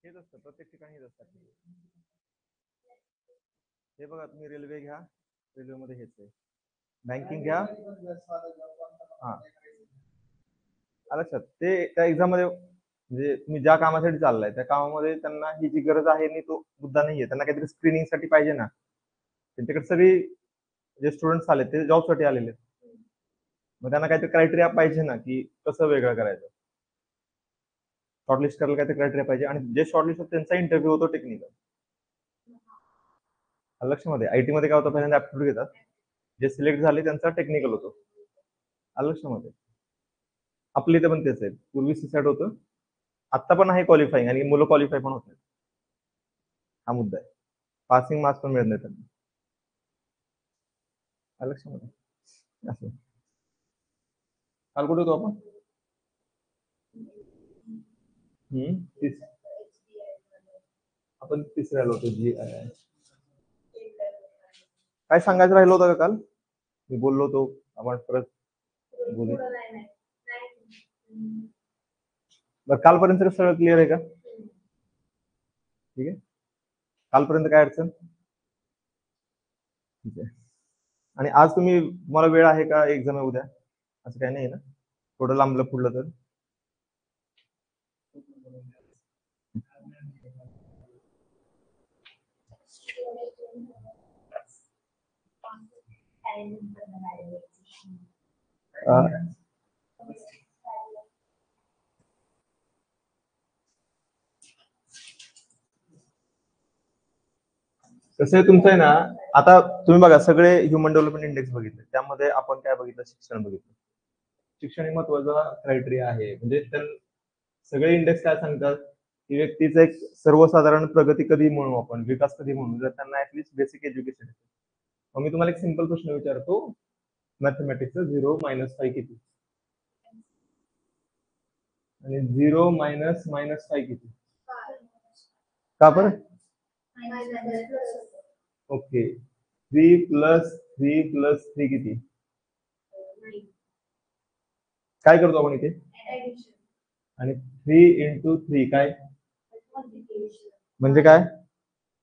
हेच असतं प्रत्येक ठिकाणी, हेच असतात. हे बघा, तुम्ही रेल्वे घ्या, रेल्वेमध्ये हेच आहे. बँकिंग घ्या, हा लक्षात. ते त्या एक्झाम मध्ये म्हणजे तुम्ही ज्या कामासाठी चाललाय त्या कामामध्ये त्यांना ही जी गरज आहे आणि तो मुद्दा नाहीये, त्यांना काहीतरी स्क्रीनिंग साठी पाहिजे ना. त्यांच्याकडे सगळी जे स्टुडंट्स आले ते जॉबसाठी आलेले, मग त्यांना काहीतरी क्रायटेरिया पाहिजे ना की कसं वेगळं करायचं. शॉर्टलिस्ट करायला काहीतरी क्रायटेरिया पाहिजे, आणि जे शॉर्टलिस्ट होतो त्यांचा इंटरव्ह्यू होतो टेक्निकल. लक्षामध्ये आयटी मध्ये काय होतं, पहिल्यांदा ऍप्टिट्यूड घेतात, जे सिलेक्ट झाले त्यांचा टेक्निकल होतो. लक्षामध्ये आपल्या इथे पण तेच आहे, पूर्वी सीसॅट होतं, आता पण आहे क्वालिफाईंग, आणि मुलं क्वालिफाय पण होत नाही. हा मुद्दा आहे, पासिंग मार्क्स पण मिळत नाही त्यांना. लक्षामध्ये असं. काल कुठे होतो आपण? आपण तिसऱ्याला होतो. जी काय सांगायचं राहिलं होतं का काल? मी बोललो होतो, आपण परत बोलू. बरं, कालपर्यंत सगळं क्लिअर आहे का? ठीक आहे, कालपर्यंत काय अडचण? ठीक आहे. आणि आज तुम्हाला वेळ आहे का एक्झाम आहे उद्या? असं काही नाही ना, थोडं लांबलं पुढलं तर. कसं आहे तुमचं आहे ना, आता तुम्ही बघा सगळे ह्युमन डेव्हलपमेंट इंडेक्स बघितले, त्यामध्ये आपण काय बघितलं? शिक्षण बघितलं. शिक्षण हे महत्वाचा क्रायटेरिया आहे. म्हणजे सगळे इंडेक्स काय सांगतात की व्यक्तीचं एक सर्वसाधारण प्रगती कधी म्हणू, आपण विकास कधी म्हणू, जर त्यांना ऍटलीस्ट बेसिक एज्युकेशन. मग मी तुम्हाला एक सिंपल प्रश्न विचारतो, मॅथमॅटिक्सचा 0 - 5 किती? आणि 0 - -5 किती? का बरं? ओके, 3 + 3 + 3 किती? काय करतो आपण इथे? आणि 3 × 3 काय म्हणजे काय?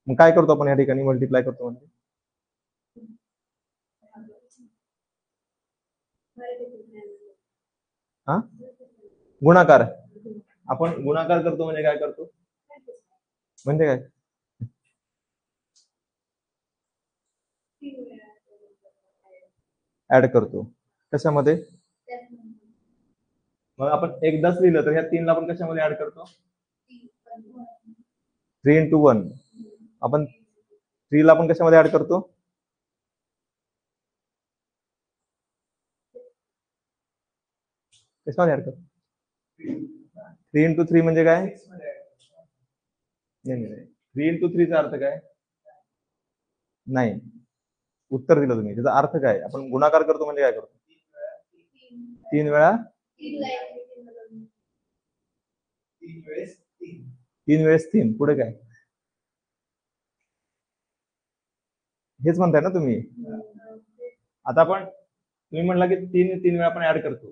मग काय करतो आपण या ठिकाणी? मल्टिप्लाय करतो म्हणजे हा गुणाकार. आपण गुणाकार करतो म्हणजे काय करतो? म्हणजे काय? ऍड करतो. कशामध्ये? मग आपण एकदाच लिहिलं तर ह्या 3 ला आपण कशामध्ये ऍड करतो? 3 × 1. आपण 3 ला आपण कशामध्ये ऍड करतो? कशामध्ये ऍड करतो? 3 × 3 म्हणजे काय? नाही, 3 × 3 चा अर्थ काय? नाही, उत्तर दिलं तुम्ही. त्याचा अर्थ काय? आपण गुणाकार करतो म्हणजे काय करतो? 3 वेळा 3 वेळेस 3. पुढे काय? हेच म्हणताय ना तुम्ही. आता आपण तुम्ही म्हणला की 3 वेळा आपण ऍड करतो,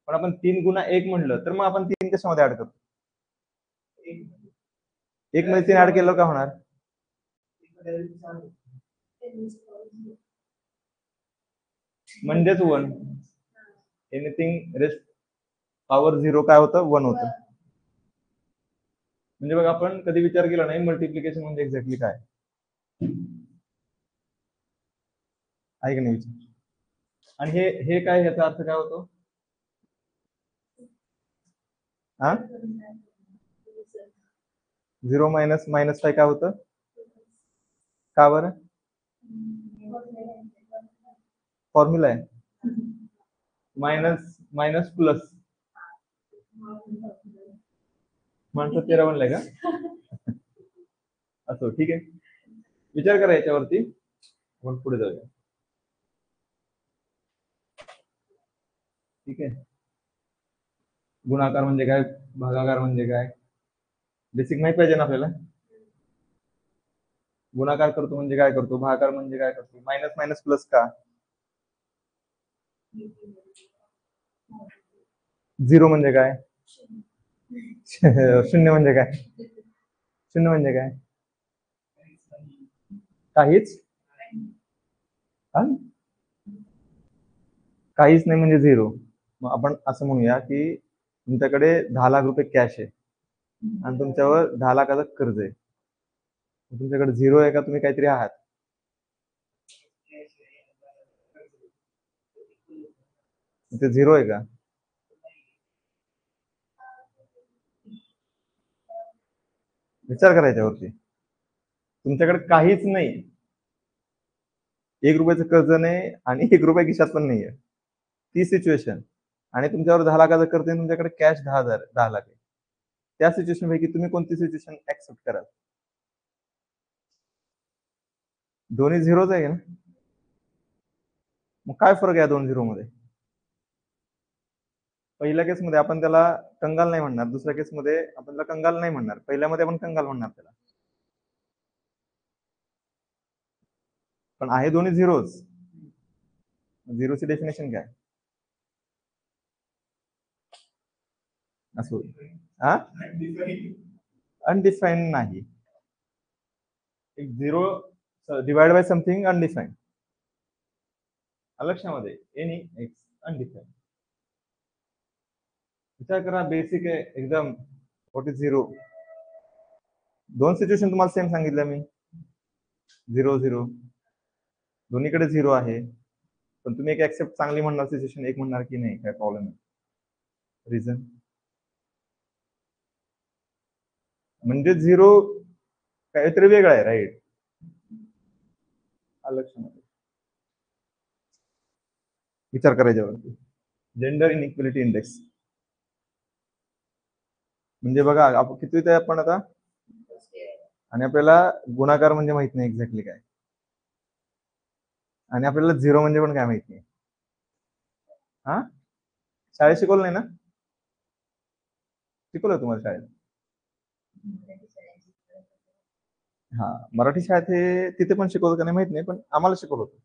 पण आपण 3 × 1 म्हणलं तर मग आपण 3 कशामध्ये ऍड करतो? 1 मध्ये 3 ऍड केलं का होणार? म्हणजेच 1. एनिथिंग रेस्ट पॉवर 0 काय होतं? 1 होतं. म्हणजे बघा, आपण कधी विचार केला नाही मल्टिप्लिकेशन म्हणजे एक्झॅक्टली काय आहे की नाही. आणि हे काय, ह्याचा अर्थ काय होतो? हा 0 - -5 काय होतं? का बरं? फॉर्म्युला आहे. Minus plus. माणसं 13 बनलाय का? असो, ठीक आहे, विचार करा याच्यावरती, आपण पुढे जाऊया. ठीक आहे, गुणाकार म्हणजे काय, भागाकार म्हणजे काय, बेसिक माहित पाहिजे ना आपल्याला. गुणाकार करतो म्हणजे काय करतो, भागाकार म्हणजे काय करतो, मायनस प्लस का? 0 म्हणजे काय? 0 म्हणजे काय? शून्य म्हणजे काय? काहीच हा? काहीच नाही म्हणजे झिरो. मग आपण असं म्हणूया की तुमच्याकडे 10 लाख रुपये कॅश आहे आणि तुमच्यावर 10 लाखाचं कर्ज आहे. तुमच्याकडे झिरो आहे का तुम्ही काहीतरी आहात? ते झिरो आहे का? विचार करायच्या वरती. तुमच्याकडे काहीच नाही, 1 रुपयाचं कर्ज नाही आणि 1 रुपया खिशात पण नाहीये, ती सिच्युएशन. आणि तुमच्यावर 10 लाखाचं कर्ज आहे, तुमच्याकडे कॅश 10 लाख आहे. त्या सिच्युएशन पैकी तुम्ही कोणती सिच्युएशन ऍक्सेप्ट कराल? दोन्ही झिरोच आहे ना. मग काय फरक आहे या दोन झिरो मध्ये? पहिल्या केसमध्ये आपण त्याला कंगाल नाही म्हणणार, दुसऱ्या केसमध्ये आपण त्याला कंगाल नाही म्हणणार, पहिल्यामध्ये आपण कंगाल म्हणणार त्याला. पण आहे दोन्ही झिरोच. झिरोची डेफिनेशन काय? असो अनडिफाईन नाही. एक झिरो डिवाइड बाय समथिंग अनडिफाईन. लक्षामध्ये एनी एक्स अनडिफाईन. विचार करा, बेसिक आहे एकदम. What is zero? दोन सिच्युएशन तुम्हाला सेम सांगितलं मी, 0 0. दोन्हीकडे झिरो आहे, पण तुम्ही एक ऍक्सेप्ट चांगली म्हणणार सिच्युएशन, एक म्हणणार की नाही, काय प्रॉब्लेम आहे. रिझन म्हणजे झिरो काहीतरी वेगळं आहे, राईट? लक्षामध्ये विचार करायच्यावरती. जेंडर इनइक्वलिटी इंडेक्स म्हणजे बघा, आपण कितवीत आहे आपण आता, आणि आपल्याला गुणाकार म्हणजे माहित नाही एक्झॅक्टली काय, आणि आपल्याला झिरो म्हणजे पण काय माहित नाही. हा, शाळेत शिकवलं नाही ना? शिकवलं तुम्हाला शाळेत? हा, मराठी शाळेत हे तिथे पण शिकवलं का नाही माहित नाही, पण आम्हाला शिकवलं होतं.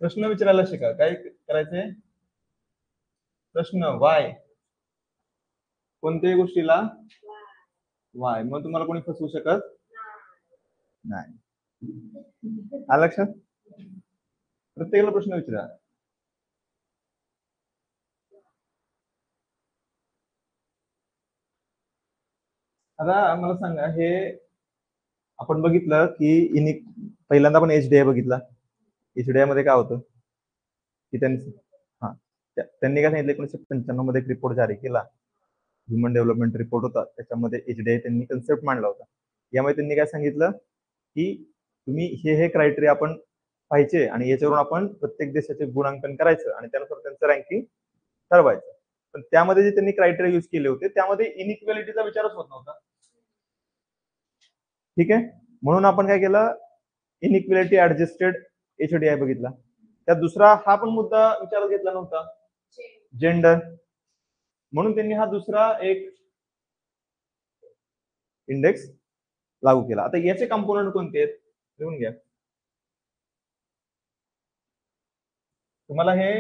प्रश्न विचारायला शिका. काय करायचंय? प्रश्न वाय, कोणत्याही गोष्टीला वाय, मग तुम्हाला कोणी फसवू शकत नाही. लक्षात? प्रत्येकाला प्रश्न विचारा. आता मला सांगा, हे आपण बघितलं की पहिल्यांदा आपण HDI बघितला. HDI मध्ये काय होतं की त्यांनी काय सांगितलं, 1995 मध्ये एक रिपोर्ट जारी केला, ह्युमन डेव्हलपमेंट रिपोर्ट होता. त्याच्यामध्ये HDI त्यांनी कन्सेप्ट मांडला होता. यामध्ये त्यांनी काय सांगितलं की तुम्ही हे क्रायटेरिया आपण पाहिजे आणि याच्यावरून आपण प्रत्येक देशाचे गुणांकन करायचं आणि त्यानुसार त्यांचं रँकिंग ठरवायचं. पण त्यामध्ये जे त्यांनी क्रायटेरिया यूज केले होते त्यामध्ये इनइक्वॅलिटीचा विचारच होत नव्हता. ठीक आहे, म्हणून आपण काय केलं, इनइक्वॅलिटी ऍडजस्टेड HDI बघितला. त्यात दुसरा हा पण मुद्दा विचारात घेतला नव्हता, जेंडर. म्हणून त्यांनी हा दुसरा एक इंडेक्स लागू केला. आता याचे कंपोनंट कोणते आहेत लिहून घ्या. तुम्हाला हे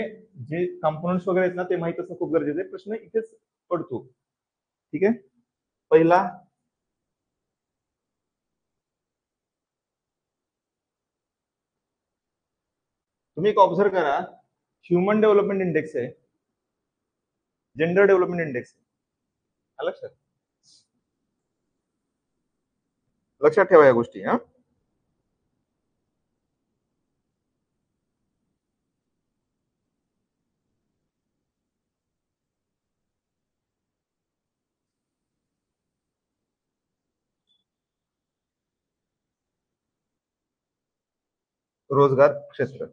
जे कंपोनंट्स वगैरे आहेत ना, ते माहित असणं खूप गरजेचं आहे. प्रश्न इथेच पडतो. ठीक आहे, पहिला तुम्ही एक ऑब्झर्व करा, ह्युमन डेव्हलपमेंट इंडेक्स आहे, जेंडर डेव्हलपमेंट इंडेक्स आहे. लक्षात ठेवा या गोष्टी. हा, रोजगार क्षेत्र.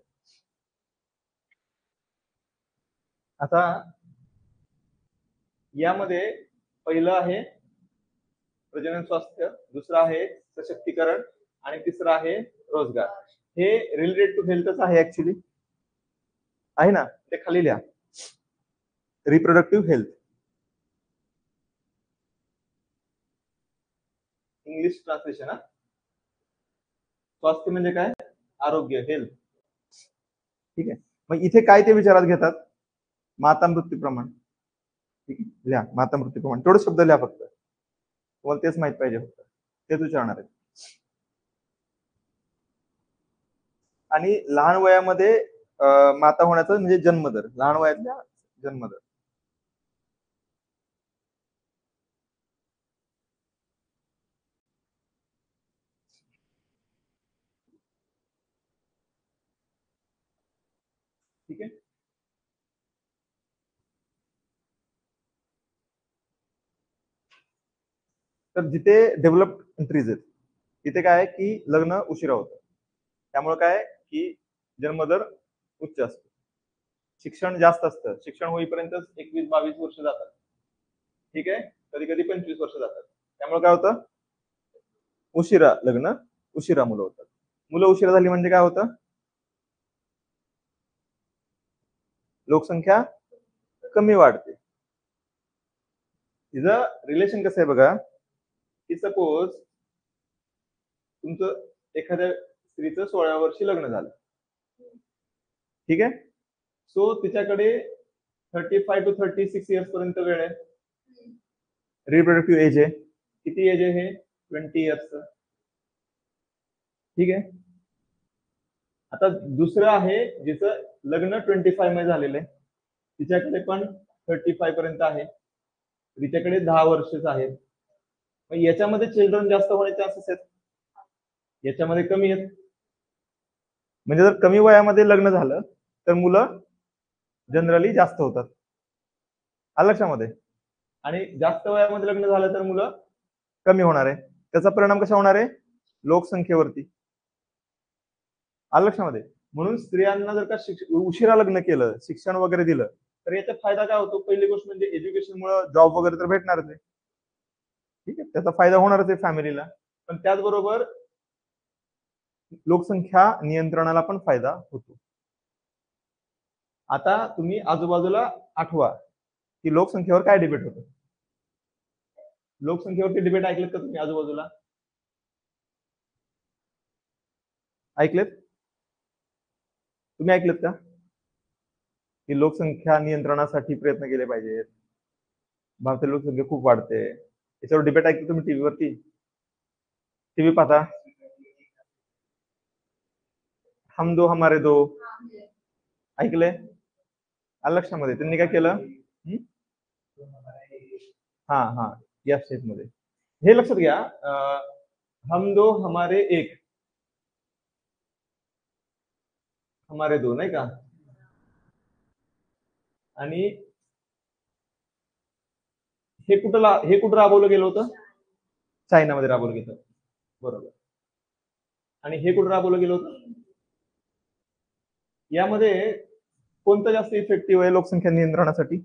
आता यामध्ये पहिलं आहे प्रजनन स्वास्थ्य, दुसरं आहे सशक्तीकरण आणि तिसरं आहे रोजगार. हे रिलेटेड टू हेल्थच आहे ऍक्च्युली, आहे ना, ते खाली लिहा. Reproductive health, English translation. स्वास्थ्य म्हणजे काय? आरोग्य, हेल्थ. ठीक आहे. मग इथे काय ते विचारात घेतात? माता मृत्यू प्रमाण. ठीक आहे, लिहा माता मृत्यू प्रमाण. तेवढे शब्द लिहा फक्त. तुम्हाला तेच माहित पाहिजे फक्त. तेच विचारणार आहे. आणि लहान वयामध्ये माता होण्याचा म्हणजे जन्मदर, लहान वयातल्या जन्मदर. ठीक आहे. तर जिथे डेव्हलप्ड कंट्रीज आहेत तिथे काय आहे की लग्न उशिरा होतं. त्यामुळे काय की जन्मदर उच्च असतो. शिक्षण जास्त असतं. शिक्षण होईपर्यंत 21-22 वर्ष जातात. ठीक आहे. कधी कधी 25 वर्ष जातात. त्यामुळे काय होतं? उशिरा लग्न, उशिरा मुलं होतात. मुलं उशिरा झाली म्हणजे काय होतं? लोकसंख्या कमी वाढते. तिचं रिलेशन कसं आहे बघा, की सपोज तुमचं एखाद्या स्त्रीचं 16व्या वर्षी लग्न झालं. ठीक आहे. सो तिच्याकडे 35 to 36 इयर्स पर्यंत वेळ आहे. रिप्रोडक्टिव्ह एज आहे. किती एज आहे? 20 इयर्स. ठीक आहे. आता दुसरं आहे जिचं लग्न 25 मध्ये झालेलं आहे. तिच्याकडे पण 35 पर्यंत आहे. तिच्याकडे 10 वर्षच आहेत. मग याच्यामध्ये चिल्ड्रन जास्त होण्याचे चान्सेस आहेत, याच्यामध्ये कमी आहेत. म्हणजे जर कमी वयामध्ये लग्न झालं तर मुलं जनरली जास्त होतात. आलं लक्षामध्ये? आणि जास्त वयामध्ये लग्न झालं तर मुलं कमी होणार आहे. त्याचा परिणाम कसा होणार आहे? लोकसंख्येवरती. आलं लक्षामध्ये? म्हणून स्त्रियांना जर का उशिरा लग्न केलं, शिक्षण वगैरे दिलं तर याचा फायदा काय होतो? पहिली गोष्ट म्हणजे एज्युकेशनमुळे जॉब वगैरे तर भेटणारच आहे. ठीक आहे, त्याचा फायदा होणारच आहे फॅमिलीला. पण त्याचबरोबर लोकसंख्या नियंत्रणाला पण फायदा होतो. आता तुम्ही आजूबाजूला आठवा की लोकसंख्येवर काय डिबेट होतं. लोकसंख्येवरती डिबेट ऐकलेत का तुम्ही आजूबाजूला? ऐकलेत? तुम्ही ऐकलेत का की लोकसंख्या नियंत्रणासाठी प्रयत्न केले पाहिजेत, भारतीय लोकसंख्या खूप वाढते, याच्यावर डिबेट ऐकतो तुम्ही टीव्हीवरती? टीव्ही पाहता? हम दो हमारे दो ऐकले? आलं लक्षामध्ये? त्यांनी काय केलं? हा हा, या स्टेप मध्ये हे लक्षात घ्या, हम दो हमारे एक, हमारे दो, नाही का? आणि हे कुठं राबवलं गेलं होतं? चायनामध्ये राबवलं गेलं. बरोबर. आणि हे कुठं राबवलं गेलं होतं? यामध्ये कोणतं जास्त इफेक्टिव्ह आहे लोकसंख्या नियंत्रणासाठी?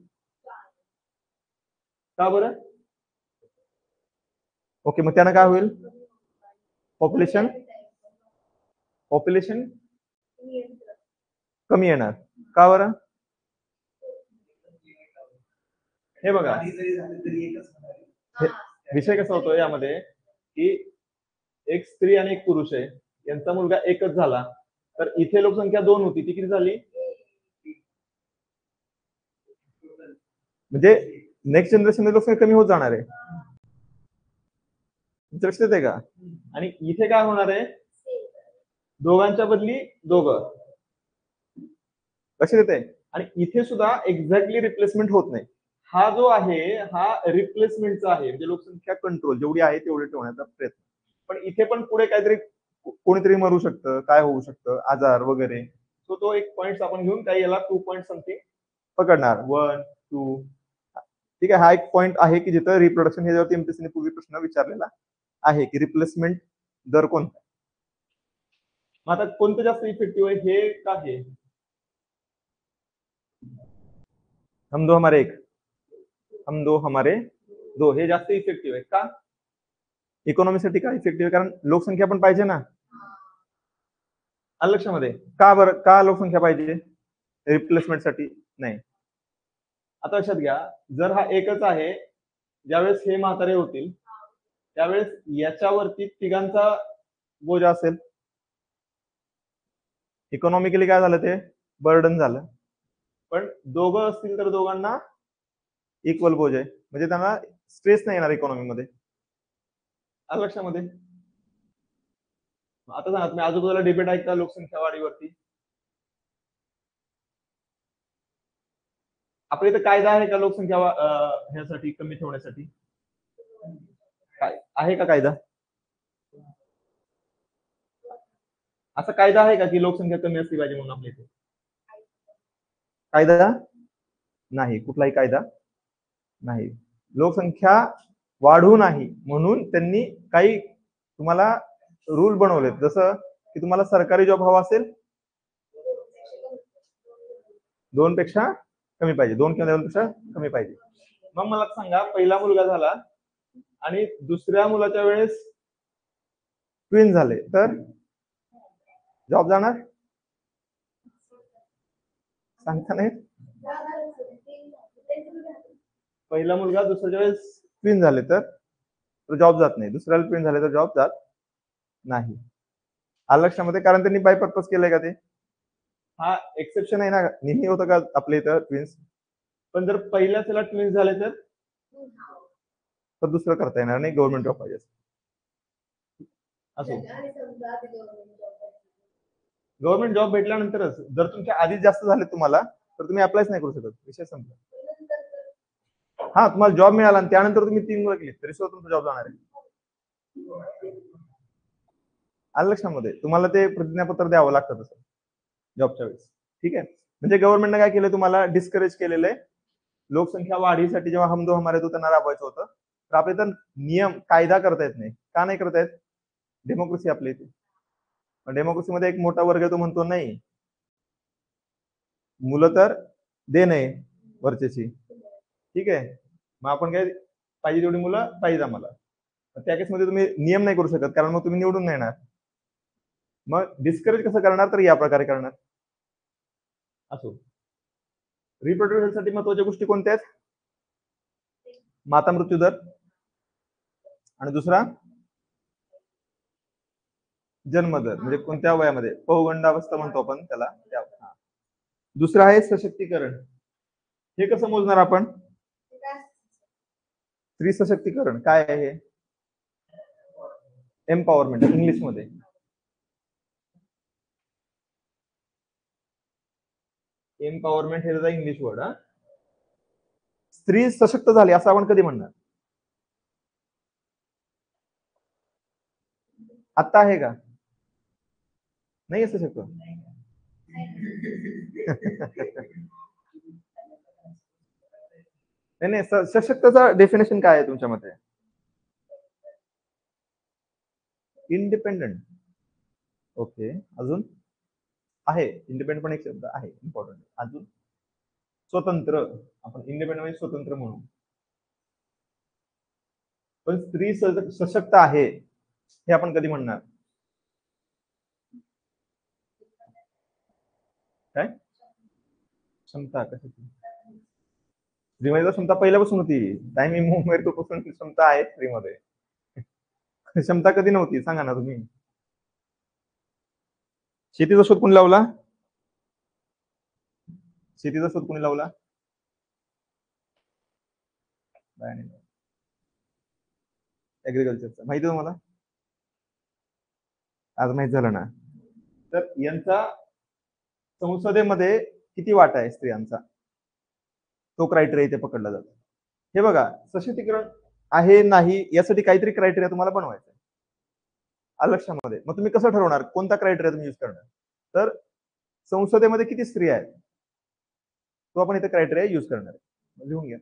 का बरं? ओके, मग त्यानं काय होईल? पॉप्युलेशन कमी येणार. का बरं? हे बघा, विषय कसा होतो यामध्ये की एक स्त्री आणि एक पुरुष आहे, यांचा मुलगा एकच झाला तर इथे लोकसंख्या 2 होती, ती किती झाली? म्हणजे नेक्स्ट जनरेशन मध्ये लोकसंख्या कमी होत जाणार आहे. लक्षात आहे का? आणि इथे काय होणार आहे? दोघांच्या बदली दोघं. लक्षात येते? आणि इथे सुद्धा एक्झॅक्टली रिप्लेसमेंट होत नाही. हा जो आहे हा रिप्लेसमेंटचा आहे, म्हणजे लोकसंख्या कंट्रोल जेवढी आहे तेवढी ठेवण्याचा प्रयत्न. पण इथे पण पुढे काहीतरी कोणीतरी मरू शकतं, काय होऊ शकतं, आजार वगैरे. तो एक पॉइंट आपण घेऊन काही याला 2 पॉइंट समथिंग पकडणार, 1 2. ठीक आहे, हा एक पॉइंट आहे की जिथं रिप्रोडक्शन, ह्याच्यावरती एमपीएससीने पूर्वी प्रश्न विचारलेला आहे की रिप्लेसमेंट दर कोणता. मग आता कोणतं जास्त इफेक्टिव्ह आहे, हे का हे? हम दो हमारे एक, हम दो हमारे दो, हे जास्त इफेक्टिव्ह आहे का? इकॉनॉमीसाठी का इफेक्टिव्ह आहे? कारण लोकसंख्या पण पाहिजे ना. आलं लक्षामध्ये? का बरं? का लोकसंख्या पाहिजे रिप्लेसमेंटसाठी? नाही. आता लक्षात घ्या, जर हा एकच आहे, ज्यावेळेस हे म्हातारे होतील त्यावेळेस याच्यावरती तिघांचा बोजा असेल. इकॉनॉमिकली काय झालं, ते बर्डन झालं. पण दोघं असतील तर दोघांना इक्वल बोज आहे, म्हणजे त्यांना स्ट्रेस नाही येणार इकॉनॉमीमध्ये. आलं लक्षामध्ये? आता सांगा, तुम्ही आजूबाजूला डिबेट ऐकता लोकसंख्या वाढीवरती? आपल्या इथं कायदा आहे का लोकसंख्या ह्यासाठी कमी ठेवण्यासाठी? काय आहे का कायदा? असा कायदा आहे का की लोकसंख्या कमी असली पाहिजे म्हणून आपल्या इथे? कायदा नाही, कुठलाही कायदा नाही. लोकसंख्या वाढू नाही म्हणून त्यांनी काही तुम्हाला रूल बनवलेत, जसं की तुम्हाला सरकारी जॉब हवा असेल 2 पेक्षा कमी पाहिजे, 2 किंवा 2 पेक्षा कमी पाहिजे. मग मला सांगा, पहिला मुलगा झाला आणि दुसऱ्या मुलाच्या वेळेस ट्विन झाले, तर जॉब जाणार? सांगता नाही. पहिला मुलगा दुसऱ्याच्या वेळेस ट्विन झाले तर जॉब जात नाही, दुसऱ्याला ट्विन झाले तर जॉब जात नाही. आलं लक्षामध्ये? कारण त्यांनी बाय पर्पज केलंय का ते? हा एक्सेप्शन आहे ना, नेहमी होतं का आपल्या इथं ट्विन्स? पण जर पहिल्याच त्याला ट्विन्स झाले तर दुसरं करता येणार नाही, गव्हर्नमेंट जॉब पाहिजे असो. गव्हर्नमेंट जॉब भेटल्यानंतरच, जर तुमच्या आधीच जास्त झाले तुम्हाला तर तुम्ही अप्लायच नाही करू शकत, विषय संपला. हा, तुम्हाला जॉब मिळाला आणि त्यानंतर तुम्ही 3 मुलं केली तरी सुद्धा तुमचा जॉब जाणार आहे. आलं लक्षामध्ये? तुम्हाला ते प्रतिज्ञापत्र द्यावं लागतं तसं जॉबच्या वेळेस. ठीक आहे, म्हणजे गव्हर्नमेंटने काय केलं, तुम्हाला डिस्करेज केलेलं आहे. लोकसंख्या वाढीसाठी जेव्हा हम दो हमारे दो त्यांना राबवायचं होतं, तर आपल्या इथं नियम कायदा करता येत नाही. का नाही करता येत? डेमोक्रेसी आपल्या इथे. डेमोक्रेसीमध्ये एक मोठा वर्ग तो म्हणतो नाही, मुलं तर दे नाही वरचेची. ठीक आहे, मग आपण काय, पाहिजे तेवढी मुलं पाहिजे आम्हाला. त्या केसमध्ये तुम्ही नियम नाही करू शकत, कारण मग तुम्ही निवडून नाही येणार. मग डिस्करेज कसं करणार, तर या प्रकारे करणार. असो, रिप्रोडक्टिव्ह हेल्थसाठी महत्वाच्या गोष्टी कोणत्या आहेत? माता मृत्यू दर, आणि दुसरा जन्मदर, म्हणजे कोणत्या वयामध्ये, पौगंडावस्था म्हणतो आपण त्याला. दुसरं आहे सशक्तीकरण. हे कसं मोजणार आपण? स्त्री सशक्तीकरण काय आहे? एम्पॉवरमेंट इंग्लिश मध्ये. एम्पॉवरमेंट हे त्याचा इंग्लिश वर्ड. हा, स्त्री सशक्त झाली असं आपण कधी म्हणणार? आता आहे का? नाही असू शकतो. नाही नाही, सशक्तचा डेफिनेशन काय आहे तुमच्या मते? इंडिपेंडंट. ओके, अजून आहे इंडिपेंडंट पण एक शब्द आहे इम्पॉर्टंट. अजून स्वतंत्र, आपण इंडिपेंडंट म्हणजे स्वतंत्र म्हणून. पण स्त्री सशक्त आहे हे आपण कधी म्हणणार? काय क्षमता? कशाची? स्त्रीमध्ये क्षमता पहिल्यापासून होती. टाइम पासून क्षमता आहे स्त्रीमध्ये. क्षमता कधी नव्हती सांगा ना तुम्ही? शेतीचा शोध कोणी लावला? शेतीचा शोध कोणी लावला? ऍग्रिकल्चरचा माहिती तुम्हाला? आज माहित झालं ना. तर यांचा संसदेमध्ये किती वाटा आहे स्त्रियांचा, तो क्रायटेरिया इथे पकडला जातो. हे बघा, सशक्तीकरण आहे नाही यासाठी काहीतरी क्रायटेरिया तुम्हाला बनवायचा आहे. आलं लक्षामध्ये? मग तुम्ही कसं ठरवणार कोणता क्रायटेरिया तुम्ही युज करणार? तर संसदेमध्ये किती स्त्रिया आहेत तो आपण इथे क्रायटेरिया युज करणार आहे. लिहून घ्या.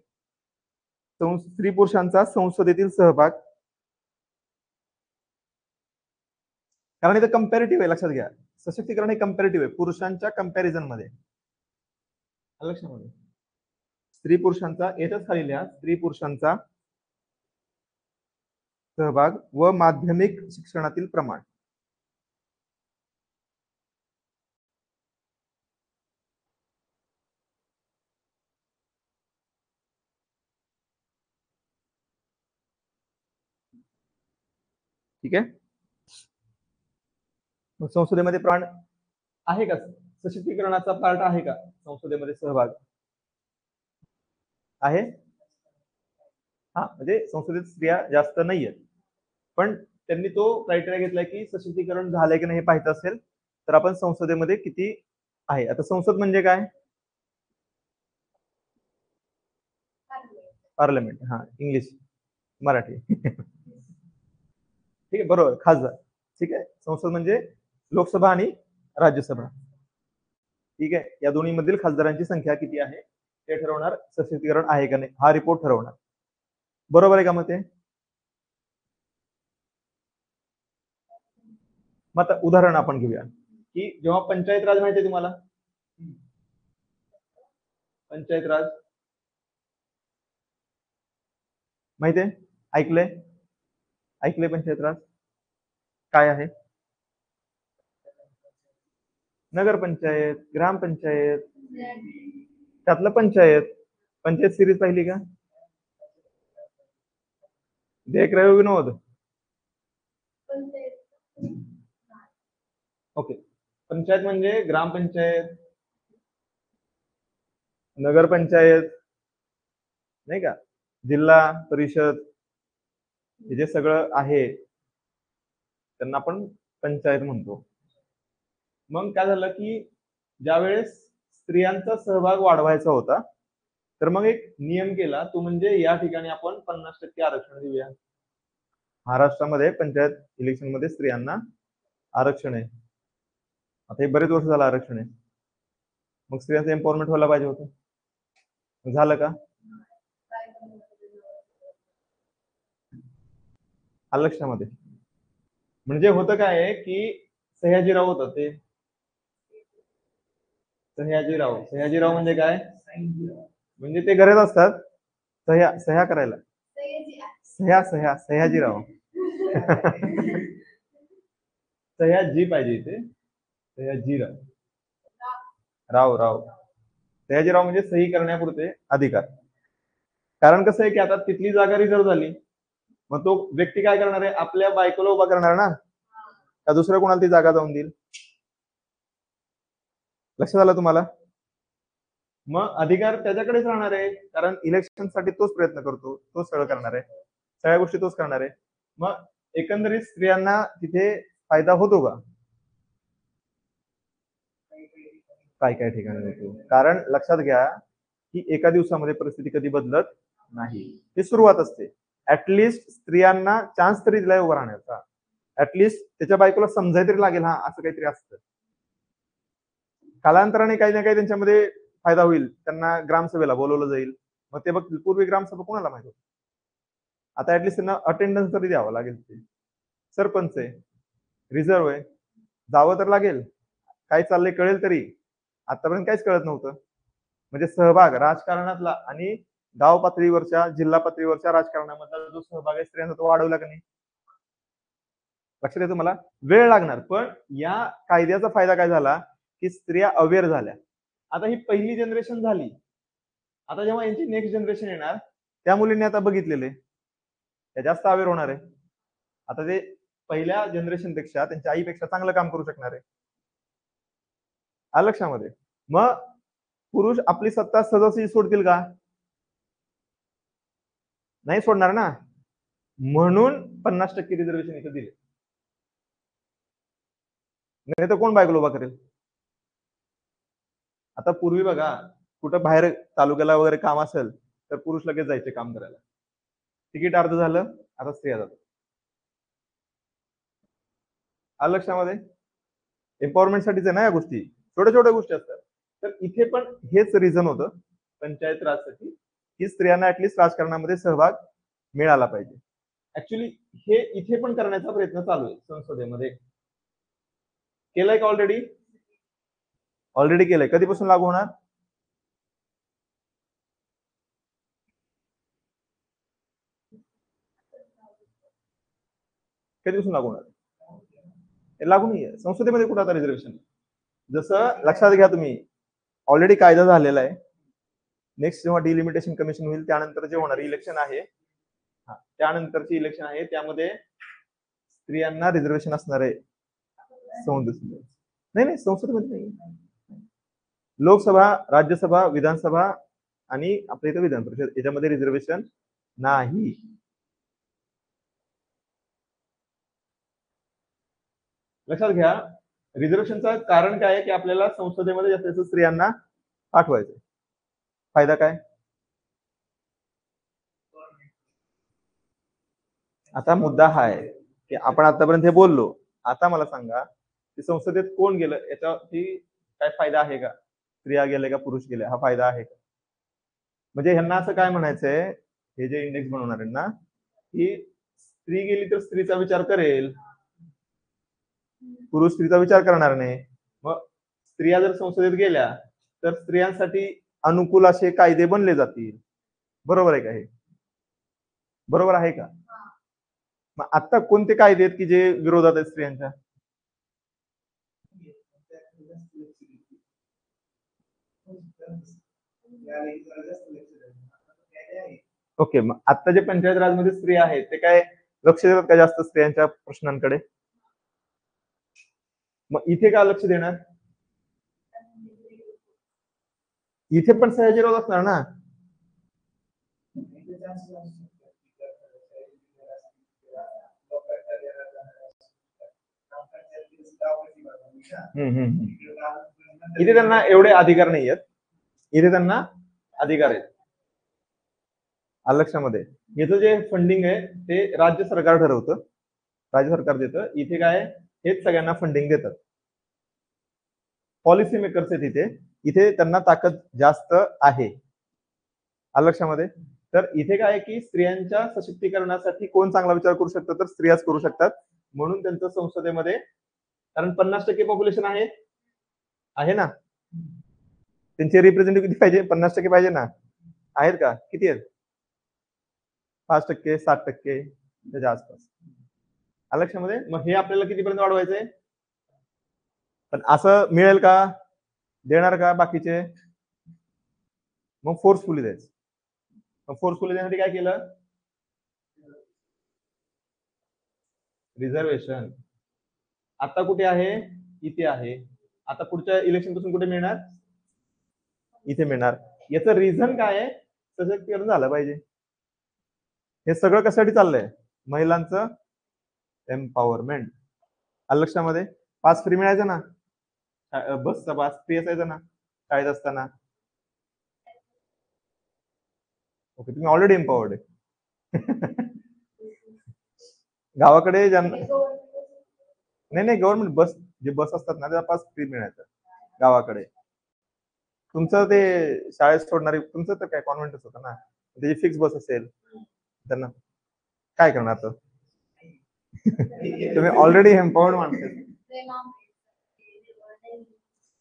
स्त्री पुरुषांचा संसदेतील सहभाग, कारण इथं कम्पॅरेटिव्ह आहे, लक्षात घ्या. सशक्तीकरण हे कम्पॅरेटिव्ह आहे, पुरुषांच्या कम्पॅरिझन मध्ये. लक्षामध्ये स्त्री पुरुषांचा, याच्याच खाली लिहा, स्त्री पुरुषांचा सहभाग व माध्यमिक शिक्षणातील प्रमाण. ठीक आहे, संसदेमध्ये प्रमाण आहे का सशक्तीकरणाचा पार्ट आहे का संसदेमध्ये सहभाग आहे? हा म्हणजे संसदेत स्त्रिया जास्त नाहीयेत, पण त्यांनी तो क्रायटेरिया घेतलाय की सशक्तीकरण झालंय की नाही हे पाहायचं असेल तर आपण संसदेमध्ये किती आहे. आता संसद म्हणजे काय? पार्लमेंट. हा इंग्लिश मराठी ठीक आहे बरोबर खासदार. ठीक आहे संसद म्हणजे लोकसभा आणि राज्यसभा. ठीक आहे या दोन्ही मधील खासदारांची संख्या किती आहे ते ठरवणार सशक्तीकरण आहे का नाही हा रिपोर्ट ठरवणार. बरोबर आहे का मग ते? मग आता उदाहरण आपण घेऊया की जेव्हा पंचायत राज माहिती आहे तुम्हाला? पंचायत राज माहिती आहे? ऐकलंय? ऐकलंय पंचायत राज काय आहे? नगरपंचायत, ग्रामपंचायत, त्यातलं पंचायत. पंचायत सिरीज पाहिली का? देख रहे हो विनोद? ओके. पंचायत म्हणजे ग्रामपंचायत, नगरपंचायत नाही का, जिल्हा परिषद, हे जे सगळं आहे त्यांना आपण पंचायत म्हणतो. मग काय झालं की ज्यावेळेस स्त्रियांचा सहभाग वाढवायचा होता तर मग एक नियम केला तो म्हणजे या ठिकाणी आपण 50% आरक्षण देऊया. महाराष्ट्रामध्ये पंचायत इलेक्शन मध्ये स्त्रियांना आरक्षण आहे. आता हे बरेच वर्ष झालं आरक्षण आहे. मग स्त्रियांचं एम्पॉवरमेंट व्हायला पाहिजे होतं. झालं का? लक्षामध्ये म्हणजे होतं काय आहे की सयाजीराव होतं ते सयाजीराव म्हणजे काय? म्हणजे ते घरात असतात सह्या करायला. सयाजीराव सयाजी पाहिजे इथे सयाजीराव राव सयाजीराव म्हणजे सही करण्यापुरते अधिकार. कारण कसं आहे की आता तिथली जागा रिझर्व झाली मग तो व्यक्ती काय करणार आहे आपल्या बायकोला उभा करणार ना का दुसऱ्या कोणाला ती जागा जाऊन देईल? लक्षात आलं तुम्हाला? मग अधिकार त्याच्याकडेच राहणार आहे कारण इलेक्शन साठी तोच प्रयत्न करतो तोच सगळं करणार आहे सगळ्या गोष्टी तोच करणार आहे. मग एकंदरीत स्त्रियांना तिथे फायदा होतो का? काय ठिकाणी होतो कारण लक्षात घ्या की एका दिवसामध्ये परिस्थिती कधी बदलत नाही. ही सुरुवात असते. ऍटलिस्ट स्त्रियांना चान्स तरी दिलाय उभा राहण्याचा. ऍटलिस्ट त्याच्या बायकोला समजाय तरी लागेल हा असं काहीतरी असतं. कालांतराने काही ना काही त्यांच्यामध्ये फायदा होईल. त्यांना ग्रामसभेला बोलवलं जाईल. मग ते बघ पूर्वी ग्रामसभा कोणाला माहित होती? आता ऍटलिस्ट त्यांना अटेंडन्स तरी द्यावं लागेल. ते सरपंच आहे रिझर्व आहे जावं तर लागेल. काय चाललंय कळेल तरी. आतापर्यंत काहीच कळत नव्हतं. म्हणजे सहभाग राजकारणातला आणि गाव पातळीवरच्या जिल्हा पातळीवरच्या राजकारणामधला जो सहभाग आहे स्त्रियांचा तो वाढवला का नाही? लक्षात येतं मला? वेळ लागणार पण या कायद्याचा फायदा काय झाला की स्त्रिया अवेअर झाल्या. आता ही पहिली जनरेशन झाली. आता जेव्हा यांची नेक्स्ट जनरेशन येणार त्या मुलींनी आता बघितलेले त्या जास्त अवेअर होणार आहे. आता ते पहिल्या जनरेशन पेक्षा त्यांच्या आईपेक्षा चांगलं काम करू शकणार आहे. लक्षामध्ये मग पुरुष आपली सत्ता सहजासहजी सोडतील का? नाही सोडणार ना. म्हणून 50% रिझर्वेशन इथं दिले. नाही तर कोण बायकोला उभा करेल? आता पूर्वी बघा कुठं बाहेर तालुक्याला वगैरे काम असेल तर पुरुष लगेच जायचे काम करायला. तिकीट अर्ध झालं आता स्त्रिया जातात. लक्षामध्ये एम्पॉवरमेंट साठीच आहे ना या गोष्टी. छोट्या छोट्या गोष्टी असतात. तर इथे पण हेच रिझन होतं पंचायत राजसाठी की स्त्रियांना ऍटलिस्ट राजकारणामध्ये सहभाग मिळाला पाहिजे. ऍक्च्युली हे इथे पण करण्याचा प्रयत्न चालू आहे संसदेमध्ये. केलंय का ऑलरेडी? ऑलरेडी केलंय. कधीपासून लागू होणार? कधीपासून लागू होणार? लागू नाहीये संसदेमध्ये कुठं आता रिझर्वेशन. जसं लक्षात घ्या तुम्ही ऑलरेडी कायदा झालेला आहे. नेक्स्ट जेव्हा डिलिमिटेशन कमिशन होईल त्यानंतर जे होणार इलेक्शन आहे त्यानंतरची इलेक्शन आहे त्यामध्ये स्त्रियांना रिझर्वेशन असणार आहे संसदेमध्ये. नाही नाही, संसदेमध्ये नाही. लोकसभा, राज्यसभा, विधानसभा आणि आपल्या इथं विधान परिषद याच्यामध्ये रिझर्वेशन नाही. लक्षात घ्या, रिझर्वेशनचं कारण काय आहे की आपल्याला संसदेमध्ये जास्तीत जास्त स्त्रियांना पाठवायचं. फायदा काय? आता मुद्दा हा आहे की आपण आतापर्यंत हे बोललो, आता मला सांगा की संसदेत कोण गेलं याच्यावरती काय फायदा आहे का? स्त्रिया गेले का पुरुष गेले, हा फायदा आहे का? म्हणजे ह्यांना असं काय म्हणायचंय, हे जे इंडेक्स बनवणाऱ्यांना, की स्त्री गेली तर स्त्रीचा विचार करेल, पुरुष स्त्रीचा विचार करणार नाही. मग स्त्रिया जर संसदेत गेल्या तर स्त्रियांसाठी अनुकूल असे कायदे बनले जातील. बरोबर आहे का हे? बरोबर आहे का? मग आता कोणते कायदे आहेत की जे विरोधात आहेत स्त्रियांच्या? ओके, मग आता जे पंचायत राजमध्ये स्त्री आहेत ते काय लक्ष देतात का जास्त स्त्रियांच्या प्रश्नांकडे? मग इथे का लक्ष देणार? इथे पण सह्याद्रीवर असणार ना. इथे त्यांना एवढे अधिकार नाही आहेत, इथे त्यांना अधिकार आहेत. लक्षामध्ये याचं जे फंडिंग आहे ते राज्य सरकार ठरवतं, राज्य सरकार देतं. इथे काय हेच सगळ्यांना फंडिंग देतात. पॉलिसी मेकर्स आहेत इथे, इथे त्यांना ताकद जास्त आहे. लक्षामध्ये. तर इथे काय की स्त्रियांच्या सशक्तीकरणासाठी कोण चांगला विचार करू शकतं तर स्त्रियाच करू शकतात. म्हणून त्यांचं संसदेमध्ये, कारण 50% पॉप्युलेशन आहे ना, त्यांचे रिप्रेझेंटेटिव्ह किती पाहिजे? 50% पाहिजे ना. आहेत का? किती आहेत? 5%, 7% त्याच्या आसपास. लक्षामध्ये. मग हे आपल्याला कितीपर्यंत वाढवायचंय? पण असं मिळेल का? देणार का बाकीचे? मग फोर्सफुली द्यायचं. मग फोर्सफुली देण्यासाठी काय केलं? रिझर्वेशन. आता कुठे आहे? इथे आहे. आता पुढच्या इलेक्शन पासून कुठे मिळणार? इथे मिळणार. याचं रिझन काय आहे? सशक्तीकरण झालं पाहिजे. हे सगळं कशासाठी चाललंय? महिलांचं एम्पॉवरमेंट. लक्षामध्ये. पास फ्री मिळायचा ना, बसचा पास फ्री असायचा ना शाळेत असताना. ओके, तुम्ही ऑलरेडी एम्पॉवर्ड आहे. गावाकडे नाही गव्हर्नमेंट बस, जे बस असतात ना त्याचा पास फ्री मिळायचा गावाकडे. तुमचं ते शाळेत सोडणारी, तुमचं तर काय कॉन्व्हेंटच होतं ना, त्याची फिक्स बस असेल त्यांना काय करणार तर? तुम्ही ऑलरेडी एम्पॉवर्ड माणसं.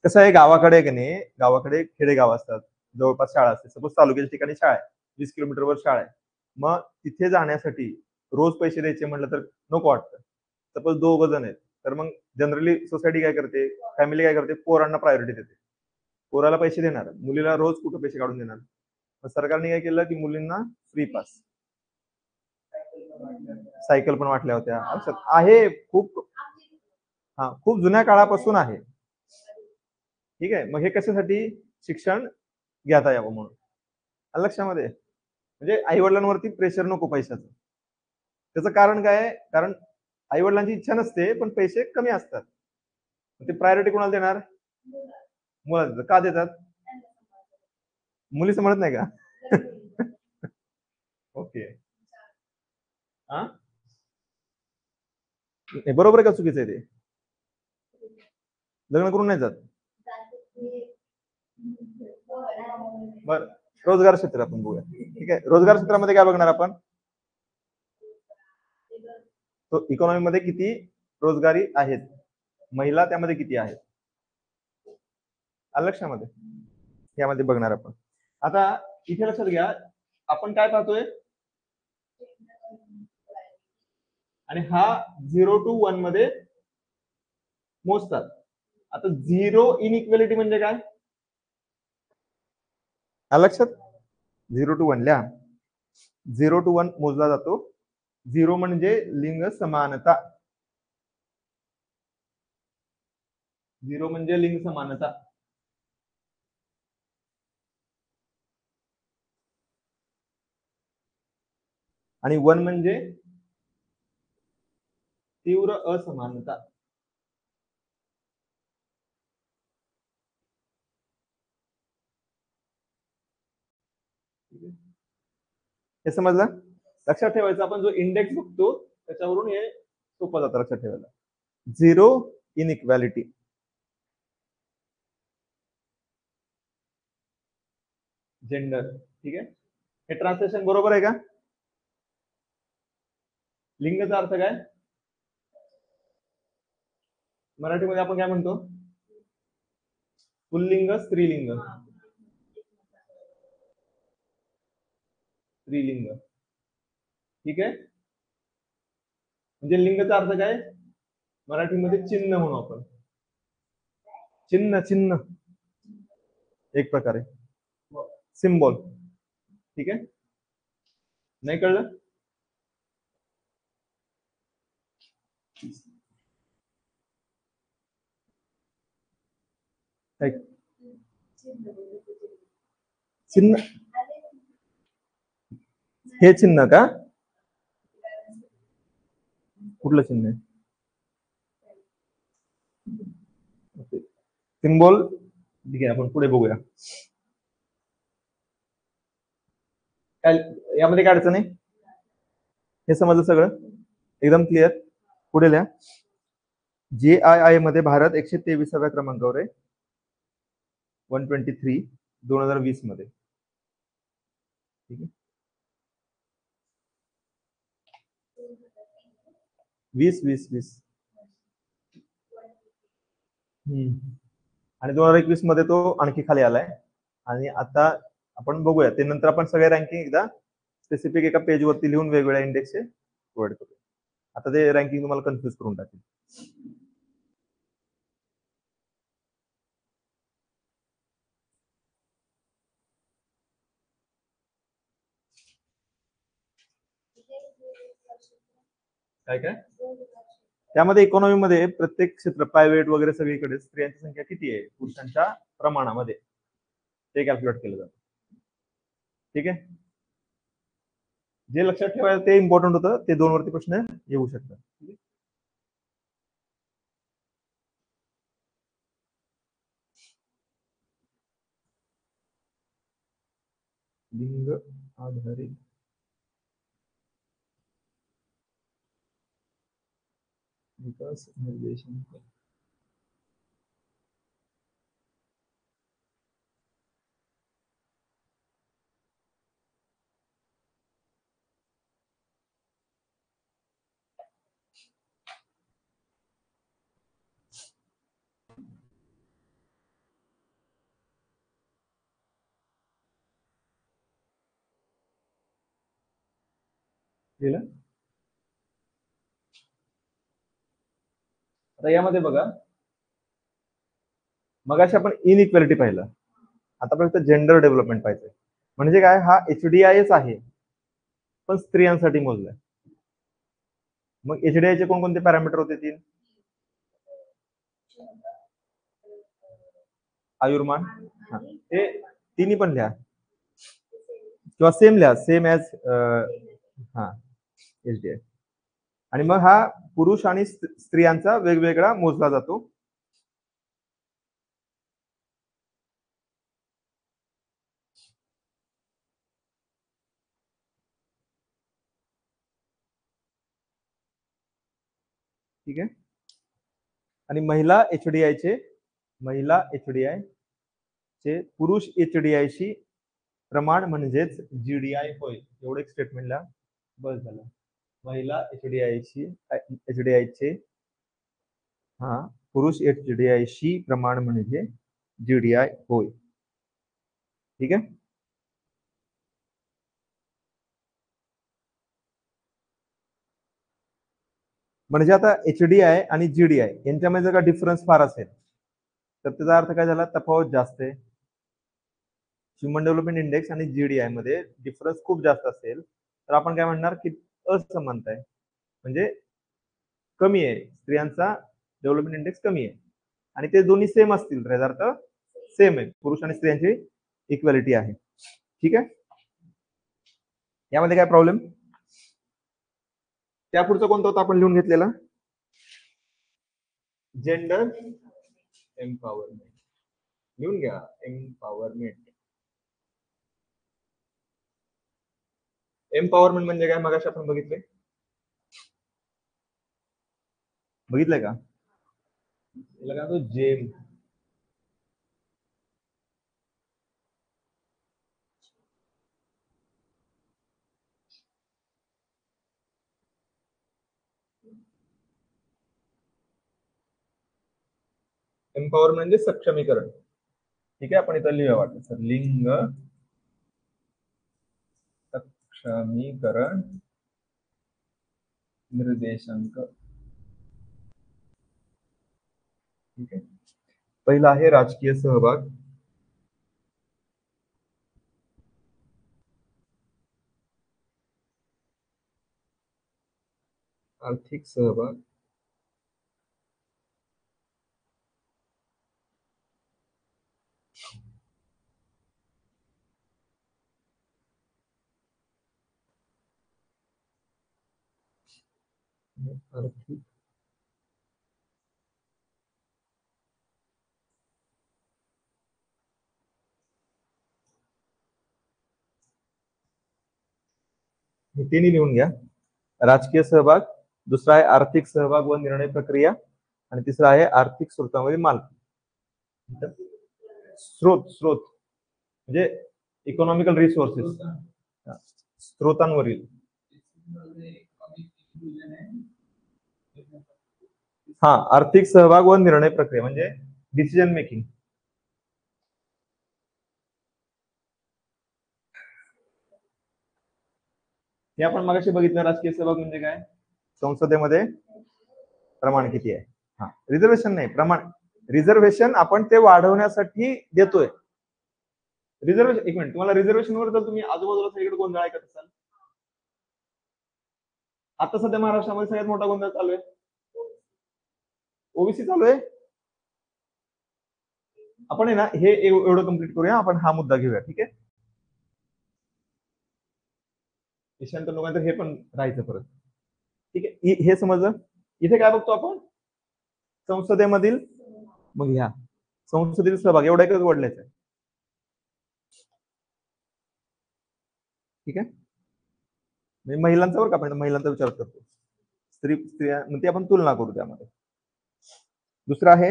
कसं आहे, गावाकडे की नाही, गावाकडे खेडेगाव असतात, जवळपास शाळा असते. सपोज तालुक्याच्या ठिकाणी शाळा आहे, 20 किलोमीटरवर शाळा आहे. मग तिथे जाण्यासाठी रोज पैसे द्यायचे म्हटलं तर नको वाटतं. सपोज 2 जण आहेत तर मग जनरली सोसायटी काय करते, फॅमिली काय करते, पोरांना प्रायोरिटी देते. पोराला पैसे देणार, मुलीला रोज कुठे पैसे काढून देणार. मग सरकारने काय केलं की मुलींना फ्री पास, सायकल पण वाटल्या होत्या. आहे खूप, खूप जुन्या काळापासून आहे. ठीक आहे. मग हे कशासाठी? शिक्षण घेता यावं म्हणून. लक्षामध्ये. म्हणजे आई वडिलांवरती प्रेशर नको पैशाचं. त्याचं कारण काय आहे? कारण आई वडिलांची इच्छा नसते पण पैसे कमी असतात. ते प्रायोरिटी कोणाला देणार? मुलाला देतात. का देतात? मुली समजत नाही का? ओके. बरोबर आहे का चुकीचं आहे ते? लग्न करून नाही जात. बर, रोजगार क्षेत्र आपण बघूया. ठीक आहे. रोजगार क्षेत्रामध्ये काय बघणार आपण? तो इकॉनॉमी मध्ये किती रोजगारी आहेत, महिला त्यामध्ये किती आहेत, लक्षामध्ये. यामध्ये बघणार आपण. आता इथे लक्षात घ्या, आपण काय पाहतोय? आणि हा 0 to 1 मध्ये मोजतात. आता 0 इनइक्वेलिटी म्हणजे काय? लक्षात. 0 to 1 लिहा. 0 to 1 मोजला जातो. 0 म्हणजे लिंग समानता, 0 म्हणजे लिंग समानता. आणि 1 म्हणजे तीव्र असमानता. हे समजलं? लक्षात ठेवायचं, आपण जो इंडेक्स बघतो त्याच्यावरून हे सोपं जातं लक्षात ठेवायला. 0 इनइक्वॅलिटी. जेंडर. ठीक आहे, हे ट्रान्सलेशन बरोबर आहे का? लिंगचा अर्थ काय मराठीमध्ये आपण काय म्हणतो? पुल्लिंग, स्त्रीलिंग. स्त्रीलिंग. ठीक आहे, म्हणजे लिंगचा अर्थ काय मराठीमध्ये चिन्ह म्हणू आपण. चिन्ह, चिन्ह एक प्रकारे सिम्बॉल. ठीक आहे, नाही कळलं? चिन्ह, हे चिन्ह का? कुठलं चिन्ह आहे? सिम्बॉल. ठीक आहे, आपण पुढे बघूया. काय यामध्ये काय अडचण आहे? हे समजलं सगळं एकदम क्लिअर? पुढे लिहा. JII मध्ये भारत 123व्या क्रमांकावर आहे. 123 2020 मध्ये. ठीक आहे, 20. आणि 2021 मध्ये तो आणखी खाली आलाय. आणि आता आपण बघूया ते नंतर, आपण सगळे रँकिंग एकदा स्पेसिफिक एका पेज वरती लिहून वेगवेगळ्या इंडेक्सचे प्रोव्हाइड करू. आता ते रँकिंग तुम्हाला कन्फ्युज करून टाकेल. काय काय त्यामध्ये इकॉनॉमी मध्ये प्रत्येक क्षेत्र, प्रायव्हेट वगैरे सगळीकडे स्त्रियांची संख्या किती आहे पुरुषांच्या प्रमाणामध्ये ते कॅल्क्युलेट केलं जातं. ठीक आहे, जे लक्षात ठेवायला ते इम्पॉर्टंट होतं, ते 2 वरती प्रश्न येऊ शकतात. लिंग आधारित विकास निर्देशांक. आता यामध्ये बघा, मगाशी आपण इनइक्वॅलिटी पाहिलं, आतापर्यंत जेंडर डेव्हलपमेंट पाहिजे. म्हणजे काय, हा HDIच आहे पण स्त्रियांसाठी मोजलाय. मग HDI चे कोणकोणते पॅरामीटर होते? 3. आयुर्मान. ते तिन्ही पण लिहा किंवा सेम लिहा, सेम ॲज HDI. आणि मग हा पुरुष आणि स्त्रियांचा वेगवेगळा मोजला जातो. ठीक आहे, आणि महिला HDI चे पुरुष HDI शी प्रमाण म्हणजेच GDI होय. एवढं एक स्टेटमेंट लिहा, बस झालं. महिला HDI चे पुरुष HDI शी प्रमाण म्हणजे GDI होय. ठीक आहे, म्हणजे आता HDI आणि GDI यांच्यामध्ये जर का डिफरन्स फार असेल तर त्याचा अर्थ काय झाला, तफावत जास्त आहे. ह्युमन डेव्हलपमेंट इंडेक्स आणि GDI मध्ये डिफरन्स खूप जास्त असेल तर आपण काय म्हणणार की असमानता आहे, म्हणजे कमी आहे, स्त्रियांचा डेव्हलपमेंट इंडेक्स कमी आहे. आणि ते दोन्ही सेम असतील तर याचा अर्थ सेम आहे, पुरुष आणि स्त्रियांची इक्वॅलिटी आहे. ठीक आहे, यामध्ये काय प्रॉब्लेम? त्या पुढचं कोणतं होतं आपण लिहून घेतलेलं? Gender empowerment. लिहून घ्या, एम्पॉवरमेंट. एम्पॉवरमेंट म्हणजे काय? मगाशी आपण बघितलंय का? याला काय म्हणतो? जेम. एम्पॉवरमेंट म्हणजे सक्षमीकरण. ठीक आहे, आपण इथं लिहूया वाटतं सर, लिंग सक्षमीकरण निर्देशांक. ठीक आहे, पहिला आहे राजकीय सहभाग. आर्थिक सहभाग. आर्थिक हे तिन्ही लिहून घ्या. राजकीय सहभाग, दुसरा आहे आर्थिक सहभाग व निर्णय प्रक्रिया, आणि तिसरा आहे आर्थिक स्रोतांवरील मालकी. स्रोत म्हणजे इकॉनॉमिकल रिसोर्सेस, स्रोतांवरील. हा, आर्थिक सहभाग व निर्णय प्रक्रिया म्हणजे डिसिजन मेकिंग. हे आपण मगाशी बघितलं. राजकीय सहभाग म्हणजे काय? संसदेमध्ये प्रमाण किती आहे? हा, रिझर्वेशन नाही, प्रमाण. रिझर्वेशन आपण ते वाढवण्यासाठी देतोय. रिझर्वेशन, एक मिनिट, तुम्हाला रिझर्वेशन वर जर तुम्ही आजूबाजूला सगळीकडे गोंधळ ऐकत असाल, आता सध्या महाराष्ट्रामध्ये सगळ्यात मोठा गोंधळ चालू आहे, ओबीसी चालू आहे. आपण आहे ना, हे एवढं कम्प्लीट करूया, आपण हा मुद्दा घेऊया. ठीक आहे, ईशांत लोकांतर हे पण राहायचं परत. ठीक आहे, हे समजलं. इथे काय बघतो आपण? संसदेमधील, मग ह्या संसदेतील सहभाग एवढा एकच वडल्याचा आहे. ठीक आहे, म्हणजे महिलांचा वर का, आपण महिलांचा विचार करतो, स्त्रिया म्हणजे आपण तुलना करू त्यामध्ये. दुसरा आहे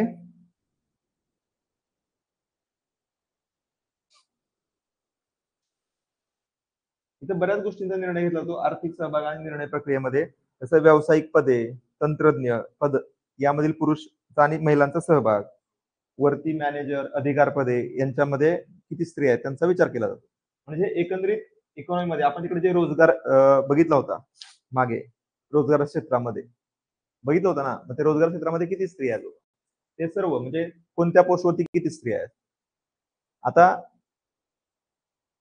इथे बऱ्याच गोष्टींचा निर्णय घेतला जातो आर्थिक सहभाग आणि निर्णय प्रक्रियेमध्ये. जसं व्यावसायिक पदे, तंत्रज्ञ पद यामधील पुरुष आणि महिलांचा सहभाग, वरती मॅनेजर, अधिकार पदे यांच्यामध्ये किती स्त्रिया आहेत त्यांचा विचार केला जातो. म्हणजे एकंदरीत इकॉनॉमीमध्ये आपण तिकडे जे रोजगार बघितला होता मागे, रोजगार क्षेत्रामध्ये बघितलं होतं ना, मग ते रोजगार क्षेत्रामध्ये किती स्त्रिया आहेत ते सर्व, म्हणजे कोणत्या पोस्टवरती किती स्त्रिया आहेत. आता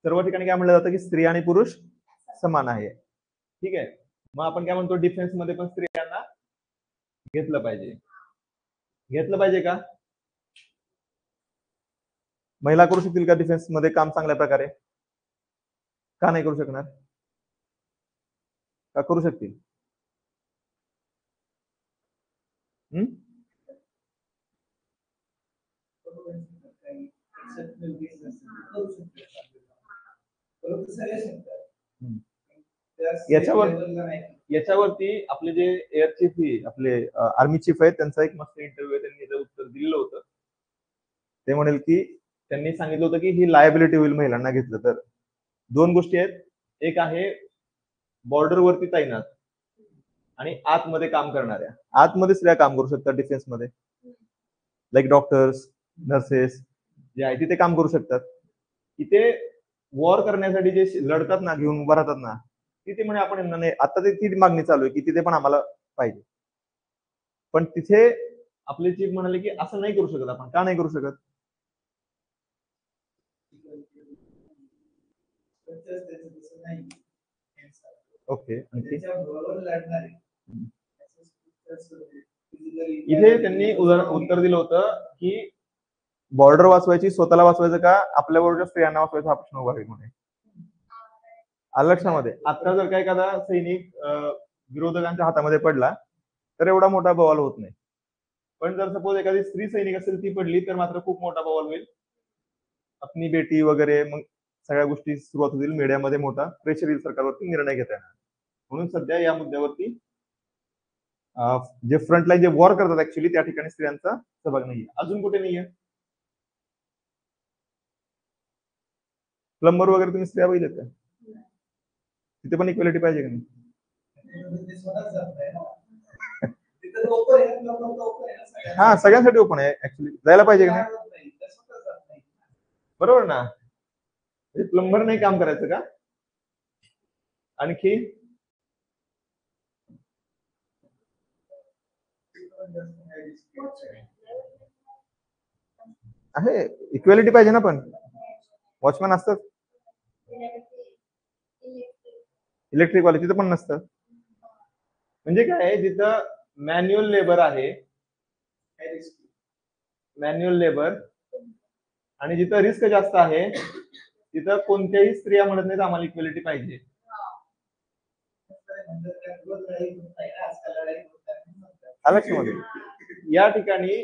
सर्व ठिकाणी काय म्हणलं जातं की स्त्री आणि पुरुष समान आहे. ठीक आहे, मग आपण काय म्हणतो, डिफेन्स मध्ये पण स्त्रियांना घेतलं पाहिजे. घेतलं पाहिजे का? महिला करू शकतील का डिफेन्स मध्ये काम चांगल्या प्रकारे? का नाही करू शकणार? का करू शकतील? याच्यावर याच्यावरती आपले जे एअर चीफ, आपले आर्मी चीफ आहेत, त्यांचा एक मस्त इंटरव्ह्यू आहे, त्यांनी उत्तर दिलेलं होतं. ते म्हणेल की त्यांनी सांगितलं होतं की ही लायबिलिटी होईल महिलांना घेतलं तर. दोन गोष्टी आहेत, एक आहे बॉर्डरवरती तैनात आणि आतमध्ये काम करणाऱ्या. आतमध्ये स्त्रिया काम करू शकतात डिफेन्समध्ये, लाईक डॉक्टर्स, नर्सेस जे आहे तिथे काम करू शकतात. तिथे वॉर करण्यासाठी जे लढतात ना, घेऊन उभा राहतात ना, तिथे म्हणे आपण नाही, आता ती मागणी चालू आहे की तिथे पण आम्हाला पाहिजे. पण तिथे आपले चीफ म्हणाले की असं नाही करू शकत आपण. का नाही करू शकत? ओके, आणखी इथे त्यांनी उत्तर दिलं होतं की बॉर्डर वाचवायची, स्वतःला वाचवायचं का आपल्या बरोबर स्त्रियांना वाचवायचा हा प्रश्न उभा होईल म्हणे. आलं लक्षामध्ये. आता जर का एखादा सैनिक विरोधकांच्या हातामध्ये पडला तर एवढा मोठा बवाल होत नाही. पण जर सपोज एखादी स्त्री सैनिक असेल ती पडली तर मात्र खूप मोठा बवाल होईल. अपनी बेटी वगैरे मग सगळ्या गोष्टी सुरुवात होतील. मीडियामध्ये मोठा प्रेशर येईल सरकारवरती, निर्णय घेता येणार. म्हणून सध्या या मुद्द्यावरती जे फ्रंटलाईन जे वॉर करतात ऍक्च्युली त्या ठिकाणी स्त्रियांचा सहभाग नाहीये. अजून कुठे नाहीये? प्लंबर वगैरे तुम्ही स्त्रिया बघितल्यात का? तिथे पण इक्वेलिटी पाहिजे का नाही? हा, सगळ्यांसाठी ओपन आहे ऍक्च्युली. जायला पाहिजे का नाही? बरोबर ना. प्लंबर नाही काम करायचं का? आणखी आहे, इक्वेलिटी पाहिजे ना. पण वॉचमॅन असतात, इलेक्ट्रिक वाले तिथं पण नसतं. म्हणजे काय आहे, जिथं मॅन्युअल लेबर आहे, मॅन्युअल लेबर, आणि जिथं रिस्क जास्त आहे तिथं कोणत्याही स्त्रिया म्हणत नाहीत आम्हाला इक्वेलिटी पाहिजे. लक्षामध्ये या ठिकाणी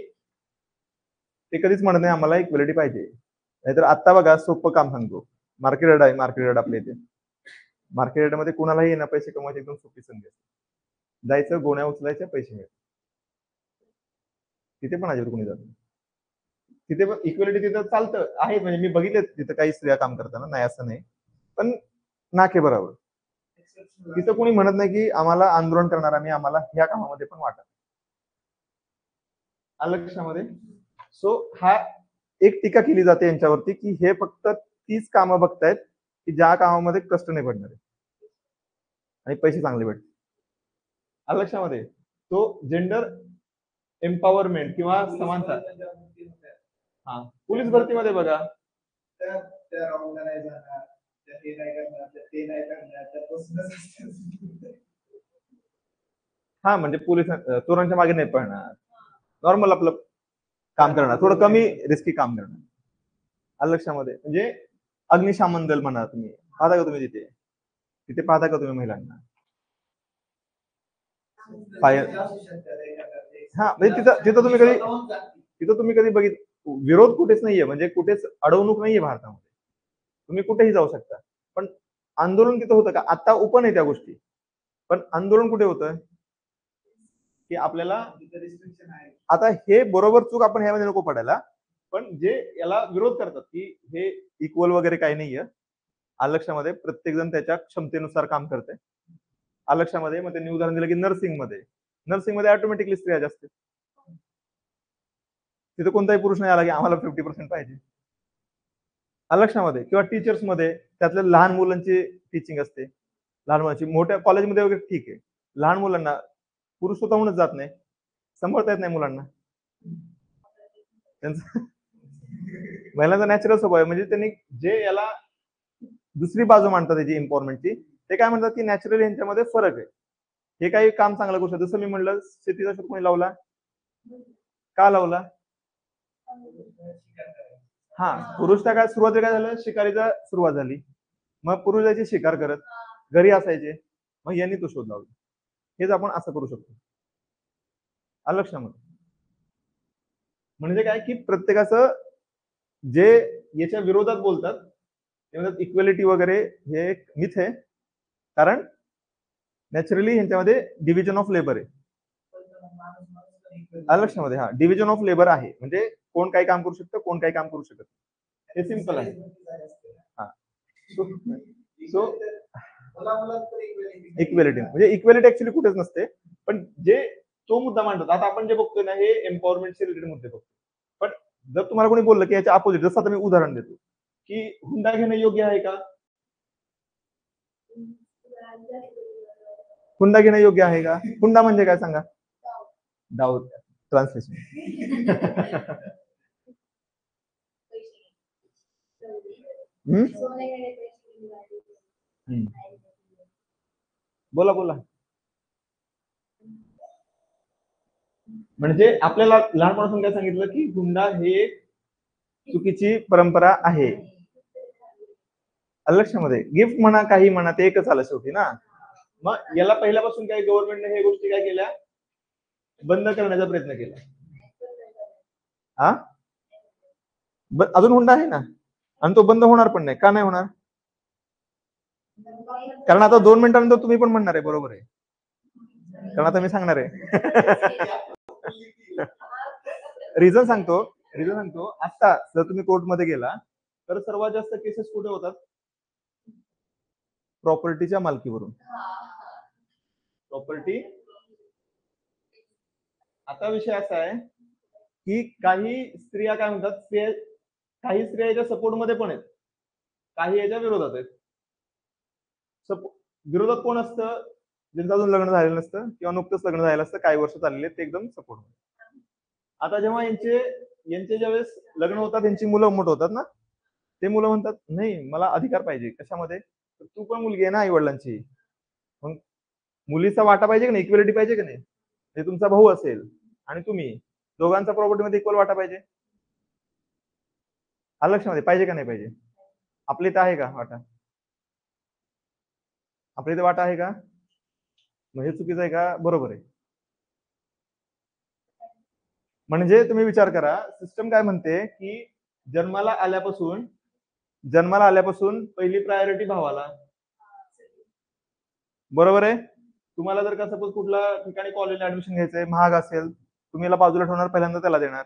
ते कधीच म्हणत नाही आम्हाला इक्वेलिटी पाहिजे. नाहीतर आता बघा, सोपं काम सांगतो. मार्केट यार्ड आहे, मार्केट यार्ड आपल्या इथे. मार्केट यार्डमध्ये कोणालाही ना पैसे कमवायची एकदम सोपी संधी असते. जायचं, गोण्या उचलायच्या, पैसे मिळतात. तिथे पण अजिबात कोणी जात नाही. तिथे पण इक्वेलिटी तिथं चालतं आहे. म्हणजे मी बघितले तिथं काही स्त्रिया काम करताना, नाही असं नाही, पण नाके बरोबर. तिथं कोणी म्हणत नाही की आम्हाला आंदोलन करणार आम्ही, आम्हाला ह्या कामामध्ये पण वाटा. आलं लक्षामध्ये. सो हा एक टीका केली जाते यांच्यावरती की हे फक्त तीच कामं बघतायत की ज्या कामामध्ये कष्ट नाही पडणार आणि पैसे चांगले भेटतात. आलं लक्षामध्ये. तो जेंडर एम्पॉवरमेंट किंवा समानता. हा, पोलीस भरतीमध्ये बघा, हा म्हणजे पोलीस चोरांच्या मागे नाही पळणार, नॉर्मल आपलं काम करणार, थोडं कमी रिस्की काम करणार. आलं लक्षामध्ये. म्हणजे अग्निशामन दल म्हणा, तुम्ही पाहता का तुम्ही तिथे तिथे पाहता का तुम्ही महिलांना फायर? हा, म्हणजे तिथं तुम्ही कधी बघित विरोध कुठेच नाहीये, म्हणजे कुठेच अडवणूक नाहीये भारतामध्ये. तुम्ही कुठेही जाऊ शकता. पण आंदोलन तिथं होतं का? आता ओपन आहे त्या गोष्टी, पण आंदोलन कुठे होतं की आपल्याला आता हे बरोबर चूक आपण ह्यामध्ये नको पडायला. पण जे याला विरोध करतात की हे इक्वल वगैरे काही नाहीये, आलक्षामध्ये प्रत्येक जण त्याच्या क्षमतेनुसार काम करते. आलक्षामध्ये मग त्यांनी उदाहरण दिलं की नर्सिंग मध्ये ऑटोमॅटिकली स्त्रिया जास्त. तिथे कोणताही पुरुष नाही आला की आम्हाला 50% पाहिजे. आलक्षामध्ये. किंवा टीचर्स मध्ये त्यातल्या लहान मुलांची टीचिंग असते, लहान मुलांची. मोठ्या कॉलेजमध्ये वगैरे ठीक आहे, लहान मुलांना पुरुष स्वतःहूनच जात नाही, सांभाळता येत नाही मुलांना. त्यांचं महिलांचा नॅचरल स्वभाव आहे. म्हणजे त्यांनी जे याला दुसरी बाजू मांडतात त्याची एम्पॉवरमेंटची, ते काय म्हणतात की नॅचरल यांच्यामध्ये फरक आहे. हे काही काम चांगलं करू शकतो. जसं मी म्हणलं, शेतीचा शोध कोणी लावला? का लावला? हा, पुरुषच्या काय सुरुवातीला काय झालं, शिकारीचा सुरुवात झाली. मग पुरुष जायचे शिकार करत, घरी असायचे, मग यांनी तो शोध लावला. हेच आपण असं करू शकतो. आलं लक्षामध्ये. म्हणजे काय की प्रत्येकाचं जे याच्या विरोधात बोलतात ते म्हणतात इक्वेलिटी वगैरे, हे एक मिथ आहे. कारण नॅचरली ह्यांच्यामध्ये डिव्हिजन ऑफ लेबर आहे. आलं लक्षामध्ये. हा, डिव्हिजन ऑफ लेबर आहे. म्हणजे कोण काही काम करू शकतं, कोण काही काम करू शकत. हे सिंपल आहे. हा, सो इक्वेलिटी म्हणजे इक्वेलिटी ऍक्च्युली कुठेच नसते. पण जे तो मुद्दा मांडतात, आता आपण जे बघतोय ना, हे एम्पॉवरमेंटचे रिलेटेड मुद्दे बघतो. पण जर तुम्हाला कोणी बोललं की याच्या अपोजिट, जसं आता मी उदाहरण देतो की हुंडा घेणं योग्य आहे का? हुंडा घेणं योग्य आहे का? हुंडा म्हणजे काय सांगा? डाऊ. ट्रान्सलेशन. बोला बोला. म्हणजे आपल्याला लहानपणापासून काय सांगितलं की हुंडा हे एक चुकीची परंपरा आहे. लक्षामध्ये गिफ्ट म्हणा काही म्हणा ते एकच आलं शेवटी ना. मग याला पहिल्यापासून काही गव्हर्नमेंटने हे गोष्टी काय केल्या, बंद करण्याचा प्रयत्न केला. हा अजून हुंडा आहे ना, आणि तो बंद होणार पण नाही. का नाही होणार? कारण आता 2 मिनिटांनंतर तुम्ही पण म्हणणार आहे बरोबर आहे, कारण आता मी सांगणार आहे. रिझन सांगतो आता जर तुम्ही कोर्टमध्ये गेला तर सर्वात जास्त केसेस कुठे होतात? प्रॉपर्टीच्या मालकीवरून. प्रॉपर्टी. आता विषय असा आहे की काही स्त्रिया काय म्हणतात, काही स्त्रिया याच्या सपोर्टमध्ये पण आहेत, काही याच्या विरोधात आहेत. विरोधात कोण असतं? ज्यांचं अजून लग्न झालेलं नसतं किंवा नुकतंच लग्न झालेलं असतं, काही वर्ष चाललेले आहेत, ते एकदम सपोर्ट. आता जेव्हा यांचे ज्यावेळेस लग्न होतात, यांची मुलं मोठ होतात ना, ते मुलं म्हणतात नाही मला अधिकार पाहिजे. कशामध्ये? तू पण मुलगी आहे ना आई वडिलांची, मग मुलीचा वाटा पाहिजे की नाही, इक्वेलिटी पाहिजे की नाही. ते तुमचा भाऊ असेल आणि तुम्ही दोघांचा प्रॉपर्टीमध्ये इक्वल वाटा पाहिजे. लक्षामध्ये पाहिजे का नाही पाहिजे? आपल्या इथं आहे का वाटा? आपल्या इथे वाटा आहे का? मग हे चुकीचं आहे का बरोबर आहे? म्हणजे तुम्ही विचार करा, सिस्टम काय म्हणते की जन्माला आल्यापासून पहिली प्रायोरिटी भावाला. बरोबर आहे. तुम्हाला जर का सपोज कुठल्या ठिकाणी कॉलेजला ऍडमिशन घ्यायचंय, महाग असेल, तुम्ही याला बाजूला ठेवणार, पहिल्यांदा त्याला देणार.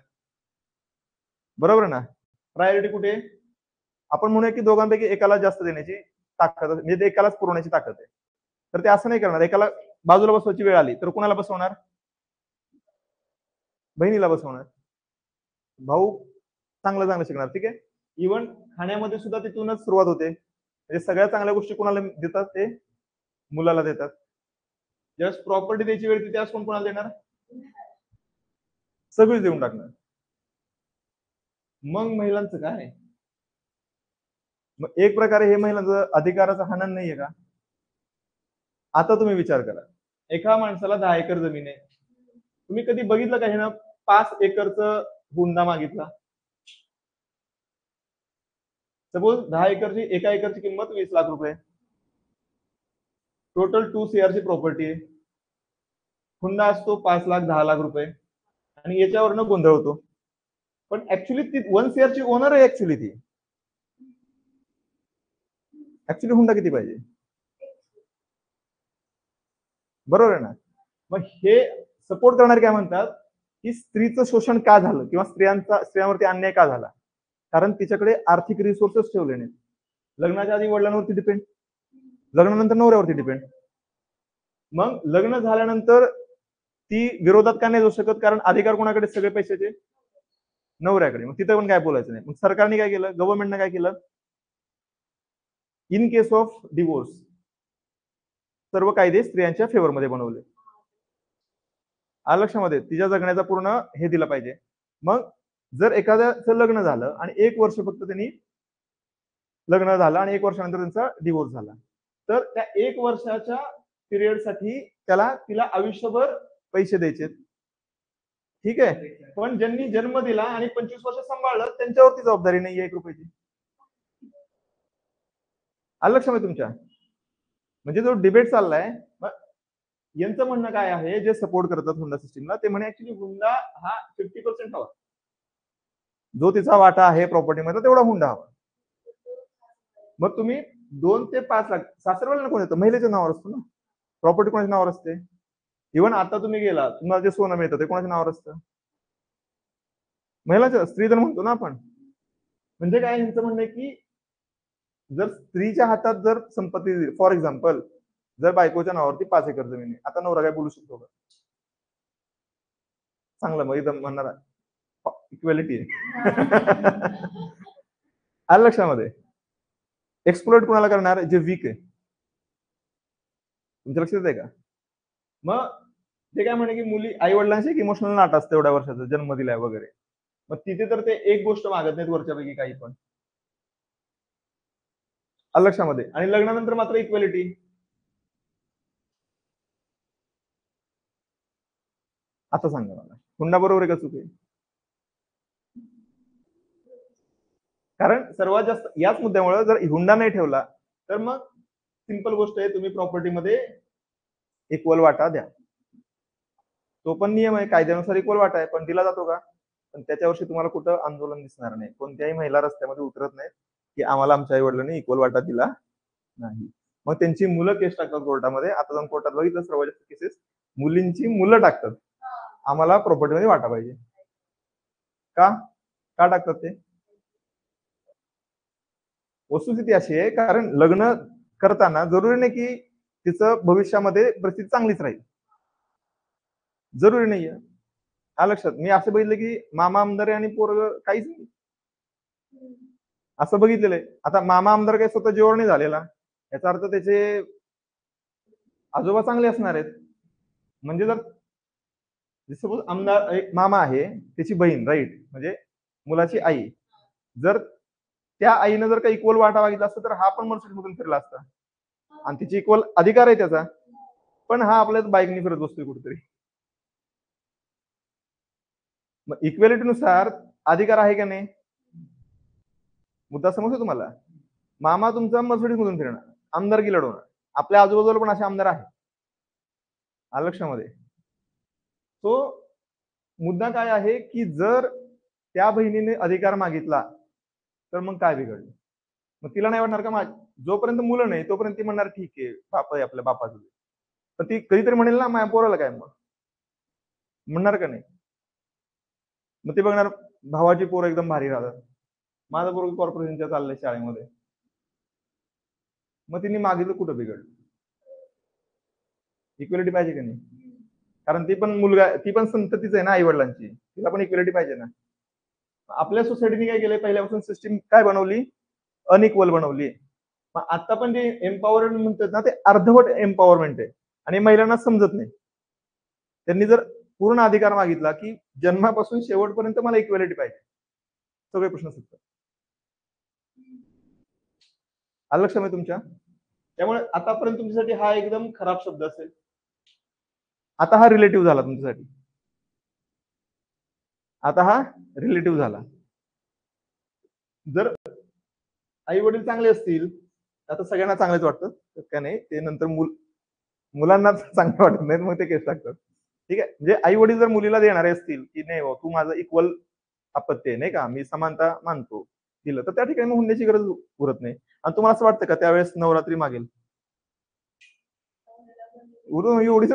बरोबर ना? प्रायोरिटी कुठे? आपण म्हणूया की दोघांपैकी एकाला जास्त देण्याची ताकद, म्हणजे एकालाच पुरवण्याची ताकद आहे. तर ते असं नाही करणार. एकाला बाजूला बसवायची वेळ आली तर कुणाला बसवणार? बहिणीला बसवणार. भाऊ चांगलं चांगलं शिकणार. ठीक आहे. इव्हन खाण्यामध्ये सुद्धा तिथूनच सुरुवात होते. म्हणजे सगळ्या चांगल्या गोष्टी कोणाला देतात? ते मुलाला देतात. ज्यावेळेस प्रॉपर्टी द्यायची वेळ त्यावेळेस कोण कोणाला देणार? सगळीच देऊन टाकणार. मग महिलांचं काय? मग एक प्रकारे हे महिलांचं अधिकाराचं हनन नाहीये का? आता तुम्ही विचार करा, एका माणसाला 10 एकर जमीन आहे. तुम्ही कधी बघितलं का ह्यानं 5 एकरचं हुंडा मागितला? सपोज 10 एकरची, एका एकरची किंमत 20 लाख रुपये, टोटल 2 CR ची प्रॉपर्टी आहे. हुंडा असतो 5 लाख 10 लाख रुपये, आणि याच्यावरनं गोंधळ होतो. पण ऍक्च्युली ती 1 CR ची ओनर आहे. ऍक्च्युली हुंडा किती पाहिजे? बरोबर आहे ना? मग हे सपोर्ट करणारे काय म्हणतात की स्त्रीचं शोषण का झालं किंवा स्त्रियांवरती अन्याय का झाला? कारण तिच्याकडे आर्थिक रिसोर्सेस ठेवले नाहीत. लग्नाच्या आधी वडिलांवरती डिपेंड, लग्नानंतर नवऱ्यावरती डिपेंड. मग लग्न झाल्यानंतर ती विरोधात का नाही जाऊ शकत? कारण अधिकार कोणाकडे? सगळे पैशाचे नवऱ्याकडे. मग तिथं पण काय बोलायचं नाही. मग सरकारने काय केलं, गव्हर्नमेंटने काय केलं, इन केस ऑफ डिवोर्स सर्व कायदे स्त्रियांच्या फेवरमध्ये बनवले. लक्षामध्ये तिच्या जगण्याचा पूर्ण हे दिलं पाहिजे. मग जर एखाद्याचं लग्न झालं आणि 1 वर्ष फक्त त्यांनी लग्न झालं आणि 1 वर्षानंतर त्यांचा डिवोर्स झाला, तर त्या 1 वर्षाच्या पिरियडसाठी तिला आयुष्यभर पैसे द्यायचे. ठीक आहे. पण ज्यांनी जन्म दिला आणि 25 वर्ष सांभाळलं त्यांच्यावरती जबाबदारी नाहीये 1 रुपयाची. लक्षामध्ये तुमच्या? म्हणजे जो डिबेट चाललाय, यांचं म्हणणं काय आहे, जे सपोर्ट करतात हुंडा सिस्टीमला, ते म्हणे ऍक्च्युली हुंडा हा 50% हवा. जो तिचा वाटा आहे प्रॉपर्टीमध्ये तेवढा हुंडा हवा. मग तुम्ही 2 ते 5 लाख सासरवाल्याला कोण येतं? महिलेच्या नावावर असतो ना. प्रॉपर्टी कोणाच्या नावावर असते? इव्हन आता तुम्ही गेला, तुम्हाला जे सोनं मिळतं ते कोणाच्या नावावर असतं? महिलाच्या. स्त्रीधन म्हणतो ना आपण. म्हणजे काय यांचं म्हणणं आहे की जर स्त्रीच्या हातात जर संपत्ती, फॉर एक्झाम्पल जर बायकोच्या नावावरती 5 एकर जमीन आहे, आता नवरा काय बोलू शकतो का? चांगलं, मग एकदम म्हणणार इक्वेलिटी आहे. आलं लक्षामध्ये? एक्सप्लोइट कोणाला करणार? जे वीक आहे. तुमच्या लक्षात आहे का? मग ते काय म्हणे की मुली आई वडिलांशी इमोशनल नातं असतं एवढ्या वर्षाचं, जन्म दिलाय वगैरे. मग तिथे तर ते एक गोष्ट मागत नाहीत वरच्यापैकी काही पण. लक्षामध्ये. आणि लग्नानंतर मात्र इक्वेलिटी. आता सांगा मला, हुंडा बरोबर आहे का चूक आहे? कारण सर्वात जास्त याच मुद्द्यामुळे जर हुंडा नाही ठेवला तर मग सिंपल गोष्ट आहे, तुम्ही प्रॉपर्टीमध्ये इक्वल वाटा द्या. तो पण नियम आहे, कायद्यानुसार इक्वल वाटा आहे, पण दिला जातो का? पण त्याच्यावर्षी तुम्हाला कुठं आंदोलन दिसणार नाही. कोणत्याही महिला रस्त्यामध्ये उतरत नाहीत की आम्हाला आमच्या आई वडिलांनी इक्वल वाटा दिला नाही. मग त्यांची मुलं केस टाकतात कोर्टामध्ये. आता जाऊन कोर्टात बघितलं सर्वात जास्त केसेस मुलींची मुलं टाकतात, आम्हाला प्रॉपर्टीमध्ये वाटा पाहिजे. का का टाकतात ते? वस्तुस्थिती अशी आहे, कारण लग्न करताना जरुरी नाही की तिचं भविष्यामध्ये परिस्थिती चांगलीच राहील, जरुरी नाहीये. लक्षात मी असं बघितलं की मामा आमदार आणि पोरग काहीच नाही, असं बघितलेलं आहे. आता मामा आमदार काही स्वतः जेवण नाही झालेला, याचा अर्थ त्याचे आजोबा चांगले असणार आहेत. म्हणजे जर सपोज आमदार एक मामा आहे, त्याची बहीण राईट, म्हणजे मुलाची आई, जर त्या आईनं जर काही इक्वल वाटा मागितला असता तर हा पण मर्सिडीज मधून फिरला असता आणि तिची इक्वल अधिकार आहे त्याचा, पण हा आपल्याच बाईकने फिरत बसतोय कुठेतरी. मग इक्वेलिटीनुसार अधिकार आहे का नाही? मुद्दा समजतो तुम्हाला? मामा तुमचा मर्सिडीज मधून फिरणार, आमदारकी लढवणार, आपल्या आजूबाजूला पण असे आमदार आहेत, लक्षामध्ये. तो मुद्दा काय आहे की जर त्या बहिणीने अधिकार मागितला तर मग काय बिघडलं? मग तिला नाही वाटणार का जोपर्यंत मुलं नाही तोपर्यंत ती म्हणणार ठीक आहे, बाप आहे आपल्या बापाचं, पण ती कधीतरी म्हणेल ना माझ्या पोराला काय, मग म्हणणार का नाही? मग ते बघणार भावाची पोरं एकदम भारी राहतात, माझं पोरग कॉर्पोरेशनच्या चाललंय शाळेमध्ये, मग तिने मागितलं कुठं बिघडलं? इक्वेलिटी पाहिजे का नाही? कारण ती पण मुलगा, ती पण संततीच आहे ना आई वडिलांची, तिला पण इक्वेलिटी पाहिजे ना. आपल्या सोसायटीने काय केलंय, पहिल्यापासून सिस्टीम काय बनवली, अनइक्वल बनवली. मग आता पण जे एम्पॉवरमेंट म्हणतात ना, ते अर्धवट एम्पॉवरमेंट आहे आणि महिलांना समजत नाही. त्यांनी जर पूर्ण अधिकार मागितला की जन्मापासून शेवटपर्यंत मला इक्वेलिटी पाहिजे, सगळे प्रश्न सुटतात. आलं लक्षात आहे तुमच्या? त्यामुळे आतापर्यंत तुमच्यासाठी हा एकदम खराब शब्द असेल, आता हा रिलेटिव्ह झाला तुमच्यासाठी, आता हा रिलेटिव्ह झाला. जर आई वडील चांगले असतील, आता सगळ्यांना चांगलेच वाटतं का नाही, ते नंतर मुलांना चांगलं वाटत नाही, मग ते केस टाकतात. ठीक आहे, म्हणजे आई वडील जर मुलीला देणारे असतील की नाही तू माझं इक्वल आपत्ती आहे, नाही का, मी समानता मानतो, दिलं तर त्या ठिकाणी मग हुंड्याची गरज उरत नाही. आणि तुम्हाला असं वाटतं का त्यावेळेस नवरात्री मागेल? एवढीच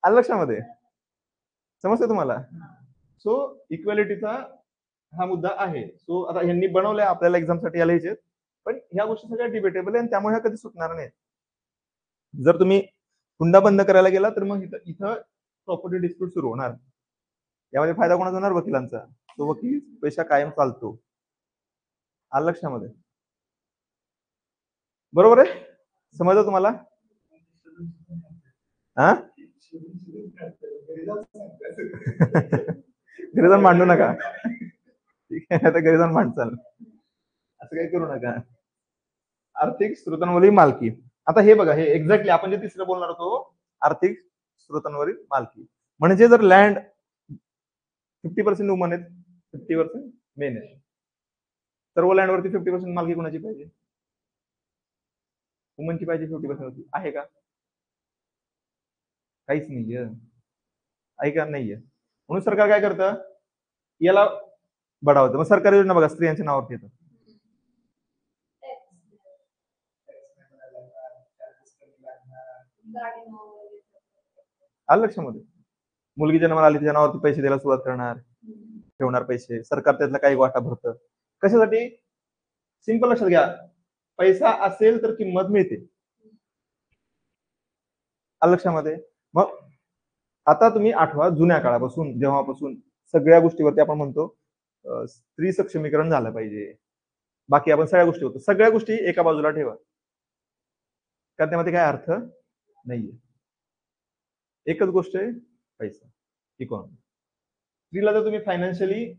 लक्षामध्ये समजतं तुम्हाला? सो इक्वेलिटीचा हा मुद्दा आहे. सो आता ह्यांनी बनवलंय आपल्याला एक्झामसाठी यायला यायचे, पण ह्या गोष्टी सगळ्या डिबेटेबल आहे आणि त्यामुळे ह्या कधी सुटणार नाही. जर तुम्ही हुंडा बंद करायला गेला तर मग इथं प्रॉपर्टी डिस्प्यूट सुरू होणार. यामध्ये फायदा कोणाचा होणार? वकिलांचा. तो वकील पैसा कायम चालतो. आलं लक्षामध्ये? बरोबर आहे? समजलं तुम्हाला? हा घरी जाऊन मांडू नका, ठीक आहे, आता घरी जाऊन मांडचाल, असं काही करू नका. आर्थिक स्रोतांवरील मालकी. आता हे बघा, हे एक्झॅक्टली आपण जे तिसरं बोलणार होतो, आर्थिक स्रोतांवरील मालकी. म्हणजे जर लँड 50% वुमन आहेत, 50% मेन आहेत, सर्व लँडवरती 50% मालकी कोणाची पाहिजे? वुमनची पाहिजे 50% आहे का? काहीच नाहीये, आहे का? नाहीये. म्हणून सरकार काय करतं, याला बढावतं. मग सरकारी योजना बघा, स्त्रियांच्या नावावरती येतात. आलं लक्षामध्ये? मुलगी जन्माला आली त्याच्या नावावरती पैसे द्यायला सुरुवात करणार, ठेवणार पैसे, सरकार त्यातला काही वाटा भरतं. कशासाठी? सिंपल लक्षात घ्या, पैसा असेल तर किंमत मिळते. आलं लक्षामध्ये? मग आता तुम्ही आठवा, जुन्या काळापासून जेव्हापासून सगळ्या गोष्टीवरती आपण म्हणतो स्त्री सक्षमीकरण झालं पाहिजे, बाकी आपण सगळ्या गोष्टी होतो, सगळ्या गोष्टी एका बाजूला ठेवा, कारण त्यामध्ये काय अर्थ नाहीये. एकच गोष्ट आहे, पैसा, इकॉनॉमी. स्त्रीला जर तुम्ही फायनान्शियली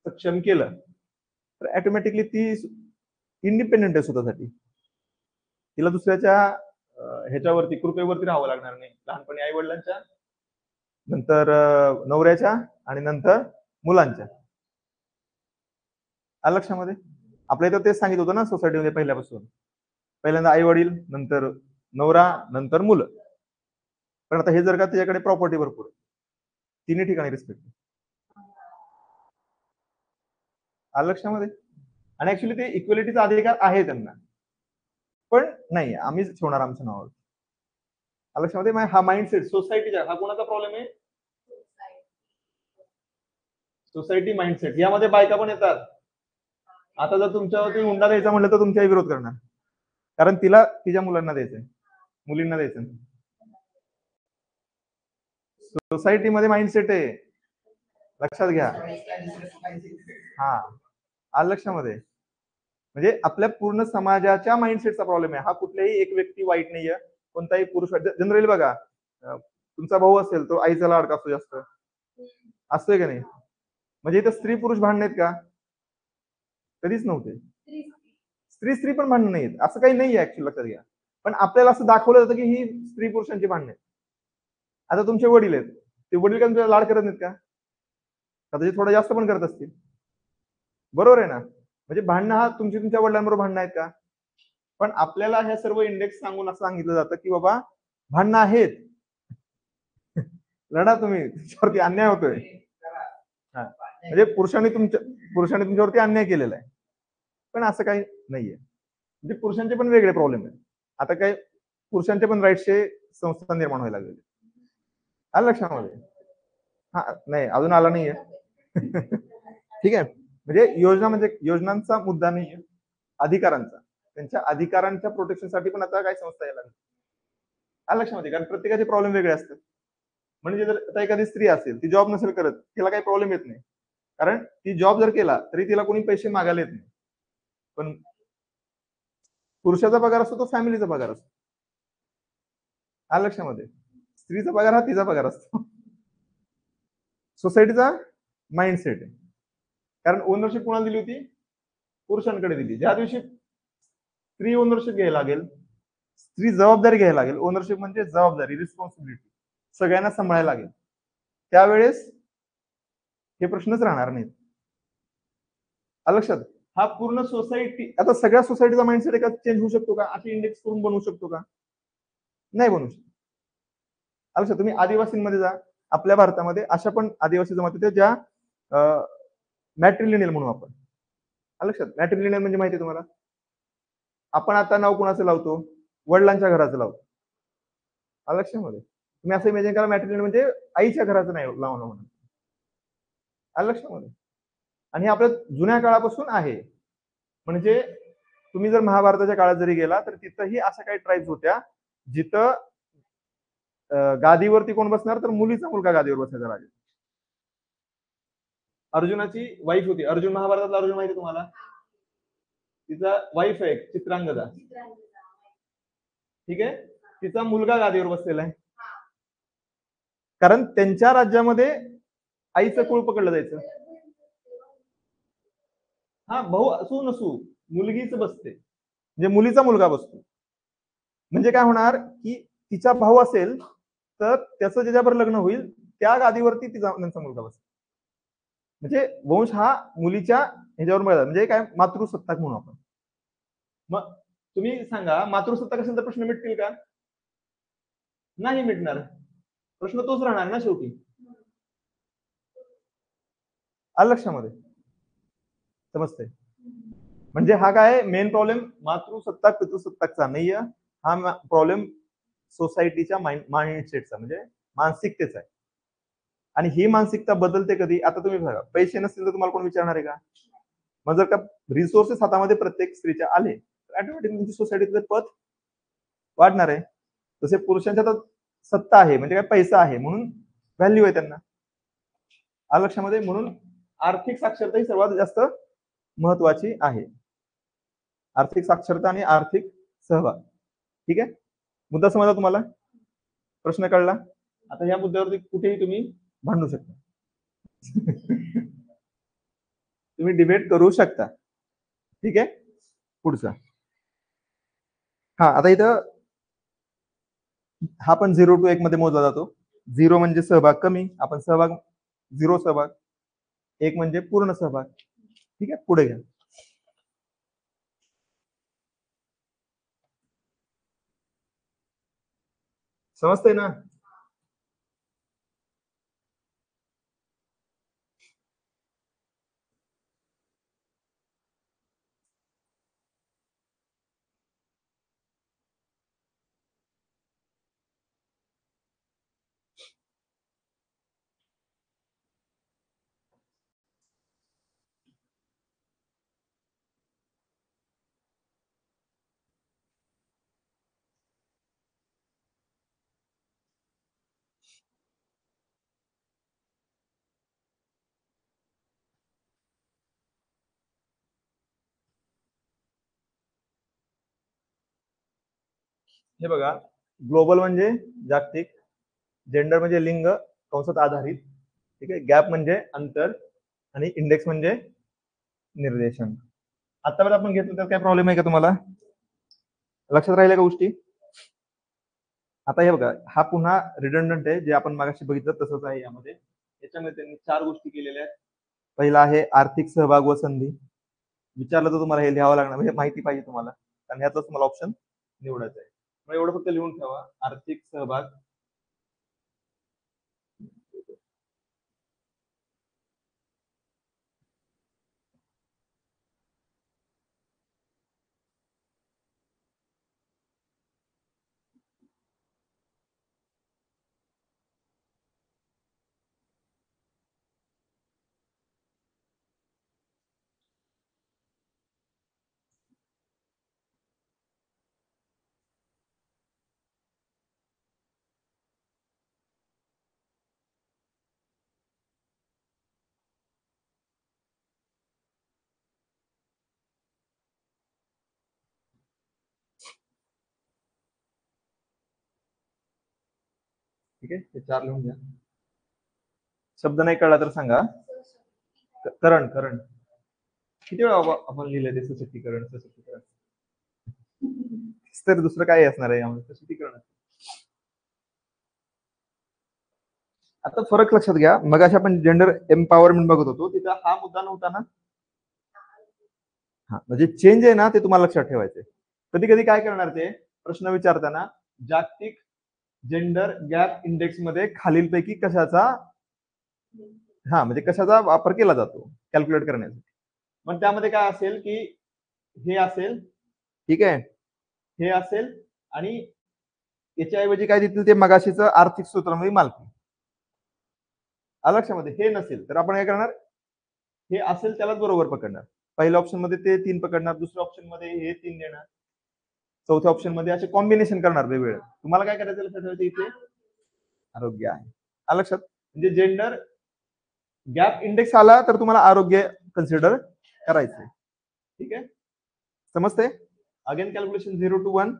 सक्षम केलं तर ऑटोमॅटिकली ती इंडिपेंडेंट आहे स्वतःसाठी, तिला दुसऱ्याच्या ह्याच्यावरती कृपेवरती राहावं लागणार नाही. लहानपणी आई वडिलांच्या नंतर नवऱ्याच्या आणि नंतर मुलांच्या. आलं लक्षामध्ये? आपल्या इथं तेच सांगितलं होतं ना सोसायटीमध्ये पहिल्यापासून. पहिल्यांदा आई वडील, नंतर नवरा, नंतर मुलं. पण आता हे जर का त्याच्याकडे प्रॉपर्टी भरपूर आहे, तिन्ही ठिकाणी रिस्पेक्ट. आलं लक्षामध्ये? आणि ऍक्च्युली ते इक्वेलिटीचा अधिकार आहे त्यांना, पण नाही आम्हीच ठेवणार आमच्या नावावर. आलं लक्षामध्ये? हा माइंडसेट सोसायटीचा, हा कोणाचा प्रॉब्लेम आहे? Society mindset. यामध्ये बायका पण येतात. आता जर तुमच्यावरती हुंडा द्यायचा म्हटलं तर तुमच्याही विरोध करणार, कारण तिला तिच्या मुलांना द्यायचंय, मुलींना द्यायचं. सोसायटीमध्ये माइंडसेट आहे, लक्षात घ्या. हा, आलं लक्षामध्ये? म्हणजे आपल्या पूर्ण समाजाच्या माइंडसेटचा प्रॉब्लेम आहे हा. कुठल्याही एक व्यक्ती वाईट नाहीये, कोणताही पुरुष. जनरली बघा, तुमचा भाऊ असेल तो आईचा लाडका असतो जास्त, असतोय का नाही? म्हणजे इथं स्त्री पुरुष भांडण आहेत का? कधीच नव्हते. स्त्री स्त्री पण भांडण नाहीत, असं काही नाहीये ऍक्च्युअली, लक्षात घ्या. पण आपल्याला असं दाखवलं जातं की ही स्त्री पुरुषांची भांडण. आता तुमचे वडील आहेत, ते वडील का तुमच्या लाड करत नाहीत का? कदाचित थोडं जास्त पण करत असतील, बरोबर आहे ना? म्हणजे भांडणं हा तुमच्या वडिलांबरोबर भांडणं आहेत का? पण आपल्याला हे सर्व इंडेक्स सांगून असं सांगितलं जातं की बाबा भांडणं आहेत, लढा तुम्ही, तुमच्यावरती अन्याय होतोय. म्हणजे पुरुषांनी तुमच्यावरती अन्याय केलेला आहे, पण असं काही नाहीये. म्हणजे पुरुषांचे पण वेगळे प्रॉब्लेम आहेत. आता काय पुरुषांचे पण राईट्सचे संस्था निर्माण व्हायला लागले. आलं लक्षामध्ये? हा, नाही अजून आला नाहीये. ठीक आहे. म्हणजे योजनांचा मुद्दा नाहीये, अधिकारांचा. त्यांच्या अधिकारांच्या प्रोटेक्शनसाठी पण आता काय संस्था यायला लागली. आलं लक्षामध्ये? कारण प्रत्येकाचे प्रॉब्लेम वेगळे असतात. म्हणजे जर आता एखादी स्त्री असेल, ती जॉब नसेल करत, तिला काही प्रॉब्लेम येत नाही, कारण ती जॉब जर केला तरी तिला कोणी पैसे मागायला येत नाही. पण पुरुषाचा पगार असतो तो फॅमिलीचा पगार असतो. आलं लक्षामध्ये? स्त्रीचा पगार हा तिचा पगार असतो. सोसायटीचा माइंडसेट आहे. कारण ओनरशिप कोणाला दिली होती? पुरुषांकडे दिली. ज्या दिवशी स्त्री ओनरशिप घ्यायला लागेल, स्त्री जबाबदारी घ्यायला लागेल, ओनरशिप म्हणजे जबाबदारी, रिस्पॉन्सिबिलिटी, सगळ्यांना सांभाळायला लागेल, त्यावेळेस हे प्रश्नच राहणार नाहीत. लक्षात? हा पूर्ण सोसायटी, आता सगळ्या सोसायटीचा माइंडसेट एका चेंज होऊ शकतो का? अशी इंडेक्स करून बनवू शकतो का? नाही बनवू शकतो. लक्षात? तुम्ही आदिवासींमध्ये जा, आपल्या भारतामध्ये अशा पण आदिवासी जमाती आहेत ज्या मॅट्रिलिनियल म्हणू आपण. लक्षात? मॅट्रिलिनियल म्हणजे माहिती आहे तुम्हाला? आपण आता नाव कुणाचं लावतो? वडिलांच्या घराचं लावतो. लक्षामध्ये? तुम्ही असं इमॅजिन करा, मॅट्रिलिनियल म्हणजे आईच्या घराचं नाही लावणं म्हणून. लक्षामध्ये? आणि हे आपल्या जुन्या काळापासून आहे. म्हणजे तुम्ही जर महाभारताच्या काळात जरी गेला तर तिथंही अशा काही ट्राईब्स होत्या जिथं गादीवरती कोण बसणार, तर मुलीचा मुलगा गादीवर बसायचा राजा. अर्जुनाची वाईफ होती. अर्जुन, महाभारतातला अर्जुन माहिती तुम्हाला? तिचा वाईफ आहे चित्रांगदा. ठीक आहे. तिचा मुलगा गादीवर बसलेला आहे, कारण त्यांच्या राज्यामध्ये आईचं कुळ पकडलं जायचं. हा, भाऊ असू नसू, मुलगीच बसते, म्हणजे मुलीचा मुलगा बसतो. म्हणजे काय होणार की तिचा भाऊ असेल तर त्याचं ज्याच्यावर लग्न होईल त्या गादीवरती त्यांचा मुलगा बसेल. म्हणजे वंश हा मुलीच्या ह्याच्यावर मिळतात, म्हणजे काय मातृसत्ताक म्हणून आपण. मग तुम्ही सांगा, मातृसत्ताक असेल तर प्रश्न मिटतील का? नाही मिटणार. प्रश्न तोच राहणार ना शेवटी. आलं लक्षामध्ये? समजतंय? म्हणजे हा काय मेन प्रॉब्लेम मातृसत्ताक पितृसत्ताकचा नाहीये, हा प्रॉब्लेम सोसायटीच्या माइंडसेटचा, म्हणजे मानसिकतेचा आहे. आणि ही मानसिकता बदलते कधी? आता तुम्ही बघा, पैसे नसतील तर तुम्हाला कोण विचारणार आहे का? मग जर का रिसोर्सेस हातामध्ये प्रत्येक स्त्रीच्या आले तर ऑटोमॅटिक तुमची सोसायटीतलं पद वाढणार आहे. तसे पुरुषांच्या तर सत्ता आहे, म्हणजे काय पैसा आहे म्हणून व्हॅल्यू आहे त्यांना. आलं लक्षामध्ये? म्हणून आर्थिक साक्षरता ही सर्वात जास्त महत्वाची आहे. आर्थिक साक्षरता आणि आर्थिक सहभाग. ठीक आहे? मुद्दा समजला तुम्हाला? प्रश्न कळला? आता या मुद्द्यावरती कुठेही तुम्ही भांडू शकता. तुम्ही डिबेट करू शकता. ठीक आहे? पुढचा. हा, आता इथं हा पण 0 to 1 मध्ये मोजला जातो. 0 म्हणजे सहभाग कमी, आपण सहभाग 0 सहभाग, 1 म्हणजे पूर्ण सहभाग. ठीक आहे, पुढे घ्या. समजतंय ना? हे बघा, ग्लोबल म्हणजे जागतिक, जेंडर म्हणजे लिंग कंसात आधारित, ठीक आहे, गॅप म्हणजे अंतर, आणि इंडेक्स म्हणजे निर्देशन. आतापर्यंत आपण घेतलं तर काय प्रॉब्लेम आहे का तुम्हाला? लक्षात राहिल्या का गोष्टी? आता हे बघा, हा पुन्हा रिडंडंट आहे, जे आपण मागाशी बघितलं तसंच आहे. यामध्ये याच्यामध्ये त्यांनी 4 गोष्टी केलेल्या आहेत. पहिला आहे आर्थिक सहभाग व संधी. विचारलं तर तुम्हाला हे लिहावं लागणार, म्हणजे माहिती पाहिजे तुम्हाला, कारण ह्यातच तुम्हाला ऑप्शन निवडायचं आहे. मग एवढं फक्त लिहून ठेवा, आर्थिक सहभाग ठीक आहे, हे 4 लिहून घ्या. शब्द नाही कळला तर सांगा. करण करण किती वेळा आपण लिहिलंय ते सशक्तीकरण सशक्तीकरण, तर दुसरं काय असणार आहे यामध्ये सशक्तीकरण. आता फरक लक्षात घ्या, मग अशा आपण जेंडर एम्पॉवरमेंट बघत होतो, तिथं हा मुद्दा नव्हता ना. हा, म्हणजे चेंज आहे ना, ते तुम्हाला लक्षात ठेवायचंय. कधी कधी काय करणार ते प्रश्न विचारताना, जागतिक जेंडर गॅप इंडेक्स मध्ये खालीलपैकी कशाचा, हा म्हणजे कशाचा वापर केला जातो कॅल्क्युलेट करण्यासाठी. मग त्यामध्ये काय असेल की हे असेल, ठीक आहे, हे असेल, आणि याच्याऐवजी काय देतील ते मगाशीच आर्थिक सूत्रामध्ये मालकी. लक्षामध्ये हे नसेल तर आपण काय करणार, हे असेल त्यालाच बरोबर पकडणार. पहिल्या ऑप्शन मध्ये ते 3 पकडणार, दुसऱ्या ऑप्शन मध्ये हे 3 देणार, चौथ्या ऑप्शन मध्ये असे कॉम्बिनेशन करणार वेगवेगळे. तुम्हाला काय करायचं लक्षात ठेवायचं, इथे आरोग्य आहे. लक्षात, म्हणजे जेंडर गॅप इंडेक्स आला तर तुम्हाला आरोग्य कन्सिडर करायचंय. ठीक आहे, समजते. Again calculation 0 to 1.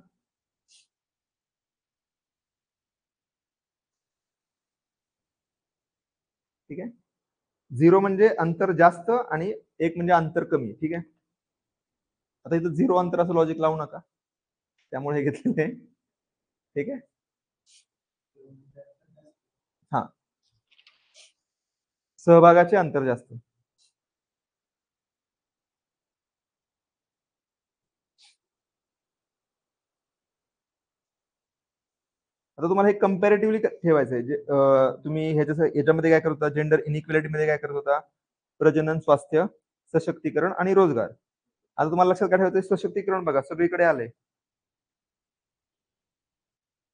ठीक आहे, 0 म्हणजे अंतर जास्त आणि 1 म्हणजे अंतर कमी. ठीक आहे, आता इथं 0 अंतर असं लॉजिक लावू नका, त्यामुळे हे घेतलेलं आहे. ठीक आहे, हा, सहभागाचे अंतर जास्त. आता तुम्हाला हे कम्पॅरेटिव्हली ठेवायचं आहे. जे तुम्ही ह्याच्यामध्ये काय करत होता, जेंडर इनइक्वॅलिटी मध्ये काय करत होता, प्रजनन, स्वास्थ्य, सशक्तीकरण आणि रोजगार. आता तुम्हाला लक्षात काय ठेवायचं, सशक्तीकरण बघा सगळीकडे आलंय.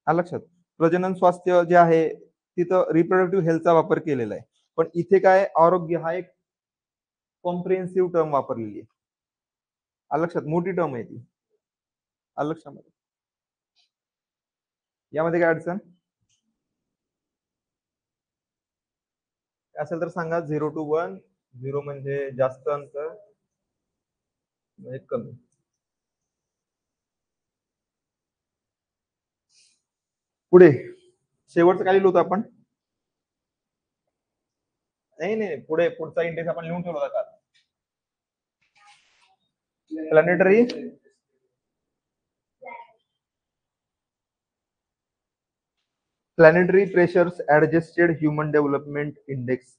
लक्षात, प्रजनन स्वास्थ्य जे आहे तिथं रिप्रोडक्टिव्ह हेल्थचा वापर केलेला आहे, पण इथे काय आरोग्य हा एक कॉम्प्रिहेन्सिव्ह टर्म वापरलेली आहे. लक्षात, मोठी टर्म आहे ती. लक्षामध्ये यामध्ये काय अडचण असेल तर सांगा. 0 to 1. 0 म्हणजे जास्त अंतर, म्हणजे कमी. पुढे शेवटचं काय लिहिलं होतं आपण? नाही नाही, पुढे पुढचा इंडेक्स आपण लिहून ठेवला होता का? Planetary planetary pressures adjusted human development index,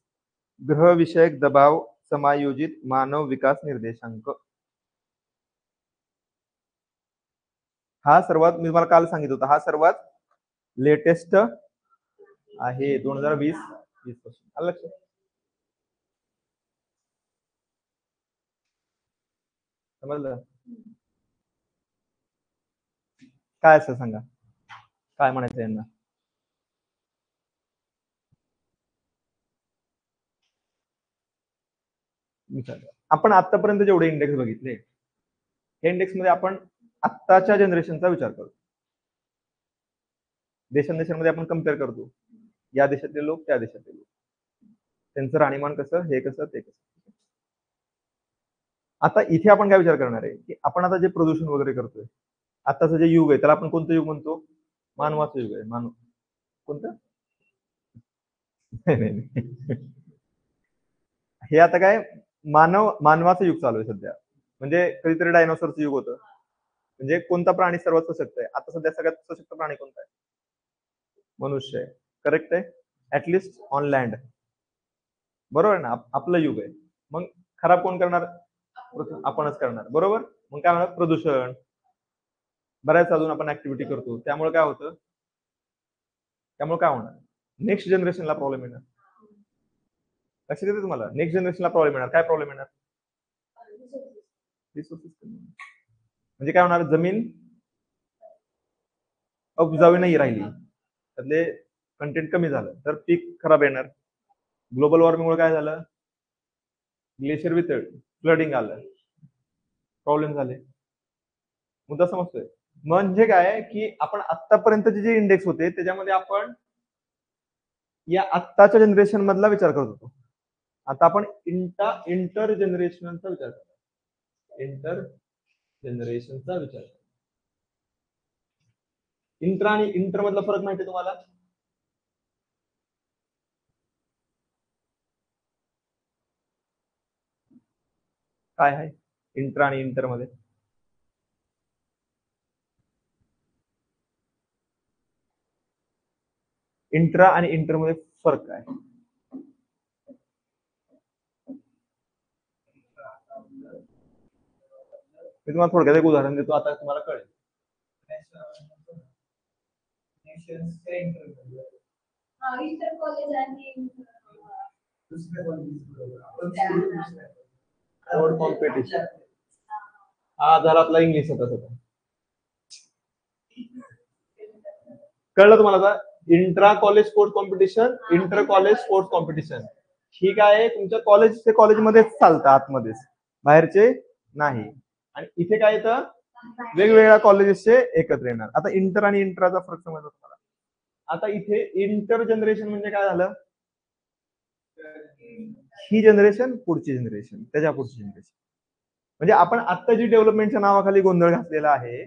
ग्रह विषयक दबाव समायोजित मानव विकास निर्देशांक. हा सर्वात, मी तुम्हाला काल सांगितलं होतं, हा सर्वात लेटेस्ट आहे 2020 पासून. आलं लक्षात? समजलं? काय असं सांगा, काय म्हणायचं यांना? आपण आतापर्यंत जेवढे इंडेक्स बघितले, या इंडेक्स मध्ये आपण आत्ताच्या जनरेशनचा विचार करतो. देशांदेशांमध्ये आपण कम्पेअर करतो, या देशातले लोक त्या देशातले लोक, त्यांचं राहणीमान कसं, हे कसं, ते कसं. आता इथे आपण काय विचार करणार आहे की आपण आता जे प्रदूषण वगैरे करतोय, आताचं जे युग आहे त्याला आपण कोणतं युग म्हणतो? मानवाचं युग आहे. मानव कोणतं? हे आता काय, मानवाचं युग चालू आहे सध्या. म्हणजे कधीतरी डायनोसॉरचं युग होतं. म्हणजे कोणता प्राणी सर्वात सशक्त आहे? आता सध्या सगळ्यात सशक्त प्राणी कोणता आहे? मनुष्य आहे. करेक्ट आहे, ऍटलिस्ट ऑन लँड. बरोबर आहे ना? आपलं युग आहे. मग खराब कोण करणार? आपणच करणार. बरोबर. मग काय म्हणतात? प्रदूषण. बऱ्याच अजून आपण ऍक्टिव्हिटी करतो, त्यामुळे काय होतं? त्यामुळे काय होणार? नेक्स्ट जनरेशनला प्रॉब्लेम येणार. लक्षात येते तुम्हाला? नेक्स्ट जनरेशनला प्रॉब्लेम येणार. काय प्रॉब्लेम येणार? रिसोर्सेस कमी. म्हणजे काय होणार? जमीन उपजावी नाही राहिली, त्यातले कंटेंट कमी झालं तर पीक खराब येणार. ग्लोबल वॉर्मिंगमुळे काय झालं? ग्लेशियर वितळ, फ्लडिंग आलं, प्रॉब्लेम झाले. मुद्दा समजतोय? म्हणजे काय की आपण आतापर्यंतचे जे इंडेक्स होते त्याच्यामध्ये आपण या आत्ताच्या जनरेशन मधला विचार करत होतो. आता आपण इंटर जनरेशनचा विचार करतो. इंटर जनरेशनचा विचार. इंटर आणि इंटर मधला फरक माहिती आहे तुम्हाला? काय आहे इंटर आणि इंटर मध्ये? इंट्रा आणि इंटर मध्ये फरक काय? मी तुम्हाला थोडक्यात एक उदाहरण देतो, आता तुम्हाला कळेल. कॉम्पिटिशन हा झाला आपला इंग्लिश होता सगळं. कळलं तुम्हाला? आता intra college sports competition, inter college sports competition, ठीक आहे. तुमच्या कॉलेज ते कॉलेजमध्येच चालतं, आतमध्येच, बाहेरचे नाही. आणि इथे काय येतं? वेगवेगळ्या कॉलेजेसचे एकत्र येणार. आता इंटर आणि इंट्राचा फरक समजला तुम्हाला? आता इथे इंटर जनरेशन म्हणजे काय झालं? ही जनरेशन, पुढची जनरेशन, त्याच्या पुढची जनरेशन. म्हणजे आपण आता जी डेव्हलपमेंटच्या नावाखाली गोंधळ घातलेला आहे,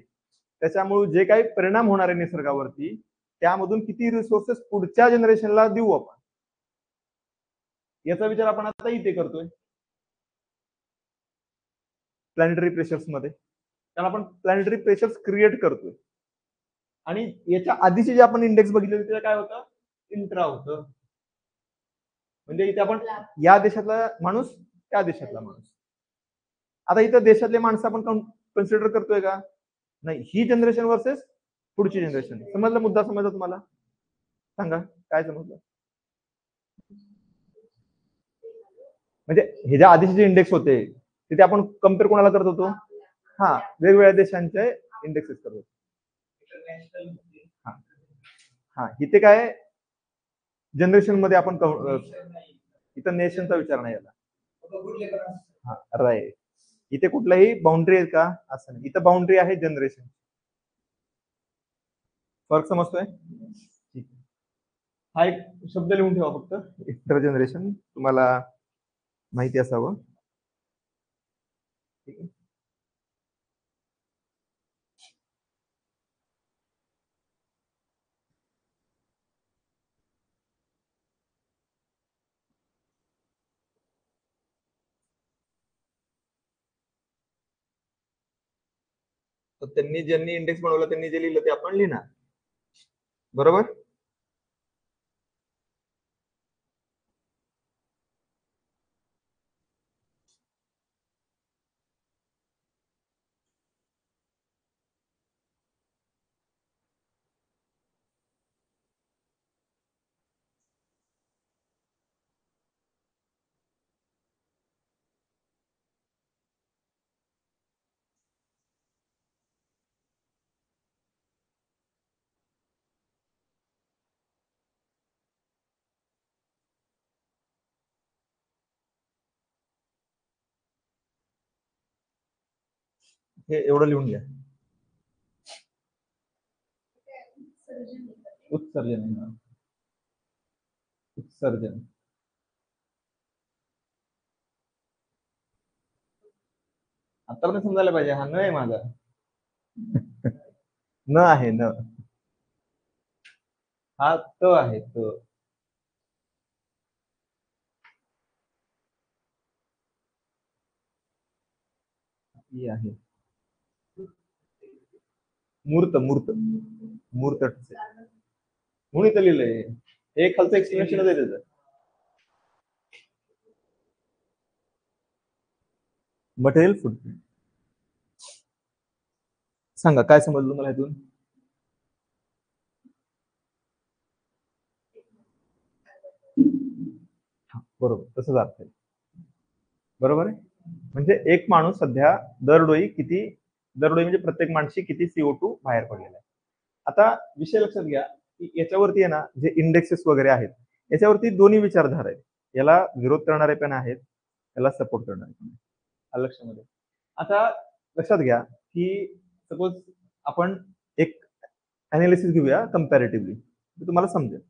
त्याच्यामुळे जे काही परिणाम होणार आहे निसर्गावरती, त्यामधून किती रिसोर्सेस पुढच्या जनरेशनला देऊ आपण, याचा विचार आपण आता इथे करतोय प्लॅनेटरी प्रेशर्स मध्ये. त्याला आपण प्लॅनेटरी प्रेशर्स क्रिएट करतोय. आणि याच्या आधीचे जे आपण इंडेक्स बघितले त्याला काय होतं? इंट्रा होतं. म्हणजे इथे आपण या देशातला माणूस, त्या देशातला माणूस. आता इथं देशातले माणसं आपण कन्सिडर करतोय का? नाही. ही जनरेशन वर्सेस पुढची जनरेशन. समजला मुद्दा? समजला तुम्हाला? सांगा काय समजलं? म्हणजे हे ज्या आधीचे जे इंडेक्स होते तिथे आपण कम्पेअर कोणाला करत होतो? हा, वेगवेगळ्या देशांचे इंडेक्सेस करत होतो. हा, इथे काय जनरेशन मध्ये आपण इथं नेशनचा विचार नाही आला. हा, राईट. इथे कुठलाही बाउंड्री आहे का? असं नाही. इथं बाउंड्री आहे जनरेशन. फरक समजतोय? हा एक शब्द लिहून ठेवा फक्त, इंटर जनरेशन, तुम्हाला माहिती असावं. ठीक आहे. तर त्यांनी ज्यांनी इंडेक्स बनवला त्यांनी जे लिहिलं ते आपण लिहिणार. बरोबर? हे एवढं लिहून घ्या. उत्सर्जन. उत्सर्जन. आता पण समजायला पाहिजे, हा न आहे माझा. न आहे, न. हा त आहे, त. ही आहे मूर्त. मूर्त. मूर्त. म्हणून इथं लिहिलंय. हे खालचं एक्सप्लेनेशन आहे त्याचं. Material footprint. सांगा काय समजलं मला इथून? बरोबर, तसंच अर्थ आहे. बरोबर आहे. म्हणजे एक माणूस सध्या दरडोई म्हणजे प्रत्येक माणशी किती CO2 बाहेर पडलेला आहे. आता विषय लक्षात घ्या की याच्यावरती आहे ना, जे इंडेक्सेस वगैरे आहेत याच्यावरती दोन्ही विचारधारा आहेत. याला विरोध करणारे पण आहेत, याला सपोर्ट करणारे पण आहेत. लक्षामध्ये. आता लक्षात घ्या की सपोज आपण एक अनालिसिस घेऊया कंपॅरेटिव्हली, तुम्हाला समजेल.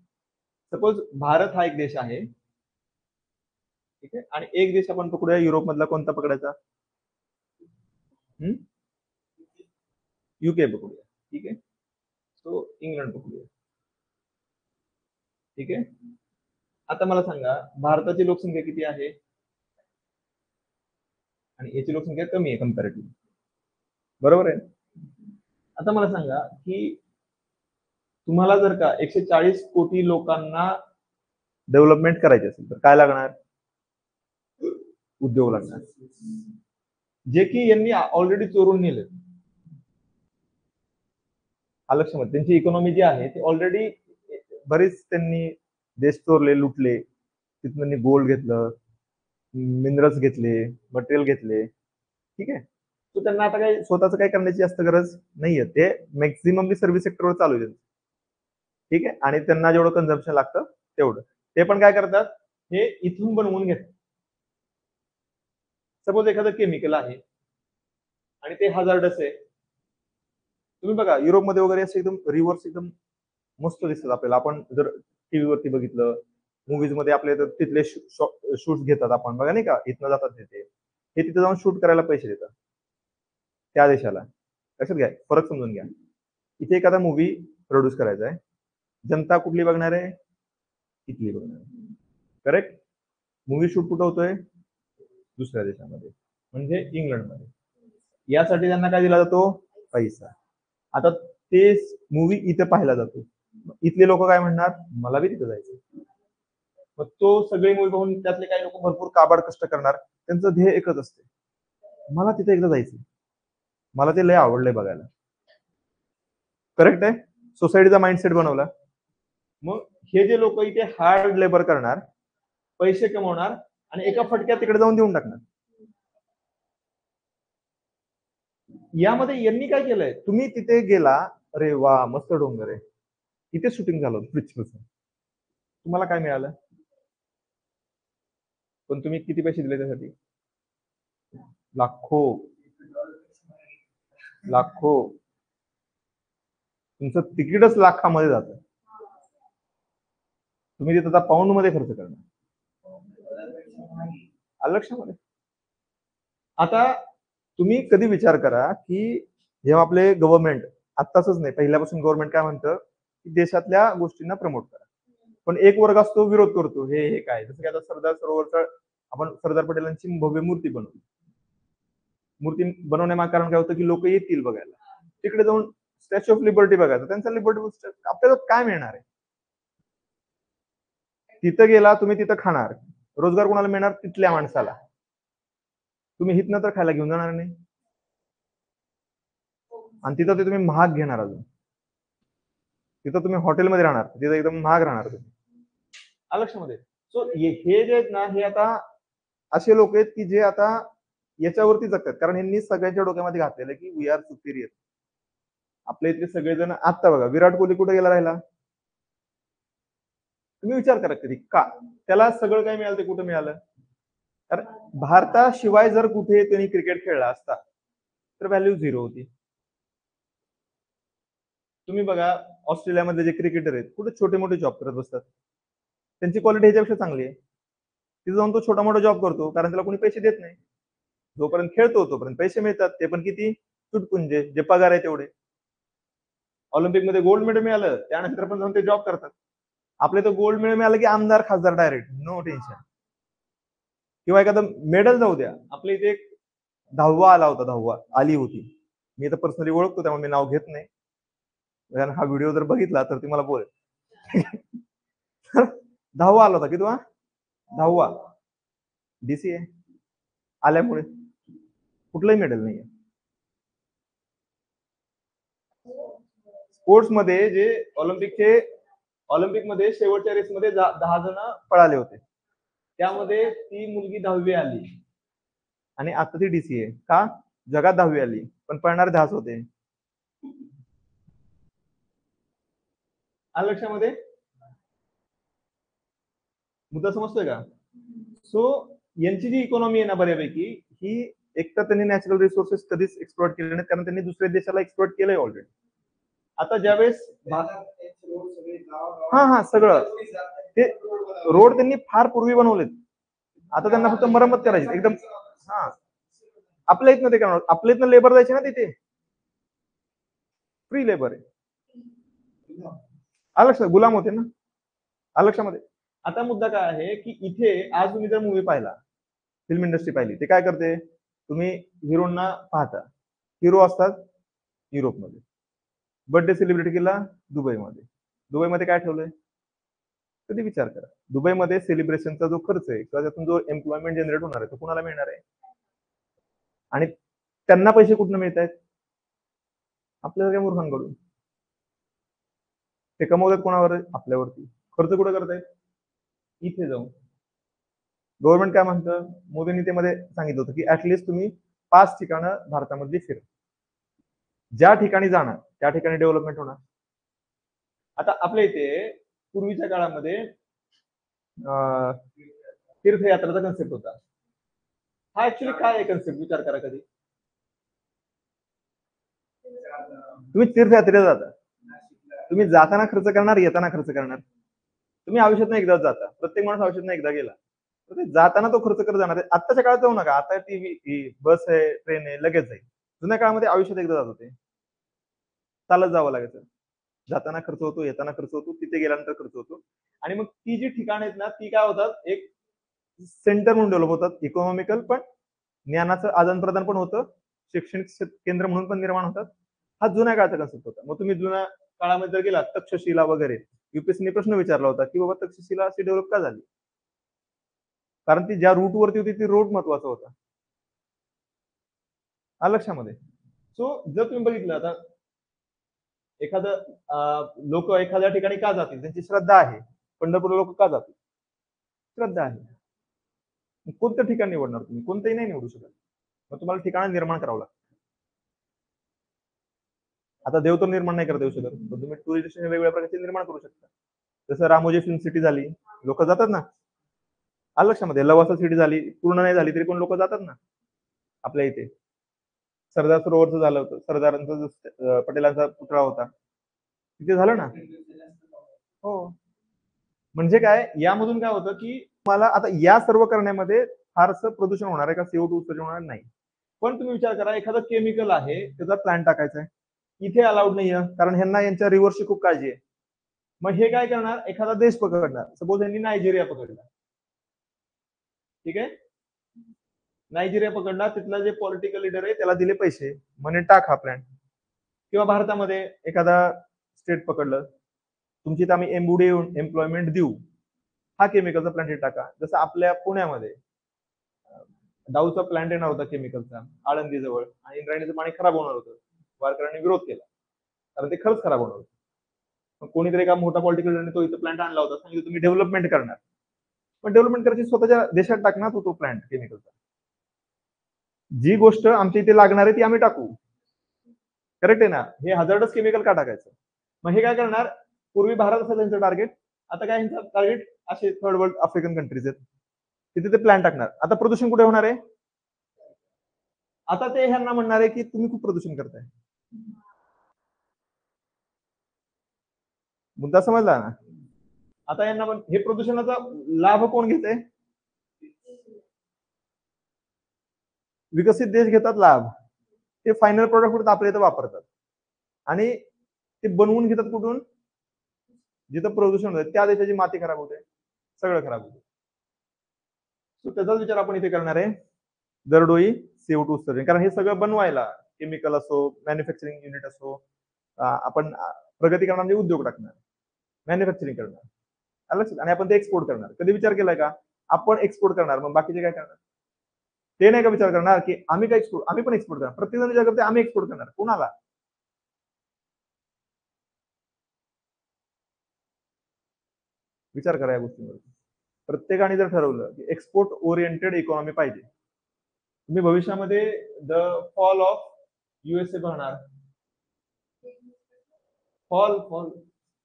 सपोज भारत हा एक देश आहे, ठीक आहे, आणि एक देश आपण पकडूया युरोप मधला. कोणता पकडायचा? युके पकडूया. ठीक आहे, सो इंग्लंड पकडूया. ठीक आहे. आता मला सांगा भारताची लोकसंख्या किती आहे आणि याची लोकसंख्या कमी आहे कंपॅरेटिव्ह. बरोबर आहे. आता मला सांगा की तुम्हाला जर का 140 कोटी लोकांना डेव्हलपमेंट करायची असेल तर काय लागणार? उद्योग लागणार, जे की यांनी ऑलरेडी चोरून नेले. लक्षामध्ये त्यांची इकॉनॉमी जी आहे ती ऑलरेडी बरेच त्यांनी देश चोरले, लुटले. तिथून त्यांनी गोल्ड घेतलं, मिनरल्स घेतले, मटेरियल घेतले. ठीक आहे. तो त्यांना आता काही स्वतःच काही करण्याची जास्त गरज नाहीये. ते मॅक्झिममली सर्व्हिस सेक्टरवर चालू आहे. ठीक आहे. आणि त्यांना जेवढं कन्झम्पशन लागतं तेवढं ते पण काय करतात, हे इथून बनवून घेतात. सपोज एखादं केमिकल आहे आणि ते हजार्डस आहे. तुम्ही बघा युरोपमध्ये वगैरे असे एकदम रिव्हर्स एकदम मस्त दिसतात आपल्याला. आपण जर टीव्हीवरती बघितलं, मूवीज मध्ये आपले तिथले शूट घेतात आपण बघा नाही का, इथनं जातात तिथे, हे तिथे जाऊन शूट करायला पैसे देतात त्या देशाला. लक्षात घ्या, फरक समजून घ्या. इथे एखादा मूवी प्रोड्यूस करायचा आहे, जनता कुठली बघणार आहे? इथली बघणार आहे. करेक्ट. मूवी शूट कुठं होतोय? दुसऱ्या देशामध्ये, म्हणजे इंग्लंडमध्ये. यासाठी त्यांना काय दिला जातो? पैसा. आता ते मूवी इथे पाहिला जातो. इथले लोक काय म्हणणार? मला बी तिथे जायचं. मग तो सगळे मूवी बघून त्यातले काही लोक भरपूर काबाड कष्ट करणार. त्यांचं ध्येय एकच असते, मला तिथे एकदा जायचं, मला ते लय आवडलंय बघायला. करेक्ट आहे. सोसायटीचा माइंडसेट बनवला. मग हे जे लोक इथे हार्ड लेबर करणार, पैसे कमवणार आणि एका फटक्यात तिकडे जाऊन देऊन टाकणार. यामध्ये यांनी काय केलंय, तुम्ही तिथे गेला, अरे वा मस्त डोंगर आहे, इथे शूटिंग झालं तुम्हाला काय मिळालं? पण तुम्ही किती पैसे दिले त्यासाठी? लाखो. लाखो. तुमचं तिकीटच लाखामध्ये जातं. तुम्ही तिथे पाऊंड मध्ये खर्च करणार. लक्षामध्ये. आता तुम्ही कधी विचार करा की जेव्हा आपले गव्हर्नमेंट, आत्ताच नाही पहिल्यापासून गव्हर्नमेंट काय म्हणतं की देशातल्या गोष्टींना प्रमोट करा, पण एक वर्ग असतो विरोध करतो. हे काय, जसं की आता सरदार सरोवरचा आपण सरदार पटेलांची भव्य मूर्ती बनवली. मूर्ती बनवण्यामागे कारण काय होतं की लोक येतील बघायला. तिकडे जाऊन स्टॅच्यू ऑफ लिबर्टी बघायचं, त्यांचा लिबर्टी आपल्याला काय मिळणार आहे? तिथं गेला तुम्ही, तिथं खाणार, रोजगार कोणाला मिळणार? तिथल्या माणसाला. तुम्ही हितनं तर खायला घेऊन जाणार नाही, आणि तिथं ते तुम्ही महाग घेणार. अजून तिथं तुम्ही हॉटेलमध्ये राहणार, तिथं एकदम महाग राहणार तुम्ही. लक्षामध्ये. सो हे जे आहेत ना, हे आता असे लोक आहेत की जे आता याच्यावरती जगतात, कारण यांनी सगळ्यांच्या डोक्यामध्ये घातलेलं की वी आर सुपिरियर. आपल्या इथले सगळेजण. आता बघा विराट कोहली कुठे गेला राहिला? तुम्ही विचार करा कधी का त्याला सगळं काय मिळालं ते कुठे मिळालं? कारण भारताशिवाय जर कुठे त्यांनी क्रिकेट खेळला असता तर व्हॅल्यू 0 होती. तुम्ही बघा ऑस्ट्रेलियामधले जे क्रिकेटर आहेत कुठे छोटे मोठे जॉब करत बसतात, त्यांची क्वालिटी ह्याच्यापेक्षा चांगली आहे. तिथे जाऊन तो छोटा मोठा जॉब करतो कारण त्याला कोणी पैसे देत नाही. जोपर्यंत खेळतो तोपर्यंत पैसे मिळतात, ते पण किती तुटपुंजे, जे पगार आहे तेवढे. ऑलिम्पिक मध्ये गोल्ड मेडल मिळालं त्यानंतर पण जाऊन ते जॉब करतात. आपले तर गोल्ड मेडल मिळालं की आमदार खासदार डायरेक्ट, नो टेन्शन. किंवा एखादं मेडल जाऊ द्या, आपल्या इथे एक 10वा आला होता, 10वा आली होती. मी तर पर्सनली ओळखतो त्यामुळे मी नाव घेत नाही, कारण हा व्हिडिओ जर बघितला तर ती मला बोल. 10वा आला होता की तुला 10वा डीसीए आल्यामुळे कुठलंही मेडल नाहीये. स्पोर्ट्स मध्ये जे ऑलिम्पिक मध्ये शेवटच्या रेस मध्ये 10 जण पळाले होते, त्यामध्ये ती मुलगी 10वी आली आणि आता ती डीसीए. का? जगात 10वी आली पण पळणारे 10च होते. आलं लक्षामध्ये? मुद्दा समजतोय का? सो यांची जी इकॉनॉमी आहे ना बऱ्यापैकी, ही एक तर त्यांनी नॅचरल रिसोर्सेस कधीच एक्सप्लॉइट केले नाहीत कारण त्यांनी दुसऱ्या देशाला एक्सप्लॉइट केलंय ऑलरेडी. आता ज्यावेळेस हा सगळं ते रोड त्यांनी फार पूर्वी बनवलेत, आता त्यांना फक्त मरम्मत करायची एकदम. हा आपल्या इथनं ते करणार, आपल्या इथनं लेबर जायचे ना तिथे, फ्री लेबर आहे. लक्षात गुलाम होते ना, लक्षामध्ये. आता मुद्दा काय आहे की इथे आज तुम्ही जर मूवी पाहिला, फिल्म इंडस्ट्री पाहिली, ते काय करते, तुम्ही हिरोना पाहता, हिरो असतात युरोपमध्ये, बर्थडे सेलिब्रेट केला दुबईमध्ये. दुबईमध्ये काय ठेवलंय कधी विचार करा. दुबईमध्ये सेलिब्रेशनचा जो खर्च आहे किंवा त्यातून जो एम्प्लॉयमेंट जनरेट होणार आहे तो कुणाला मिळणार आहे, आणि त्यांना पैसे कुठनं मिळत आहेत, आपल्याला काय मूर्खांकडून. ते कमवतात कोणावर, आपल्यावरती. खर्च कुठं करतायत, इथे जाऊन. गव्हर्नमेंट काय म्हणतं, मोदींनी ते मध्ये सांगितलं होतं की ऍटलिस्ट तुम्ही 5 ठिकाणं भारतामध्ये फिरा, ज्या ठिकाणी जाणार त्या ठिकाणी डेव्हलपमेंट होणार. आता आपल्या इथे पूर्वीच्या काळामध्ये तीर्थयात्राचा कन्सेप्ट होता. हा ऍक्च्युली काय आहे कन्सेप्ट, विचार करा कधी. तुम्ही तीर्थयात्रेला जाता, तुम्ही जाताना खर्च करणार, येताना खर्च करणार. तुम्ही आयुष्यात एकदा जाता, प्रत्येक माणूस आयुष्यात एकदा गेला, तर जाताना तो खर्च करत जाणार. आत्ताच्या काळात जाऊ नका, आता ती बस आहे, ट्रेन आहे, लगेच जाईल. जुन्या काळामध्ये आयुष्यात एकदा जात होते, चालत जावं लागायचं. जाताना खर्च होतो, येताना खर्च होतो, तिथे गेल्यानंतर खर्च होतो. आणि मग ती जी ठिकाण आहेत ना, ती काय होतात, एक सेंटर म्हणून डेव्हलप होतात, इकॉनॉमिकल पण, ज्ञानाचं आदान प्रदान पण होतं, शैक्षणिक केंद्र म्हणून पण निर्माण होतात. हा जुन्या काळाचा कन्सेप्ट होता. मग तुम्ही जुन्या काळामध्ये जर गेला, तक्षशिला वगैरे, युपीएससीने प्रश्न विचारला होता की बाबा तक्षशिला अशी डेव्हलप का झाली, कारण ती ज्या रूट वरती होती ती रोड महत्वाचा होता. लक्षामध्ये. सो जर तुम्ही बघितलं, आता एखादं लोक एखाद्या ठिकाणी का जातील, त्यांची श्रद्धा आहे. पंढरपूर लोक का जातील, श्रद्धा आहे. कोणतं ठिकाण निवडणार तुम्ही, कोणतंही नाही निवडू शकत, मग तुम्हाला ठिकाण निर्माण करावं लागतं. आता देव तर निर्माण नाही करता येऊ शकत, पण तुम्ही टुरिस्ट वेगवेगळ्या प्रकारचे निर्माण करू शकता. जसं रामोजी फिल्म सिटी झाली, लोक जातात ना. लक्षामध्ये. लवासा सिटी झाली, पूर्ण नाही झाली तरी पण लोक जातात ना आपल्या इथे. सरदार सरोवरचं झालं होतं, सरदारांचा पटेलांचा पुतळा होता, तिथे झालं ना. हो, म्हणजे काय, यामधून काय होतं की मला आता या सर्व करण्यामध्ये फारसं प्रदूषण होणार आहे का, CO2 उत्सर्जन होणार नाही. पण तुम्ही विचार करा, एखादं केमिकल आहे, त्याचा प्लांट टाकायचा आहे, इथे अलाउड नाहीये कारण ह्यांना यांच्या रिव्हर्सची खूप काळजी आहे. मग हे काय करणार, एखादा देश पकडणार, सपोज यांनी नायजेरिया पकडला, ठीक आहे, नायजेरिया पकडला, तिथला जे पॉलिटिकल लीडर आहे त्याला दिले पैसे, म्हणे टाक हा प्लॅन. किंवा भारतामध्ये एखादा स्टेट पकडलं, तुमची तर आम्ही एमबुडी एम्प्लॉयमेंट देऊ, हा केमिकलचा प्लांट टाका. जसं आपल्या पुण्यामध्ये डाऊचा प्लांट येणार होता केमिकलचा आळंदी जवळ, आणि इंद्रायणीचं पाणी खराब होणार होतं, वारकऱ्यांनी विरोध केला कारण ते खरंच खराब होणार होतं. मग कोणीतरी एका मोठा पॉलिटिकल लीडरने तो इथं प्लांट आणला होता, सांगितलं तुम्ही डेव्हलपमेंट करणार, पण डेव्हलपमेंट करायची स्वतःच्या देशात टाकणार तो प्लांट केमिकलचा. जी गोष्ट आमच्या इथे लागणार आहे ती आम्ही टाकू, करेक्ट आहे ना. हे हजार्डस केमिकल का टाकायचं. मग हे काय करणार, पूर्वी भारत असेल त्यांचं टार्गेट, आता काय यांचं टार्गेट असे थर्ड वर्ल्ड आफ्रिकन कंट्रीज आहेत, तिथे ते प्लॅन टाकणार. आता प्रदूषण कुठे होणार आहे, आता ते ह्यांना म्हणणार आहे की तुम्ही खूप प्रदूषण करताय. मुद्दा समजला ना? आता यांना पण हे प्रदूषणाचा लाभ कोण घेते? विकसित देश घेतात लाभ, ते फायनल प्रोडक्ट आपल्या इथं वापरतात आणि ते बनवून घेतात कुठून? जिथं प्रदूषण होतं त्या देशाची माती खराब होते, सगळं खराब होते. त्याचाच विचार आपण इथे करणार आहे, दरडोई CO2 उत्सर्जन. कारण हे सगळं बनवायला केमिकल असो, मॅन्युफॅक्चरिंग युनिट असो, आपण प्रगती करणार म्हणजे उद्योग टाकणार, मॅन्युफॅक्चरिंग करणार, आणि आपण ते एक्सपोर्ट करणार. कधी विचार केलाय का आपण एक्सपोर्ट करणार, मग बाकीचे काय करणार? ते नाही का विचार करणार की आम्ही काय एक्सपोर्ट, आम्ही पण एक्सपोर्ट करणार. प्रत्येक जण विचार करते आम्ही एक्सपोर्ट करणार, कुणाला? विचार करा या गोष्टींवर. प्रत्येकाने जर ठरवलं की एक्सपोर्ट ओरिएंटेड इकॉनॉमी पाहिजे, तुम्ही भविष्यामध्ये द फॉल ऑफ USA पाहणार. फॉल फॉल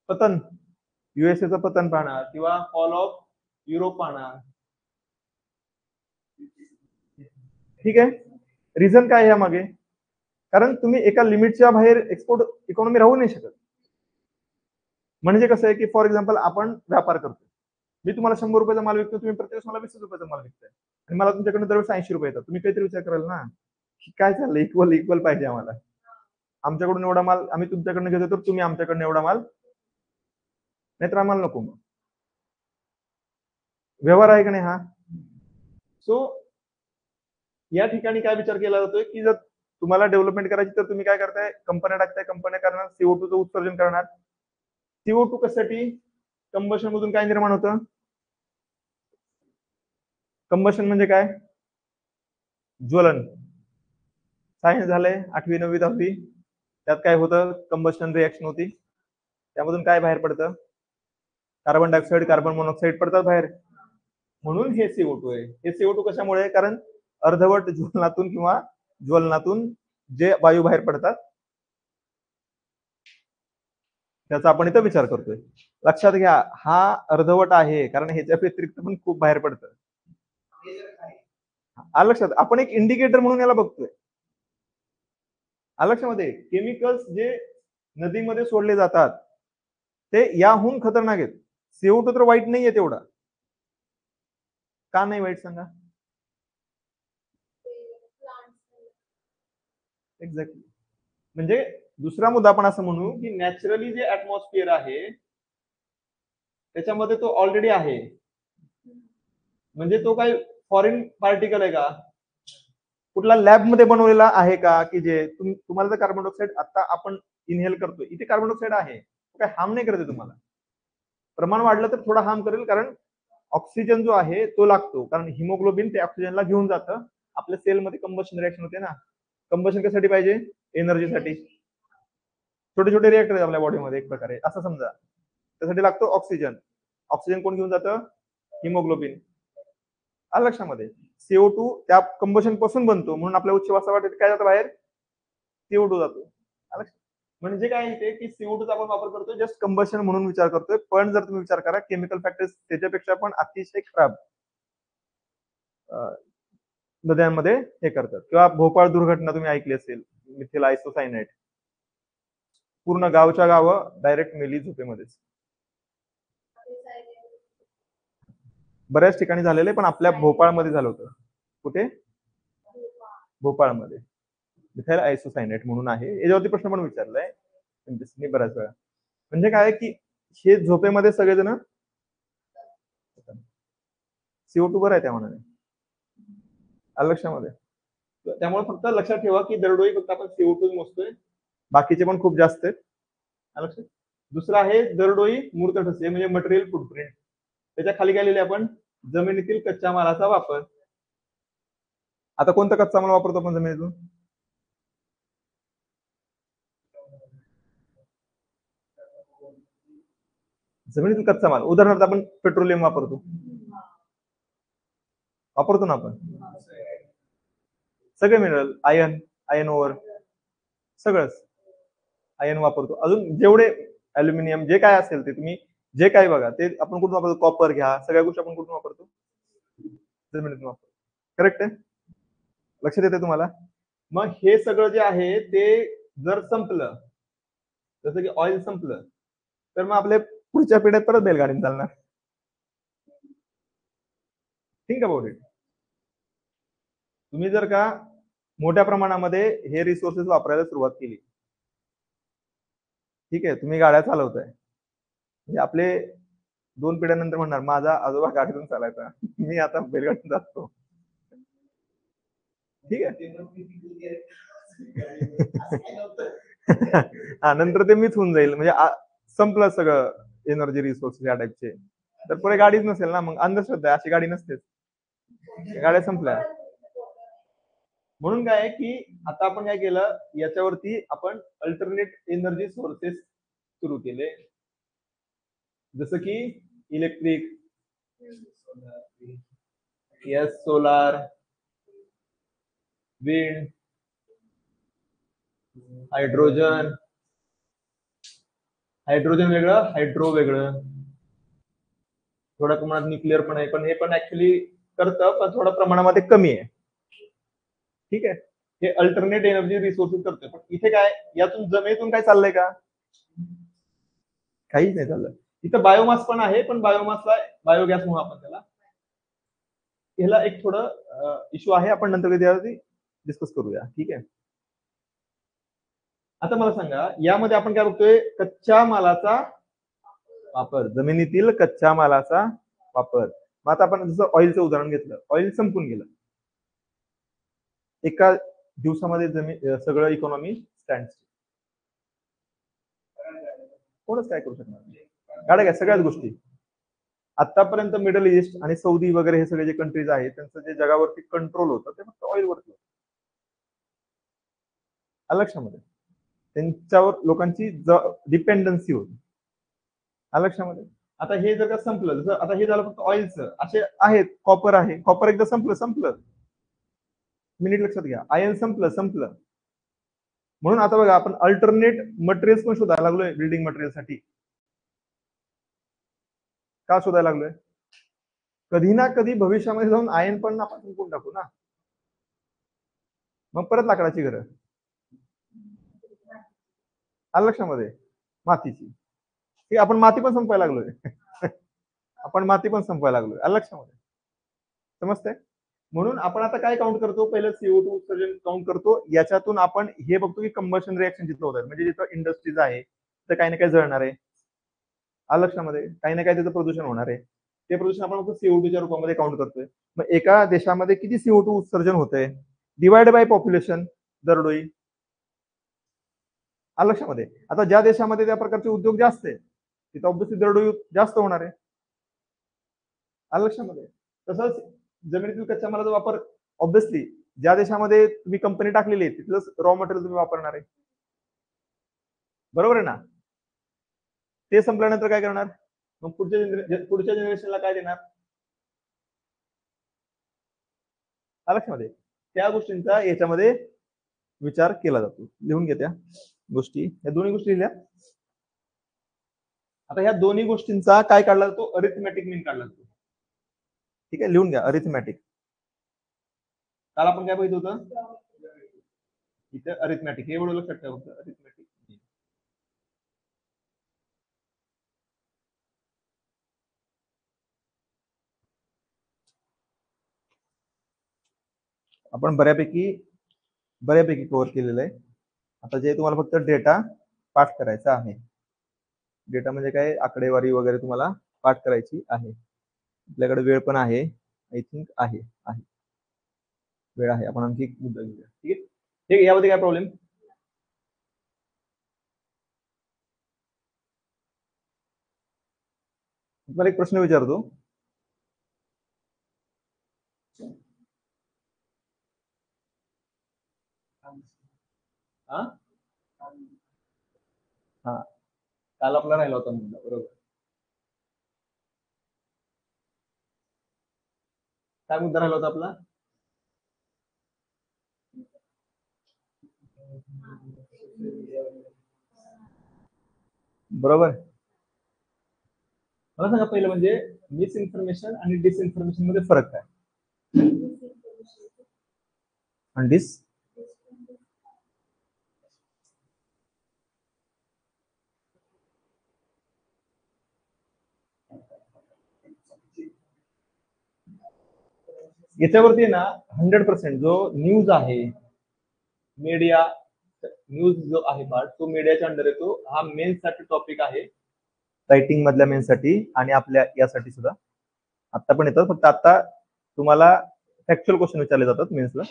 पतन, युएसएचं पतन पाहणार किंवा फॉल ऑफ युरोप पाहणार. ठीक आहे, रिझन काय आहे मागे? कारण तुम्ही एका लिमिटच्या बाहेर एक्सपोर्ट इकॉनॉमी राहू नाही शकत. म्हणजे कसं आहे की फॉर एक्झाम्पल आपण व्यापार करतो, मी तुम्हाला 100 रुपयाचा माल विकतो, तुम्ही प्रत्येक मला 20 रुपयाचा माल विकताय आणि मला तुमच्याकडे दरवेळेस 80 रुपये येतात. तुम्ही काहीतरी विचार कराल ना की काय चाललंय, इक्वल इक्वल पाहिजे आम्हाला. आमच्याकडून एवढा माल आम्ही तुमच्याकडनं घेतो तर तुम्ही आमच्याकडनं एवढा माल, नाहीतर आम्हाला नको. मग व्यवहार आहे का नाही हा? सो या ठिकाणी काय विचार केला जातोय की जर तुम्हाला डेव्हलपमेंट करायची तर तुम्ही काय करताय, कंपन्या टाकताय, कंपन्या करणार CO2 चं उत्सर्जन करणार. CO2 कशासाठी? कंबशन मधून काय निर्माण होतं? कंबशन म्हणजे काय? ज्वलन. सायन्स झालंय 8वी 9वी 10वी, त्यात काय होतं? कंबशन रिएक्शन होती, त्यामधून काय बाहेर पडतं? कार्बन डायऑक्साईड, कार्बन मोनॉक्साईड पडतात बाहेर, म्हणून हे CO2 आहे. हे CO2 कशामुळे? कारण अर्धवट ज्वलनातून किंवा ज्वलनातून जे वायू बाहेर पडतात त्याचा आपण इथं विचार करतोय. लक्षात घ्या, हा अर्धवट आहे कारण ह्याच्या व्यतिरिक्त पण खूप बाहेर पडतं. आलं लक्षात? आपण एक इंडिकेटर म्हणून याला बघतोय. आलं लक्षामध्ये? केमिकल्स जे नदीमध्ये सोडले जातात ते याहून खतरनाक आहेत. CO2 तर वाईट नाहीये तेवढा. का नाही वाईट सांगा? एक्झॅक्टली. म्हणजे दुसरा मुद्दा आपण असं म्हणू की नॅचरली जे ऍटमॉस्फिअर आहे त्याच्यामध्ये तो ऑलरेडी आहे. म्हणजे तो काही फॉरेन पार्टिकल आहे का? कुठला लॅब मध्ये बनवलेला आहे का की जे तुम्हाला जर कार्बन डायऑक्साईड आता आपण इनहेल करतोय, इथे कार्बन डायऑक्साईड आहे, काय हार्म नाही करते तुम्हाला. प्रमाण वाढलं तर थोडा हार्म करेल, कारण ऑक्सिजन जो आहे तो लागतो, कारण हिमोग्लोबिन ते ऑक्सिजनला घेऊन जातं. आपल्या सेलमध्ये कंबशन रिएक्शन होते ना, कंबशन कशासाठी पाहिजे? एनर्जीसाठी. छोटे छोटे रिएक्टर आपल्या बॉडीमध्ये एक प्रकारे असं समजा, त्यासाठी लागतो ऑक्सिजन. ऑक्सिजन कोण घेऊन जातं? हिमोग्लोबिन. आलं लक्षामध्ये? CO2 त्या कंबशन पासून बनतो, म्हणून आपल्या उच्छवासावाटेत काय जातं बाहेर? CO2 जातो. म्हणजे काय येते की CO2 चा आपण वापर करतोय जस्ट कंबशन म्हणून विचार करतोय, पण जर तुम्ही विचार करा केमिकल फॅक्टर्स त्याच्यापेक्षा पण अतिशय खराब नद्यांमध्ये हे करतात. किंवा भोपाळ दुर्घटना तुम्ही ऐकली असेल, मिथिल आयसोसायनाइड, पूर्ण गावच्या गावं डायरेक्ट मेली झोपेमध्येच. बऱ्याच ठिकाणी झालेले, पण आपल्या भोपाळमध्ये झालं होतं. कुठे? भोपाळमध्ये मिथाइल आयसोसायनेट म्हणून आहे. याच्यावरती प्रश्न पण विचारलाय बऱ्याच वेळा. म्हणजे काय की हे झोपेमध्ये सगळेजण CO2 बरं आहे त्या मनाने. लक्षामध्ये? त्यामुळे फक्त लक्षात ठेवा की दरडोई फक्त आपण CO2 मोजतोय, बाकीचे पण खूप जास्त आहेत. लक्षात? दुसरं आहे दरडोई मूर्त ठसे, म्हणजे मटेरियल फुटप्रिंट. त्याच्या खाली काय लिहिले आपण? जमिनीतील कच्च्या मालाचा वापर. आता कोणता कच्चा माल वापरतो आपण जमिनीतून? जमिनीतील कच्चा माल, उदाहरणार्थ आपण पेट्रोलियम वापरतो ना आपण, सगळे मिनरल, आयन ओव्हर, सगळंच आयन वापरतो. अजून जेवढे अल्युमिनियम जे काय असेल ते तुम्ही जे काय बघा ते आपण कुठून वापरतो? कॉपर घ्या, सगळ्या गोष्टी आपण कुठून वापरतो? जमिनीतून वापरतो. करेक्ट आहे? लक्षात येते तुम्हाला? मग हे सगळं जे आहे ते जर संपलं, जसं की ऑइल संपलं, तर मग आपल्या पुढच्या पिढ्यात परत बैलगाडी चालणार. Think about it. तुम्ही जर का मोठ्या प्रमाणामध्ये हे रिसोर्सेस वापरायला सुरुवात केली, ठीक आहे, तुम्ही गाड्या चालवताय, म्हणजे आपले 2 पिढ्यानंतर म्हणणार माझा आजोबा गाडीतून चालायचा, मी आता बैलगाडीतून जातो. ठीक आहे. हा, नंतर ते मीच होऊन जाईल, म्हणजे संपलं सगळं एनर्जी रिसोर्सेस या टाईपचे, तर पुढे गाडीच नसेल ना. मग अंधश्रद्धा आहे, अशी गाडी नसतेच, गाड्या संपल्या. म्हणून काय आहे की आता आपण काय केलं, याच्यावरती आपण अल्टरनेट एनर्जी सोर्सेस सुरू केले, जसं की electric, yes, solar, wind, hydrogen. Hydrogen वेगळं, हायड्रो वेगळं. थोड्या प्रमाणात न्यूक्लिअर पण आहे, पण हे पण ऍक्च्युली करतं, पण थोड्या प्रमाणामध्ये कमी आहे. ठीक आहे, हे अल्टरनेट एनर्जी रिसोर्सेस करतोय. पण इथे काय, यातून जमिनीतून काय चाललंय का? काहीच नाही चाललं. इथं बायोमास पण आहे, पण बायोमासला बायोगॅस म्हणू आपण त्याला. ह्याला एक थोडं इश्यू आहे, आपण नंतर कधी डिस्कस करूया. ठीक आहे. आता मला सांगा, यामध्ये आपण काय बघतोय, कच्च्या मालाचा वापर, जमिनीतील कच्च्या मालाचा वापर. मग आता आपण जसं ऑइलचं उदाहरण घेतलं, ऑइल संपून गेलं, एका दिवसामध्ये सगळं इकॉनॉमी स्टँड. कोणच काय करू शकणार, गाड्या काय, सगळ्याच गोष्टी. आतापर्यंत मिडल ईस्ट आणि सौदी वगैरे हे सगळे जे कंट्रीज आहेत, त्यांचं जे जगावरती कंट्रोल होतं ते फक्त ऑइलवरती होतं. लक्षामध्ये, त्यांच्यावर लोकांची डिपेंडन्सी होती. लक्षामध्ये. आता हे जर का संपलं, जसं आता हे झालं फक्त ऑइलचं, असे आहेत, कॉपर आहे, कॉपर एकदा संपलं. मिनिट लक्षात घ्या, आयर्न संपलं. म्हणून आता बघा, आपण अल्टरनेट मटेरियल्स पण शोधायला लागलोय बिल्डिंग मटेरियलसाठी. का शोधायला लागलोय? कधी ना कधी भविष्यामध्ये जाऊन आयर्न पण आपण संपवून टाकू ना, मग परत लाकडाची गरज. लक्षामध्ये, मातीची. ठीक, आपण माती पण संपवायला लागलोय. आपण माती पण संपवायला लागलोय, लक्षामध्ये. समजतंय? म्हणून आपण आता काय काउंट करतो, पहिलं CO2 उत्सर्जन काउंट करतो. याच्यातून आपण हे बघतो की कंबशन रिएक्शन जिथं होत आहे, म्हणजे जिथं इंडस्ट्रीज आहे तिथं काही ना काही जळणार आहे. लक्षामध्ये, काही ना काही त्याचं प्रदूषण होणार आहे. ते प्रदूषण आपण CO2च्या रूपामध्ये काउंट करतोय. मग एका देशामध्ये किती CO2 उत्सर्जन होतंय, डिवाइड बाय पॉप्युलेशन दरडोई. लक्षामध्ये. आता ज्या देशामध्ये त्या प्रकारचे उद्योग जास्त आहे, तिथं ऑब्व्हियसली दरडोई जास्त होणार आहे. लक्षामध्ये. तसंच जमिनीतील कच्च्या मालाचा वापर, ऑब्व्हियसली ज्या देशामध्ये तुम्ही कंपनी टाकलेली आहे तिथलंच रॉ मटेरियल तुम्ही वापरणार आहे, बरोबर आहे ना. ते संपल्यानंतर काय करणार, मग पुढच्या जनरेशनला काय देणार. लक्षामध्ये, त्या गोष्टींचा याच्यामध्ये विचार केला जातो. लिहून घ्या त्या गोष्टी, या दोन्ही गोष्टी लिहिल्या. आता ह्या दोन्ही गोष्टींचा काय काढला जातो, अरिथमॅटिक मीन काढला जातो. ठीक आहे, लिहून घ्या अरिथमॅटिक. काल आपण काय बघितलं होतं, इथे अरिथमॅटिक, हे एवढं लक्षात ठेवा फक्त, अरिथमॅटिक. आपण बऱ्यापैकी कव्हर केलेलं आहे. आता जे तुम्हाला फक्त डेटा पाठ करायचा आहे. डेटा म्हणजे काय, आकडेवारी वगैरे तुम्हाला पाठ करायची आहे. आपल्याकडे वेळ पण आहे, आय थिंक आहे वेळ आहे. आपण आणखी एक मुद्दा घेऊया. ठीक आहे, ठीक आहे. यामध्ये काय प्रॉब्लेम. तुम्हाला एक प्रश्न विचारतो. हा, काल आपला राहिला होता मुद्दा, बरोबर. काय मुद्दा राहिला होता आपला, बरोबर. मला सांगा पहिलं, म्हणजे मिसइन्फॉर्मेशन आणि डिसइन्फॉर्मेशन मध्ये फरक काय. आणि डिस याच्यावरती ना 100% जो न्यूज आहे, मीडिया न्यूज जो आहे पार्ट, तो मीडियाच्या अंडर येतो. हा मेन्स साठी टॉपिक आहे, रायटिंग मधल्या मेन्स साठी आणि आपल्या यासाठी सुद्धा आता पण येतात. फक्त आता तुम्हाला फॅक्च्युअल क्वेश्चन विचारले जातात मेन्सला,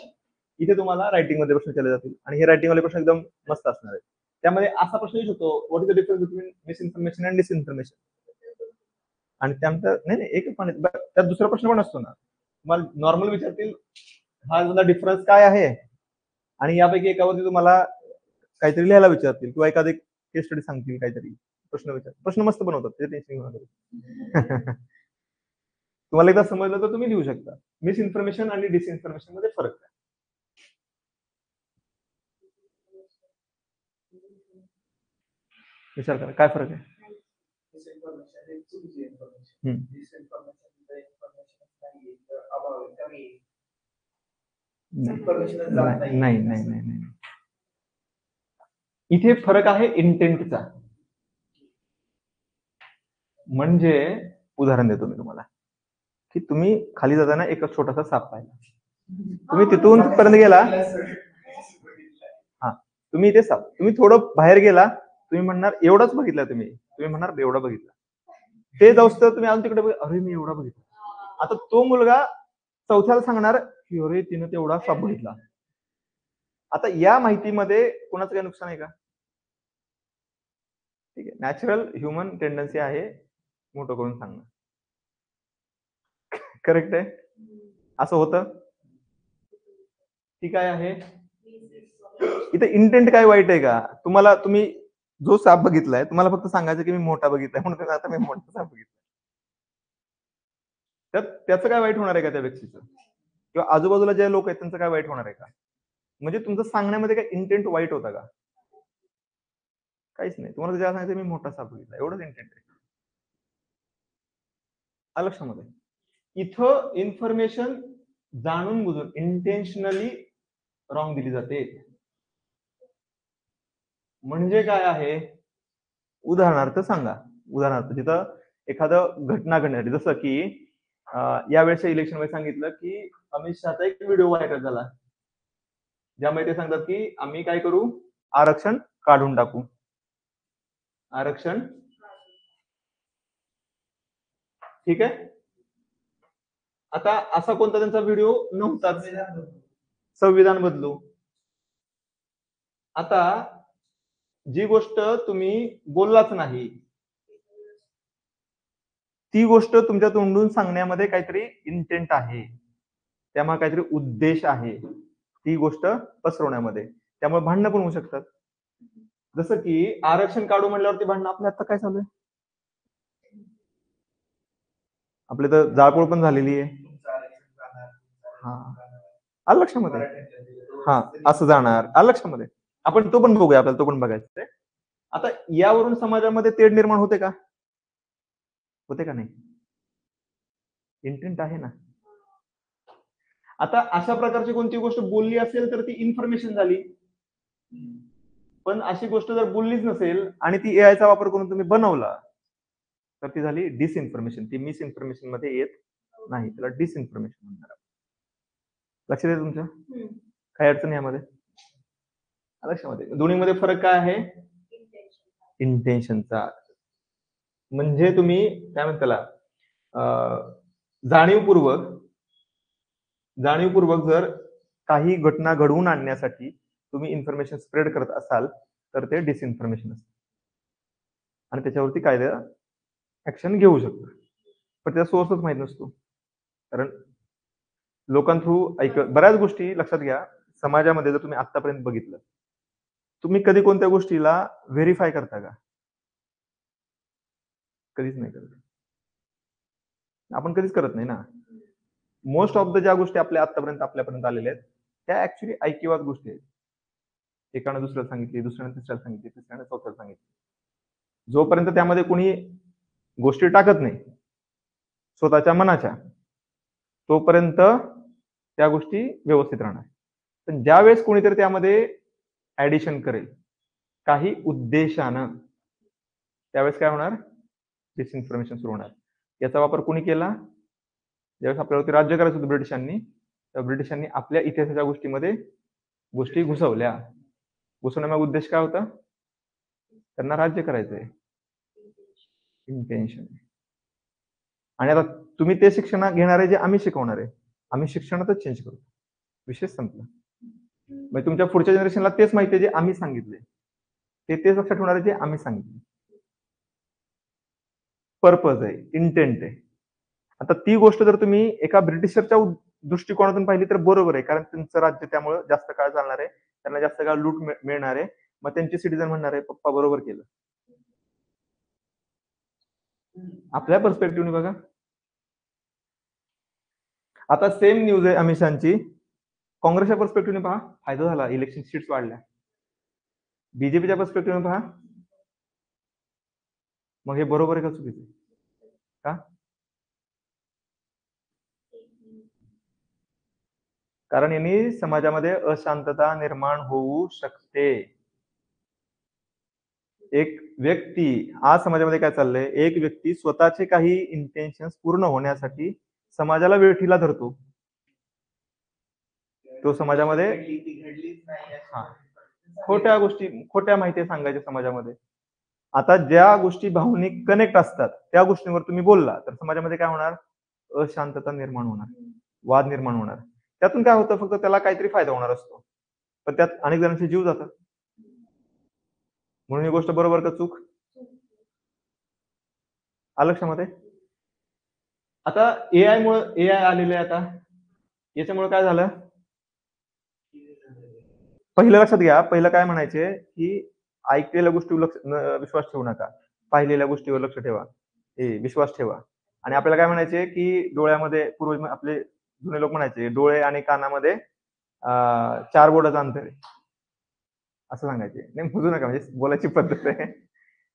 इथे तुम्हाला रायटिंग मध्ये प्रश्न विचारले जातील आणि हे रायटिंग वाले प्रश्न एकदम मस्त असणार आहेत. त्यामध्ये असा प्रश्न येऊ शकतो, what is the difference between misinformation and disinformation. आणि त्यानंतर नाही एक पण त्यात दुसरा प्रश्न पण असतो ना, तुम्हाला नॉर्मल विचारतील हा डिफरन्स काय आहे, आणि यापैकी एकावरती तुम्हाला काहीतरी लिहायला विचारतील किंवा एखादे केस स्टडी सांगतील, काहीतरी प्रश्न मस्त बनवतात ते, टेन्शन घेऊ नका. तुम्हाला एकदा समजलं तर तुम्ही लिहू शकता. मिसइन्फॉर्मेशन आणि डिसइन्फॉर्मेशन मध्ये फरक आहे. विचार करा काय फरक आहे. नाही नाही नाही नाही, इथे फरक आहे इंटेंटचा. म्हणजे उदाहरण देतो मी तुम्हाला, की तुम्ही खाली जाताना एक छोटासा साप पाहिला, तुम्ही तिथून तिथपर्यंत गेला, हा तुम्ही इथे साप, तुम्ही थोडं बाहेर गेला, तुम्ही म्हणणार एवढाच बघितला, तुम्ही म्हणणार एवढा बघितला. ते जाऊस तर तुम्ही अजून तिकडे अरे मी एवढा बघितला. आता तो मुलगा चौथ्याला सांगणार की अरे तिनं तेवढा साप बघितला. आता या माहितीमध्ये कोणाचं काही नुकसान आहे का? ठीक आहे, नॅचरल ह्युमन टेंडन्सी आहे मोठं करून सांगणं. करेक्ट आहे, असं होतं. ठीक आहे. इथे इंटेंट काय वाईट आहे का? तुम्ही जो साप बघितलाय, तुम्हाला फक्त सांगायचं की मी मोठा बघितलाय, म्हणून आता मी मोठा साप बघितलाय. त्याचं काय वाईट होणार आहे का त्या व्यक्तीचं, किंवा आजूबाजूला जे लोक आहेत त्यांचं काय वाईट होणार आहे का? म्हणजे तुमचं सांगण्यामध्ये काय इंटेंट वाईट होता का? काहीच नाही. तुम्हाला ज्या सांगायचं मी मोठा साप बघितला, एवढंच इंटेंट आहे. लक्षामध्ये इथं इन्फॉर्मेशन जाणून बुजून इंटेन्शनली रॉंग दिली जाते. म्हणजे काय आहे? उदाहरणार्थ सांगा. उदाहरणार्थ तिथं एखादं घटना घडण्यासाठी, जसं की यावेळेच्या इलेक्शन मध्ये सांगितलं की अमित शहाचा एक व्हिडिओ व्हायरल झाला, ज्यामध्ये ते सांगतात की आम्ही काय करू, आरक्षण काढून टाकू. आरक्षण ठीक आहे. आता असा कोणता त्यांचा व्हिडिओ नव्हताच, संविधान बदलू. आता जी गोष्ट तुम्ही बोललाच नाही, ती गोष्ट तुमच्या तोंडून सांगण्यामध्ये काहीतरी इंटेंट आहे, त्यामुळे काहीतरी उद्देश आहे ती गोष्ट पसरवण्यामध्ये, त्यामुळे भांडणं पण होऊ शकतात. जसं की आरक्षण काढू म्हणल्यावरती भांडणं. आपल्या आता काय चालू आहे, आपले तर जाळपोळ पण झालेली आहे. हा आलं लक्षामध्ये, हा असं जाणार, आलं लक्षामध्ये. आपण तो पण बघूया, आपल्याला तो पण बघायचा आहे. आता यावरून समाजामध्ये तेढ निर्माण होते का? होते का नाही? इंटेंट आहे ना. आता अशा प्रकारची कोणती गोष्ट बोलली असेल तर ती इन्फॉर्मेशन झाली, पण अशी गोष्ट जर बोललीच नसेल आणि ती एआयचा वापर करून तुम्ही बनवला तर ती झाली डिसइन्फॉर्मेशन. ती मिसइन्फॉर्मेशन मध्ये येत नाही, त्याला डिसइन्फॉर्मेशन म्हणणार. लक्षात येतं तुमच्या? काय अडचण यामध्ये? लक्षामध्ये दोन्हीमध्ये फरक काय आहे? इंटेन्शनचा. म्हणजे तुम्ही काय म्हणता त्याला, जाणीवपूर्वक जर काही घटना घडवून आणण्यासाठी तुम्ही इन्फॉर्मेशन स्प्रेड करत असाल तर ते डिसइन्फॉर्मेशन असते आणि त्याच्यावरती कायदा ऍक्शन घेऊ शकतो. पण त्याचा सोर्सच माहित नसतो. कारण लोकांथ्रू बऱ्याच गोष्टी लक्षात घ्या, समाजामध्ये जर तुम्ही आतापर्यंत बघितलं, तुम्ही कधी कोणत्या गोष्टीला व्हेरीफाय करता का? कधीच नाही करत. आपण कधीच करत नाही ना. मोस्ट ऑफ द ज्या गोष्टी आपल्यापर्यंत आलेल्या आहेत त्या ऍक्च्युली ऐकिवाद गोष्टी आहेत. एकानं दुसऱ्याला सांगितली, दुसऱ्यानं तिसऱ्याला सांगितली, तिसऱ्यानं चौथ्याला सांगितली. जोपर्यंत त्यामध्ये कोणी गोष्टी टाकत नाही स्वतःच्या मनाच्या, तोपर्यंत त्या गोष्टी व्यवस्थित राहणार. पण ज्यावेळेस कोणीतरी त्यामध्ये ऍडिशन करेल काही उद्देशानं, त्यावेळेस काय होणार? डिसइन्फॉर्मेशन सुरू होणार. याचा वापर कोणी केला? ज्यावेळेस आपल्यावरती राज्य करायचं होतं ब्रिटिशांनी, तर ब्रिटिशांनी आपल्या इतिहासाच्या गोष्टीमध्ये गोष्टी घुसवल्या. घुसवण्यामागे उद्देश काय होता? त्यांना राज्य करायचंय, इंटेन्शन. आणि आता तुम्ही ते शिक्षण घेणार आहे जे आम्ही शिकवणार आहे. आम्ही शिक्षणातच चेंज करू. विषय संपला. म्हणजे तुमच्या पुढच्या जनरेशनला तेच माहिती आहे जे आम्ही सांगितले. ते तेच लक्षात ठेवणार आहे जे आम्ही सांगितले. पर्पज आहे, इंटेंट आहे. आता ती गोष्ट जर तुम्ही एका ब्रिटिशरच्या दृष्टिकोनातून पाहिली तर बरोबर आहे, कारण त्यांचं राज्य त्यामुळे जास्त काळ चालणार आहे, त्यांना जास्त काळ लूट मिळणार आहे. मग त्यांचे सिटीजन म्हणणार आहे पप्पा बरोबर केलं. आपल्या पर्स्पेक्टिव्हने बघा, आता सेम न्यूज आहे अमित शहाची. काँग्रेसच्या पर्स्पेक्टिव्हने पहा, फायदा झाला, इलेक्शन सीट्स वाढल्या. बीजेपीच्या पर्स्पेक्टिव्हने पहा, मग हे बरोबर आहे का चुकीचं आहे? का? कारण यांनी समाजामध्ये अशांतता निर्माण होऊ शकते. एक व्यक्ती, आज समाजामध्ये काय चाललंय, एक व्यक्ती स्वतःचे काही इंटेन्शन पूर्ण होण्यासाठी समाजाला वेठीला धरतो. तो समाजामध्ये खोट्या गोष्टी, खोट्या माहिती सांगायच्या समाजामध्ये. आता ज्या गोष्टी भावनिक कनेक्ट असतात त्या गोष्टींवर तुम्ही बोलला तर समाजामध्ये काय होणार? अशांतता निर्माण होणार, वाद निर्माण होणार. त्यातून काय होतं, फक्त त्याला काहीतरी फायदा होणार असतो, पण त्यात अनेक जणांचे जीव जातात. म्हणून ही गोष्ट बरोबर का चूक? आलं लक्षामध्ये? आता एआय मुळे, एआय आलेले आता, याच्यामुळे काय झालं? पहिलं लक्षात घ्या, पहिलं काय म्हणायचे की ऐकलेल्या गोष्टीवर विश्वास ठेवू नका, पाहिलेल्या गोष्टीवर लक्ष ठेवा, विश्वास ठेवा. आणि आपल्याला काय म्हणायचे की डोळ्यामध्ये, पूर्व आपले जुने लोक म्हणायचे डोळे आणि कानामध्ये 4 बोटाचं अंतर आहे, असं सांगायचे. नाही बुजू नका, म्हणजे बोलायची पद्धत आहे.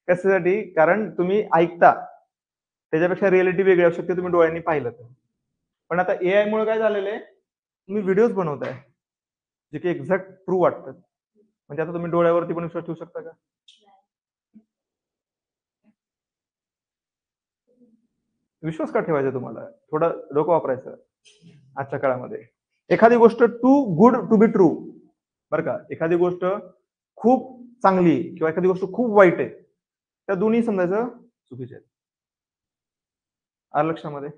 कशासाठी? कारण तुम्ही ऐकता, त्याच्यापेक्षा रिअलिटी वेगळी असू शकते तुम्ही डोळ्यांनी पाहिलं तर. पण आता एआय मुळे काय झालेलं आहे, तुम्ही व्हिडिओज बनवताय जे की एक्झॅक्ट ट्रू वाटतात, म्हणजे आता तुम्ही डोळ्यावरती पण विश्वास ठेवू शकता का? विश्वास का ठेवायचा तुम्हाला? थोडं डोकं वापरायचं आजच्या काळामध्ये. एखादी गोष्ट too good to be true, बरं का, एखादी गोष्ट खूप चांगली किंवा एखादी गोष्ट खूप वाईट आहे, त्या दोन्ही समजायचं चुकीचे आहेत. आलं लक्षामध्ये?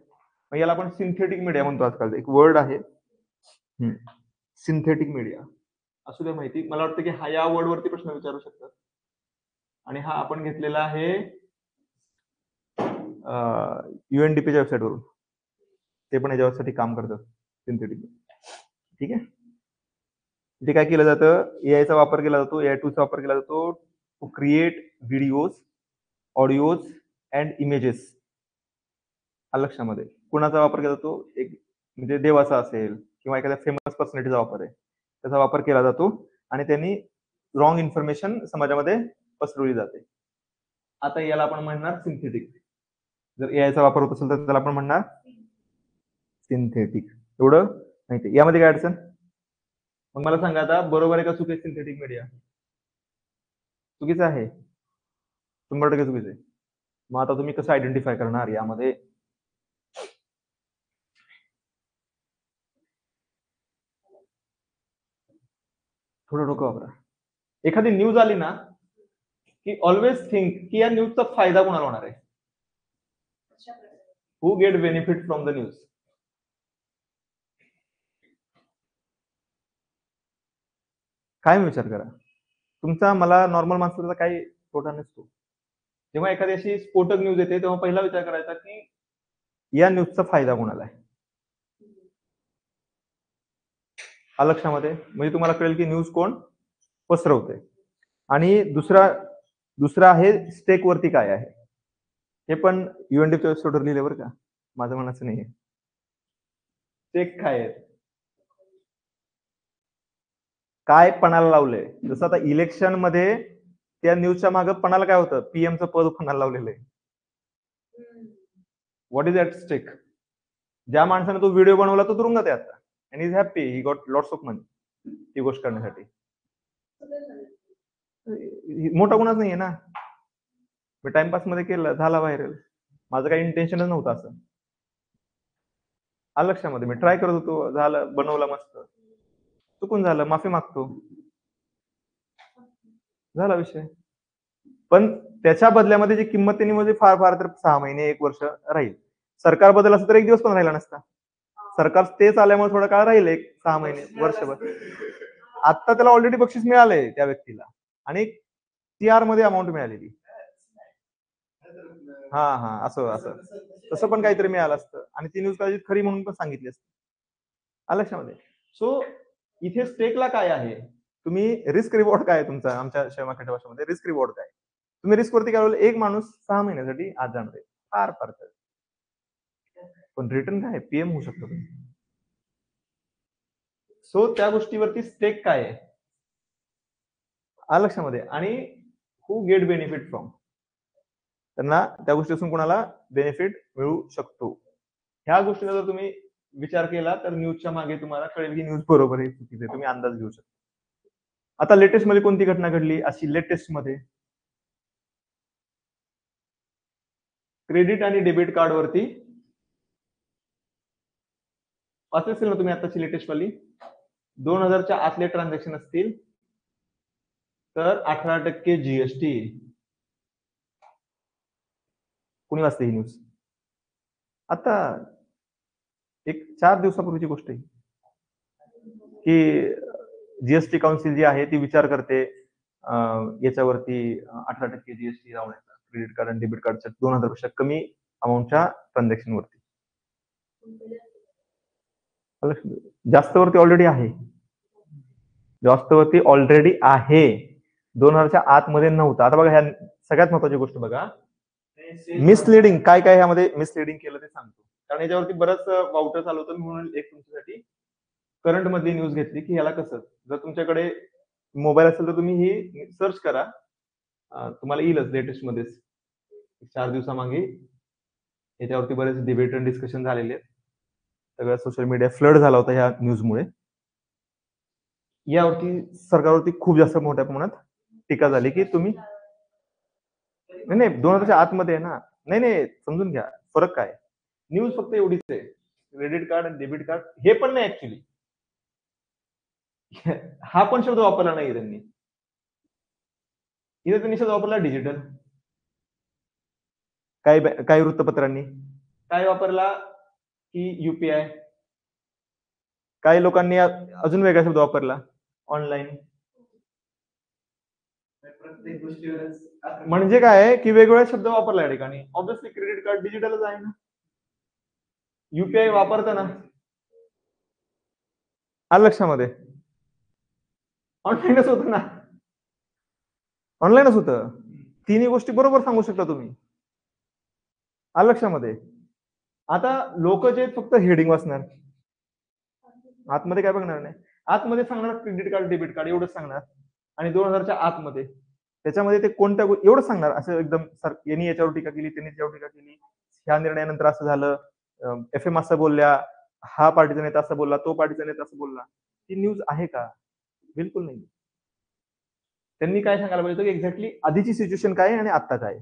मग याला आपण सिंथेटिक मीडिया म्हणतो. आजकाल एक वर्ड आहे सिंथेटिक मीडिया. असू द्या माहिती. मला वाटतं की हा या वर्ड वरती प्रश्न विचारू शकतात, आणि हा आपण घेतलेला आहे UNDPच्या वेबसाईट वरून. ते पण याच्यासाठी काम करतात, सिंथेटिक. ठीक आहे. इथे काय केलं जातं, एआयचा वापर केला जातो, AI टूलचा वापर केला जातो to create videos, audios and images. लक्षामध्ये कुणाचा वापर केला जातो? एक म्हणजे देवाचा असेल किंवा एखाद्या फेमस पर्सनॅलिटीचा वापर आहे, त्याचा वापर केला जातो आणि त्यांनी रॉंग इन्फॉर्मेशन समाजामध्ये पसरवली जाते. आता याला आपण म्हणणार सिंथेटिक. जर एआयचा वापर होत असेल तर त्याला आपण म्हणणार सिंथेटिक. एवढं माहिती. यामध्ये काय अडचण? मग मला सांगा आता, बरोबर आहे का चुकी सिंथेटिक मीडिया? चुकीचं आहे, 100% चुकीचं आहे. मग आता तुम्ही कसं आयडेंटिफाय करणार यामध्ये? थोडं डोकं वापरा. एखादी न्यूज आली ना की ऑलवेज थिंक की या न्यूजचा फायदा कोणाला होणार आहे? Who get benefit from the news? काय विचार करा तुमचा, मला नॉर्मल माणसाचा काही तोटा नसतो. जेव्हा एखादी अशी स्फोटक न्यूज येते तेव्हा पहिला विचार करायचा की या न्यूजचा फायदा कोणाला आहे. लक्षामध्ये? म्हणजे तुम्हाला कळेल की न्यूज कोण पसरवते. आणि दुसरा आहे स्टेक वरती काय आहे. हे पण UNDPच्या वेबसाईटवर लिहिले बरं का, माझं म्हणायचं नाहीये. स्टेक काय आहे, काय पणाला लावलंय. जसं आता इलेक्शन मध्ये त्या न्यूजच्या मागे पणाला काय होतं, पीएमचं पद पणाला लावलेलं आहे. What is at stake? ज्या माणसाने तो व्हिडिओ बनवला तो तुरुंगात आहे आता, and is happy, he got lots of money ती गोष्ट करण्यासाठी. मोठा गुन्हाच नाहीये ना, मी टाइमपास मध्ये केलं, झाला व्हायरल. माझं काही इंटेन्शनच नव्हतं असं. आलं लक्षामध्ये. मी ट्राय करत होतो, झालं, बनवला मस्त. चुकून झालं, माफी मागतो, झाला विषय. पण त्याच्या बदल्यामध्ये जी किंमत त्यांनी म्हणजे फार फार तर 6 महिने 1 वर्ष राहील. सरकार बदल असं तर 1 दिवस पण राहिला नसता. सरकार तेच आल्यामुळे थोडा काळ राहील, 6 महिने, वर्षभर. आता त्याला ऑलरेडी बक्षीस मिळालंय त्या व्यक्तीला आणि CR मध्ये अमाऊंट मिळालेली. हा हा, असं असं तसं पण काहीतरी मिळालं असतं आणि ती न्यूज कदाचित खरी म्हणून पण सांगितली असते. आलं लक्षामध्ये. सो इथे स्टेकला काय आहे, तुम्ही रिस्क रिवॉर्ड काय आहे तुमचा, आमच्या शेअर मार्केट भाषेमध्ये रिस्क रिवॉर्ड काय, तुम्ही रिस्क वरती काय बोलले, एक माणूस 6 महिन्यासाठी आज जाणार आहे, फार फार तर. पण रिटर्न काय PM होऊ शकतो तुम्ही. सो त्या गोष्टीवरती स्टेक काय आहे, आलं लक्षामध्ये. आणि हू गेट बेनिफिट फ्रॉम, त्यांना त्या गोष्टीपासून कोणाला बेनिफिट मिळू शकतो. ह्या गोष्टीचा जर तुम्ही विचार केला तर न्यूजच्या मागे तुम्हाला कळेल की न्यूज बरोबर आहे चुकीचं आहे, तुम्ही अंदाज घेऊ शकता. आता लेटेस्ट मध्ये कोणती घटना घडली अशी, लेटेस्ट मध्ये क्रेडिट आणि डेबिट कार्ड वरती असेल ना तुम्ही आताची लेटेस्ट वाली, 2000च्या आतले ट्रान्झॅक्शन असतील तर 18% GST. कुणी वाचते ही न्यूज? आता एक 4 दिवसापूर्वीची गोष्ट आहे की GST काउन्सिल जी आहे ती विचार करते याच्यावरती 18% GST लावण्याचा क्रेडिट कार्ड आणि डेबिट कार्डच्या 2000 पेक्षा कमी अमाऊंटच्या ट्रान्झॅक्शन वरती. जास्त वरती ऑलरेडी आहे, जास्त वरती ऑलरेडी आहे, 2000च्या आतमध्ये नव्हता. आता बघा, ह्या सगळ्यात महत्वाची गोष्ट बघा, मिसलिडिंग काय काय ह्यामध्ये मिसलिडिंग केलं ते सांगतो, कारण याच्यावरती बरंच वाउटर चालू होतं. म्हणून एक तुमच्यासाठी करंट मधली न्यूज घेतली की ह्याला कसं, जर तुमच्याकडे मोबाईल असेल तर तुम्ही ही सर्च करा, तुम्हाला येईलच लेटेस्ट मध्येच. 4 दिवसामागे याच्यावरती बरेच डिबेट आणि डिस्कशन झालेले आहेत. सगळ्या सोशल मीडिया फ्लड झाला होता ह्या न्यूजमुळे. यावरती सरकारवरती खूप जास्त मोठ्या प्रमाणात टीका झाली की तुम्ही नाही 2000च्या आतमध्ये आहे ना. नाही समजून घ्या फरक काय. न्यूज फक्त एवढीच आहे, क्रेडिट कार्ड आणि डेबिट कार्ड हे पण नाही ऍक्च्युली. हा पण शब्द वापरला नाही त्यांनी. इथे त्यांनी शब्द वापरला डिजिटल. काही वृत्तपत्रांनी काय वापरला की UPI. काही लोकांनी अजून वेगळा शब्द वापरला ऑनलाईन. प्रत्येक गोष्टीवर म्हणजे काय की वेगवेगळ्या शब्द वापरला या ठिकाणी. ऑब्विसली क्रेडिट कार्ड डिजिटलच आहे ना, UPI वापरताना आलं लक्षामध्ये, ऑनलाईनच होतं ना, ऑनलाईनच होतं. तिन्ही गोष्टी बरोबर सांगू शकता तुम्ही, आलं लक्षामध्ये. आता लोक जे फक्त हेडिंग वाचणार, आतमध्ये काय बघणार नाही. आतमध्ये सांगणार क्रेडिट कार्ड डेबिट कार्ड एवढंच सांगणार, आणि 2000च्या आतमध्ये त्याच्यामध्ये ते कोणत्या एवढंच सांगणार. असं एकदम यांनी याच्यावर टीका केली, त्यांनी त्याच्यावर टीका केली, ह्या निर्णयानंतर असं झालं, FM असं बोलल्या, हा पार्टीचा नेता असं बोलला, तो पार्टीचा नेता असं बोलला. ती न्यूज आहे का? बिलकुल नाही. त्यांनी काय सांगायला पाहिजे की एक्झॅक्टली आधीची सिच्युएशन काय आणि आता काय.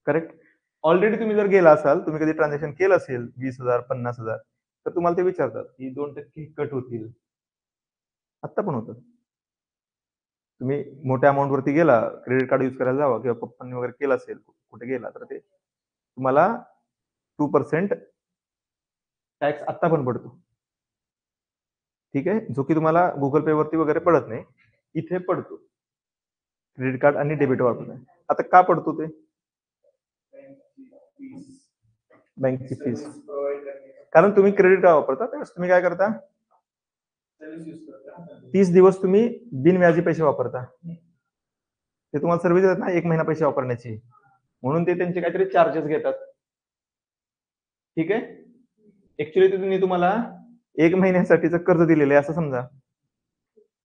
करेक्ट. ऑलरेडी तुम्ही जर गेला असाल, तुम्ही कधी ट्रान्झॅक्शन केलं असेल 20,000 50,000, तर तुम्हाला ते विचारतात की 2% कट होतील. आता पण होतं. तुम्ही मोठ्या अमाऊंट वरती गेला, क्रेडिट कार्ड युज करायला जावा किंवा पप्पांनी वगैरे केलं असेल, कुठे गेला तर ते तुम्हाला 2% टॅक्स आता पण पडतो. ठीक आहे, जो की तुम्हाला गुगल पे वरती वगैरे पडत नाही, इथे पडतो क्रेडिट कार्ड आणि डेबिट वापरताय. आता का पडतो ते? बँकची फीस. कारण तुम्ही क्रेडिट कार्ड वापरता त्यावेळेस तुम्ही काय करता, 30 दिवस तुम्ही बिनव्याजी पैसे वापरता. ते तुम्हाला सर्व्हिस देतात ना 1 महिना पैसे वापरण्याची, म्हणून ते त्यांचे काहीतरी चार्जेस घेतात. ठीक आहे. ऍक्च्युली त्यांनी तुम्हाला 1 महिन्यासाठीचं कर्ज दिलेलं आहे असं समजा.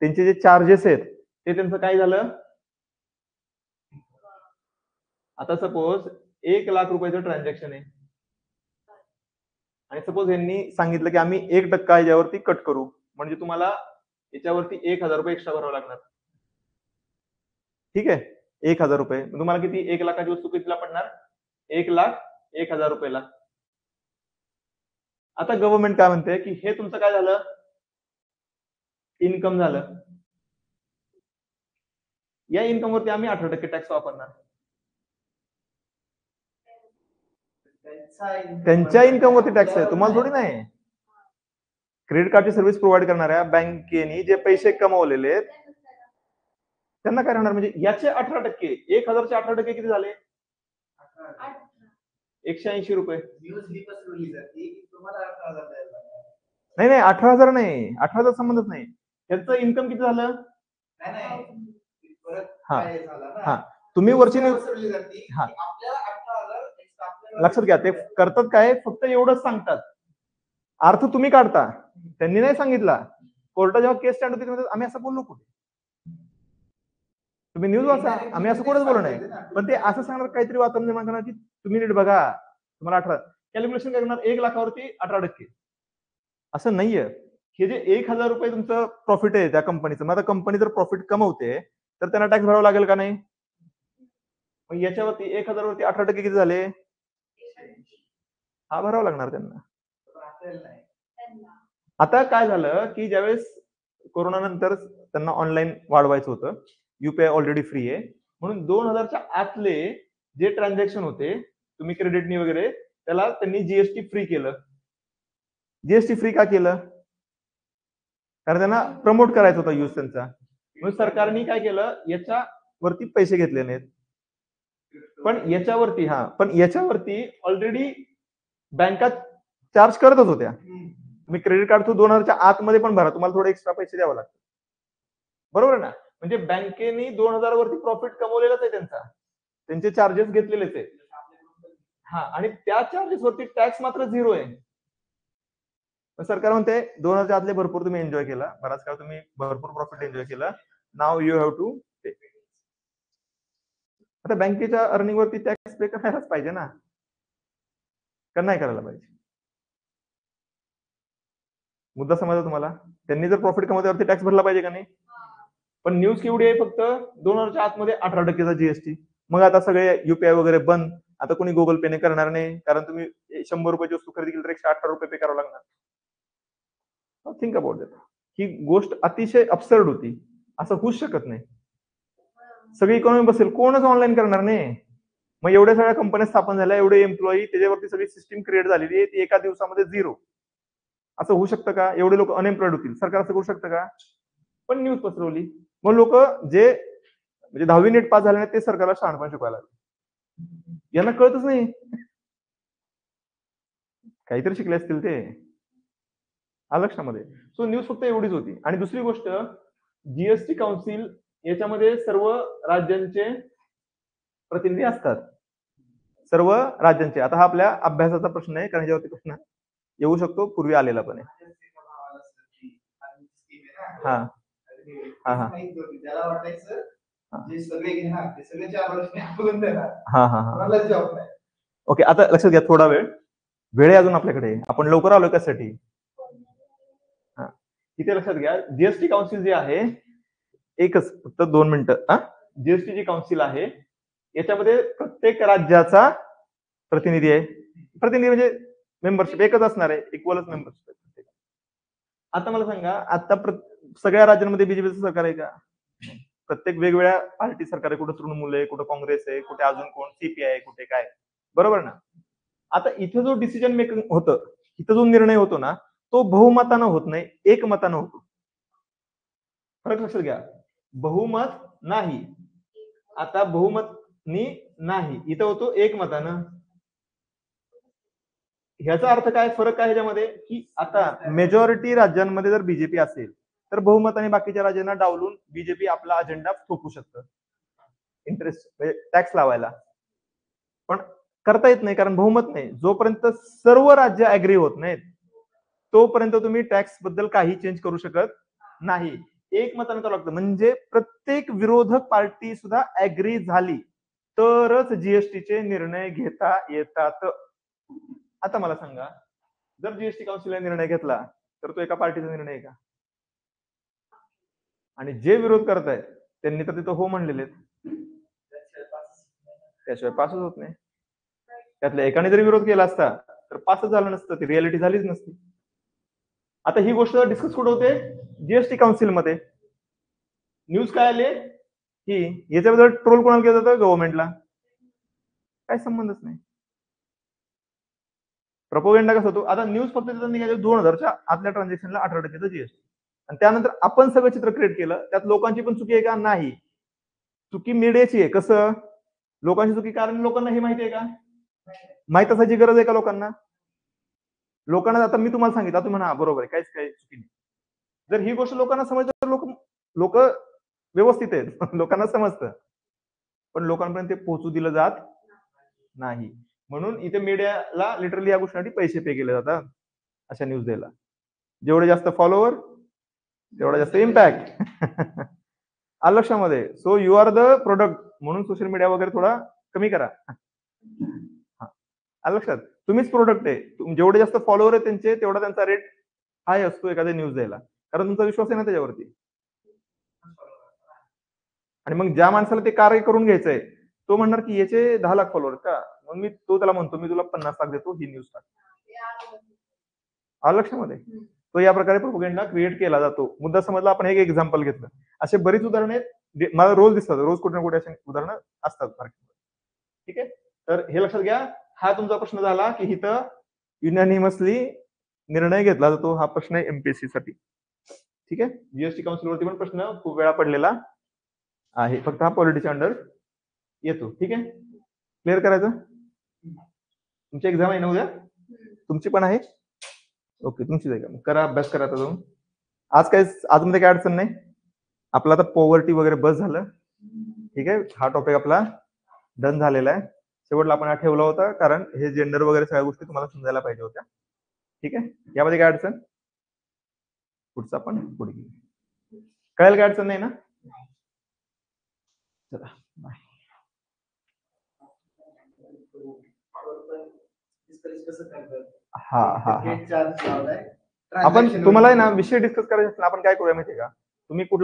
त्यांचे जे चार्जेस आहेत ते त्यांचं काय झालं, आता सपोज 1 लाख रुपयाचं ट्रान्झॅक्शन आहे आणि सपोज यांनी सांगितलं की आम्ही 1% याच्यावरती कट करू, म्हणजे तुम्हाला याच्यावरती 1,000 रुपये एक्स्ट्रा भरावं लागणार. ठीक आहे, 1,000 रुपये तुम्हाला किती, 1 लाखाची वस्तू कितीला पडणार, 1,01,000 रुपयाला. आता गव्हर्नमेंट काय म्हणते की हे तुमचं काय झालं, इन्कम झालं, या इन्कम वरती आम्ही 18% टॅक्स वापरणार. त्यांच्या इन्कम वरती टॅक्स आहे, तुम्हाला थोडी नाही. क्रेडिट कार्डची सर्व्हिस प्रोव्हाइड करणाऱ्या बँकेने जे पैसे कमवलेले आहेत त्यांना काय राहणार, म्हणजे याचे 18%, 1000चे 18% किती झाले, 180 रुपये. नाही नाही 18,000 नाही, 18,000 संबंधच नाही, त्याचं इन्कम किती झालं. हा हा तुम्ही वरची हा लक्षात घ्या, ते करतात काय, फक्त एवढंच सांगतात, अर्थ तुम्ही काढता, त्यांनी नाही सांगितला. कोर्टात जेव्हा केस स्टँड होती आम्ही असं बोललो कुठे, तुम्ही न्यूज वाचा, आम्ही असं कोणच बोललो नाही. पण ते असं सांगणार काहीतरी वातावरण निर्माण करणार की तुम्ही नीट बघा, तुम्हाला 18 कॅल्क्युलेशन काय करणार, 1 लाखावरती 18%. असं नाहीये. हे जे 1,000 रुपये तुमचं प्रॉफिट आहे त्या कंपनीचं, मग आता कंपनी जर प्रॉफिट कमवते तर त्यांना टॅक्स भरावा लागेल का नाही. मग याच्यावरती 1,000 वरती 18% किती झाले, हा भरावा लागणार त्यांना. आता काय झालं की ज्यावेळेस कोरोना नंतर त्यांना ऑनलाईन वाढवायचं होतं, युपीआय ऑलरेडी फ्री आहे म्हणून 2,000च्या आतले जे ट्रान्झॅक्शन होते तुम्ही क्रेडिटनी वगैरे, त्याला त्यांनी जीएसटी फ्री केलं. जीएसटी फ्री का केलं, कारण त्यांना प्रमोट करायचा होता यूज त्यांचा, म्हणून सरकारने काय केलं, याच्यावरती पैसे घेतले नाहीत. पण याच्यावरती ऑलरेडी बँका चार्ज करतच होत्या. तुम्ही क्रेडिट कार्ड 2,000च्या आतमध्ये पण भरा, तुम्हाला थोडे एक्स्ट्रा पैसे द्यावं लागतं, बरोबर ना. म्हणजे बँकेने 2,000 वरती प्रॉफिट कमवलेलाच आहे त्यांचा, त्यांचे चार्जेस घेतलेलेच आहे. हा, आणि त्या चार्जेस वरती टॅक्स मात्र 0 आहे. सरकार म्हणते 2,000च्या आतले भरपूर तुम्ही एन्जॉय केला, बराच काळ तुम्ही भरपूर प्रॉफिट एन्जॉय केला, नाव यू हॅव टू पे. आता बँकेच्या अर्निंग वरती टॅक्स पे करायलाच पाहिजे ना, का नाही करायला पाहिजे. मुद्दा समजला तुम्हाला, त्यांनी जर प्रॉफिट कमवल्यावरती टॅक्स भरला पाहिजे का नाही. पण न्यूज केवढी आहे, फक्त 2,000च्या आतमध्ये 18%चा जीएसटी. मग आता सगळे युपीआय वगैरे बंद, आता कोणी गुगल पेने करणार नाही, कारण तुम्ही 100 रुपयाची वस्तू खरेदी केली तर 118 रुपये पे करावं लागणार. Think about that. ही गोष्ट अतिशय अब्सर्ड होती, असं होऊच शकत नाही. सगळी इकॉनॉमी बसेल, कोणच ऑनलाईन करणार नाही. मग एवढ्या सगळ्या कंपन्या स्थापन झाल्या, एवढे एम्प्लॉई, त्याच्यावरती सगळी सिस्टीम क्रिएट झालेली आहे, ती एका दिवसामध्ये 0. असं होऊ शकतं का, एवढे लोक अनएम्प्लॉइड होतील, सरकार असं करू शकतं का. पण न्यूज पसरवली, मग लोक जे म्हणजे 10वी नीट पास झाले नाही ते सरकारला शहाणपण शिकवायला लागले. यांना कळतच नाही, काहीतरी शिकले असतील ते, लक्षामध्ये. सो न्यूज फक्त एवढीच होती. आणि दुसरी गोष्ट, जीएसटी काउन्सिल याच्यामध्ये सर्व राज्यांचे प्रतिनिधी असतात, सर्व राज्यांचे. आता हा आपल्या अभ्यासाचा प्रश्न आहे, कारण याच्यावरती प्रश्न येऊ शकतो, पूर्वी आलेला पण आहे. हा हा हा ओके, आता लक्षात घ्या, थोडा वेळ आहे अजून आपल्याकडे, आपण लवकर आलोय कशासाठी. हा, इथे लक्षात घ्या, जीएसटी काउन्सिल जे आहे, एकच फक्त 2 मिनिटं. जीएसटी जी काउन्सिल आहे याच्यामध्ये प्रत्येक राज्याचा प्रतिनिधी आहे. प्रतिनिधी म्हणजे मेंबरशिप एकच असणार आहे, इक्वलच मेंबरशिप. आता मला सांगा, आता सगळ्या राज्यांमध्ये बीजेपीचं सरकार आहे का. प्रत्येक वेगवेगळ्या पार्टी सरकार आहे, कुठं तृणमूल आहे, कुठं काँग्रेस आहे, कुठे अजून कोण सीपीआय आहे, कुठे काय, बरोबर ना. आता इथे जो डिसिजन मेकिंग होतं, इथं जो निर्णय होतो ना, तो बहुमतानं होत नाही, एकमतानं होतो. फरक लक्षात घ्या, बहुमत नाही, आता बहुमत नाही, इथं होतो एकमतानं. ह्याचा अर्थ काय, फरक काय ह्याच्यामध्ये, की आता मेजॉरिटी राज्यांमध्ये जर बीजेपी असेल तर बहुमताने बाकीच्या राज्यांना डावलून बीजेपी आपला अजेंडा थोपू शकतं, इंटरेस्ट टॅक्स लावायला. पण करता येत नाही, कारण बहुमत नाही. जोपर्यंत सर्व राज्य अग्री होत नाहीत तोपर्यंत तुम्ही टॅक्स बद्दल काही चेंज करू शकत नाही. एकमतानं करावं लागतं, म्हणजे प्रत्येक विरोधक पार्टी सुद्धा अग्री झाली तरच जीएसटीचे निर्णय घेता येतात. आता मला सांगा, जर जीएसटी काउन्सिलने निर्णय घेतला तर तो एका पार्टीचा निर्णय आहे का. आणि जे विरोध करतायत त्यांनी तर तिथं हो म्हणलेले, त्याशिवाय पासच होत नाही. त्यातल्या एकाने जरी विरोध केला असता तर पासच झालं नसतं, ती रियालिटी झालीच नसती. आता ही गोष्ट डिस्कस कुठं होते? जीएसटी काउन्सिलमध्ये. न्यूज काय आले की याच्याबद्दल ट्रोल कोणाला केलं जातं? गव्हर्नमेंटला. काय संबंधच नाही. प्रोपोगंडा कसं होतो? आता न्यूज फक्त तिथं निघाले 2000च्या आतल्या ट्रान्झॅक्शनला 18% जीएसटी, आणि त्यानंतर आपण सगळं चित्र क्रिएट केलं. त्यात लोकांची पण चुकी आहे का? नाही. चुकी मीडियाची आहे. कसं? लोकांची चुकी कारण लोकांना हे माहिती आहे का? माहित असायची गरज आहे का लोकांना? लोकांना आता मी तुम्हाला सांगितलं, तुम्ही म्हणा बरोबर आहे, काहीच काही चुकी नाही. जर ही गोष्ट लोकांना समजतं तर लोक व्यवस्थित आहेत. लोकांना समजतं, पण लोकांपर्यंत ते पोहोचू दिलं जात नाही. म्हणून इथे मीडियाला लिटरली या गोष्टीसाठी पैसे पे केले जातात अशा न्यूज द्यायला. जेवढे जास्त फॉलोवर तेवढा जास्त इम्पॅक्ट. आलं लक्षामध्ये? So you are the product, म्हणून सोशल मीडिया वगैरे थोडा कमी करा. आलं लक्षात? तुम्हीच प्रोडक्ट आहे. जेवढे जास्त फॉलोवर आहे त्यांचे, तेवढा त्यांचा रेट हाय असतो एखाद्या न्यूज द्यायला, कारण तुमचा विश्वास आहे ना त्याच्यावरती. आणि मग ज्या माणसाला ते कार्य करून घ्यायचंय, तो म्हणणार की याचे 10 लाख फॉलोअर का, मग मी त्याला म्हणतो मी तुला 50 लाख देतो, ही न्यूज टाक. आलं लक्षामध्ये? तो या प्रकारे प्रोपोगंडा क्रिएट केला जातो. मुद्दा समजला? आपण एक एक्झाम्पल घेतलं. असे बरीच उदाहरणं आहेत, मला रोज दिसतात, रोज कुठे ना कुठे असे उदाहरणं असतात मार्केटमध्ये. ठीक आहे, तर हे लक्षात घ्या. हा तुमचा प्रश्न झाला की इथं युनॅनिमसली निर्णय घेतला जातो. हा प्रश्न आहे एमपीएससी साठी. ठीक आहे, जीएसटी काउन्सिलवरती पण प्रश्न खूप वेळा पडलेला आहे, फक्त हा पॉलिटीच्या अंडर येतो. ठीक आहे, क्लिअर करायचं? तुमची एक्झाम आहे ना उद्या? तुमची पण आहे? ओके, तुमची आहे का? करा, अभ्यास करा आता जाऊन. आजमध्ये काय अडचण नाही. आपला आता पॉवर्टी वगैरे बस झालं. ठीक आहे, हा टॉपिक आपला डन झालेला आहे. शेवटला आपण हा ठेवला होता कारण हे जेंडर वगैरे सगळ्या गोष्टी तुम्हाला समजायला पाहिजे होत्या. ठीक आहे, यामध्ये काय अडचण? पुढचा पण पुढे कळेल, काय अडचण नाही ना? चला बाय. हा हा हा, आपण तुम्हाला आहे ना विषय डिस्कस करायचा, आपण काय करूया माहितीये का? तुम्ही कुठला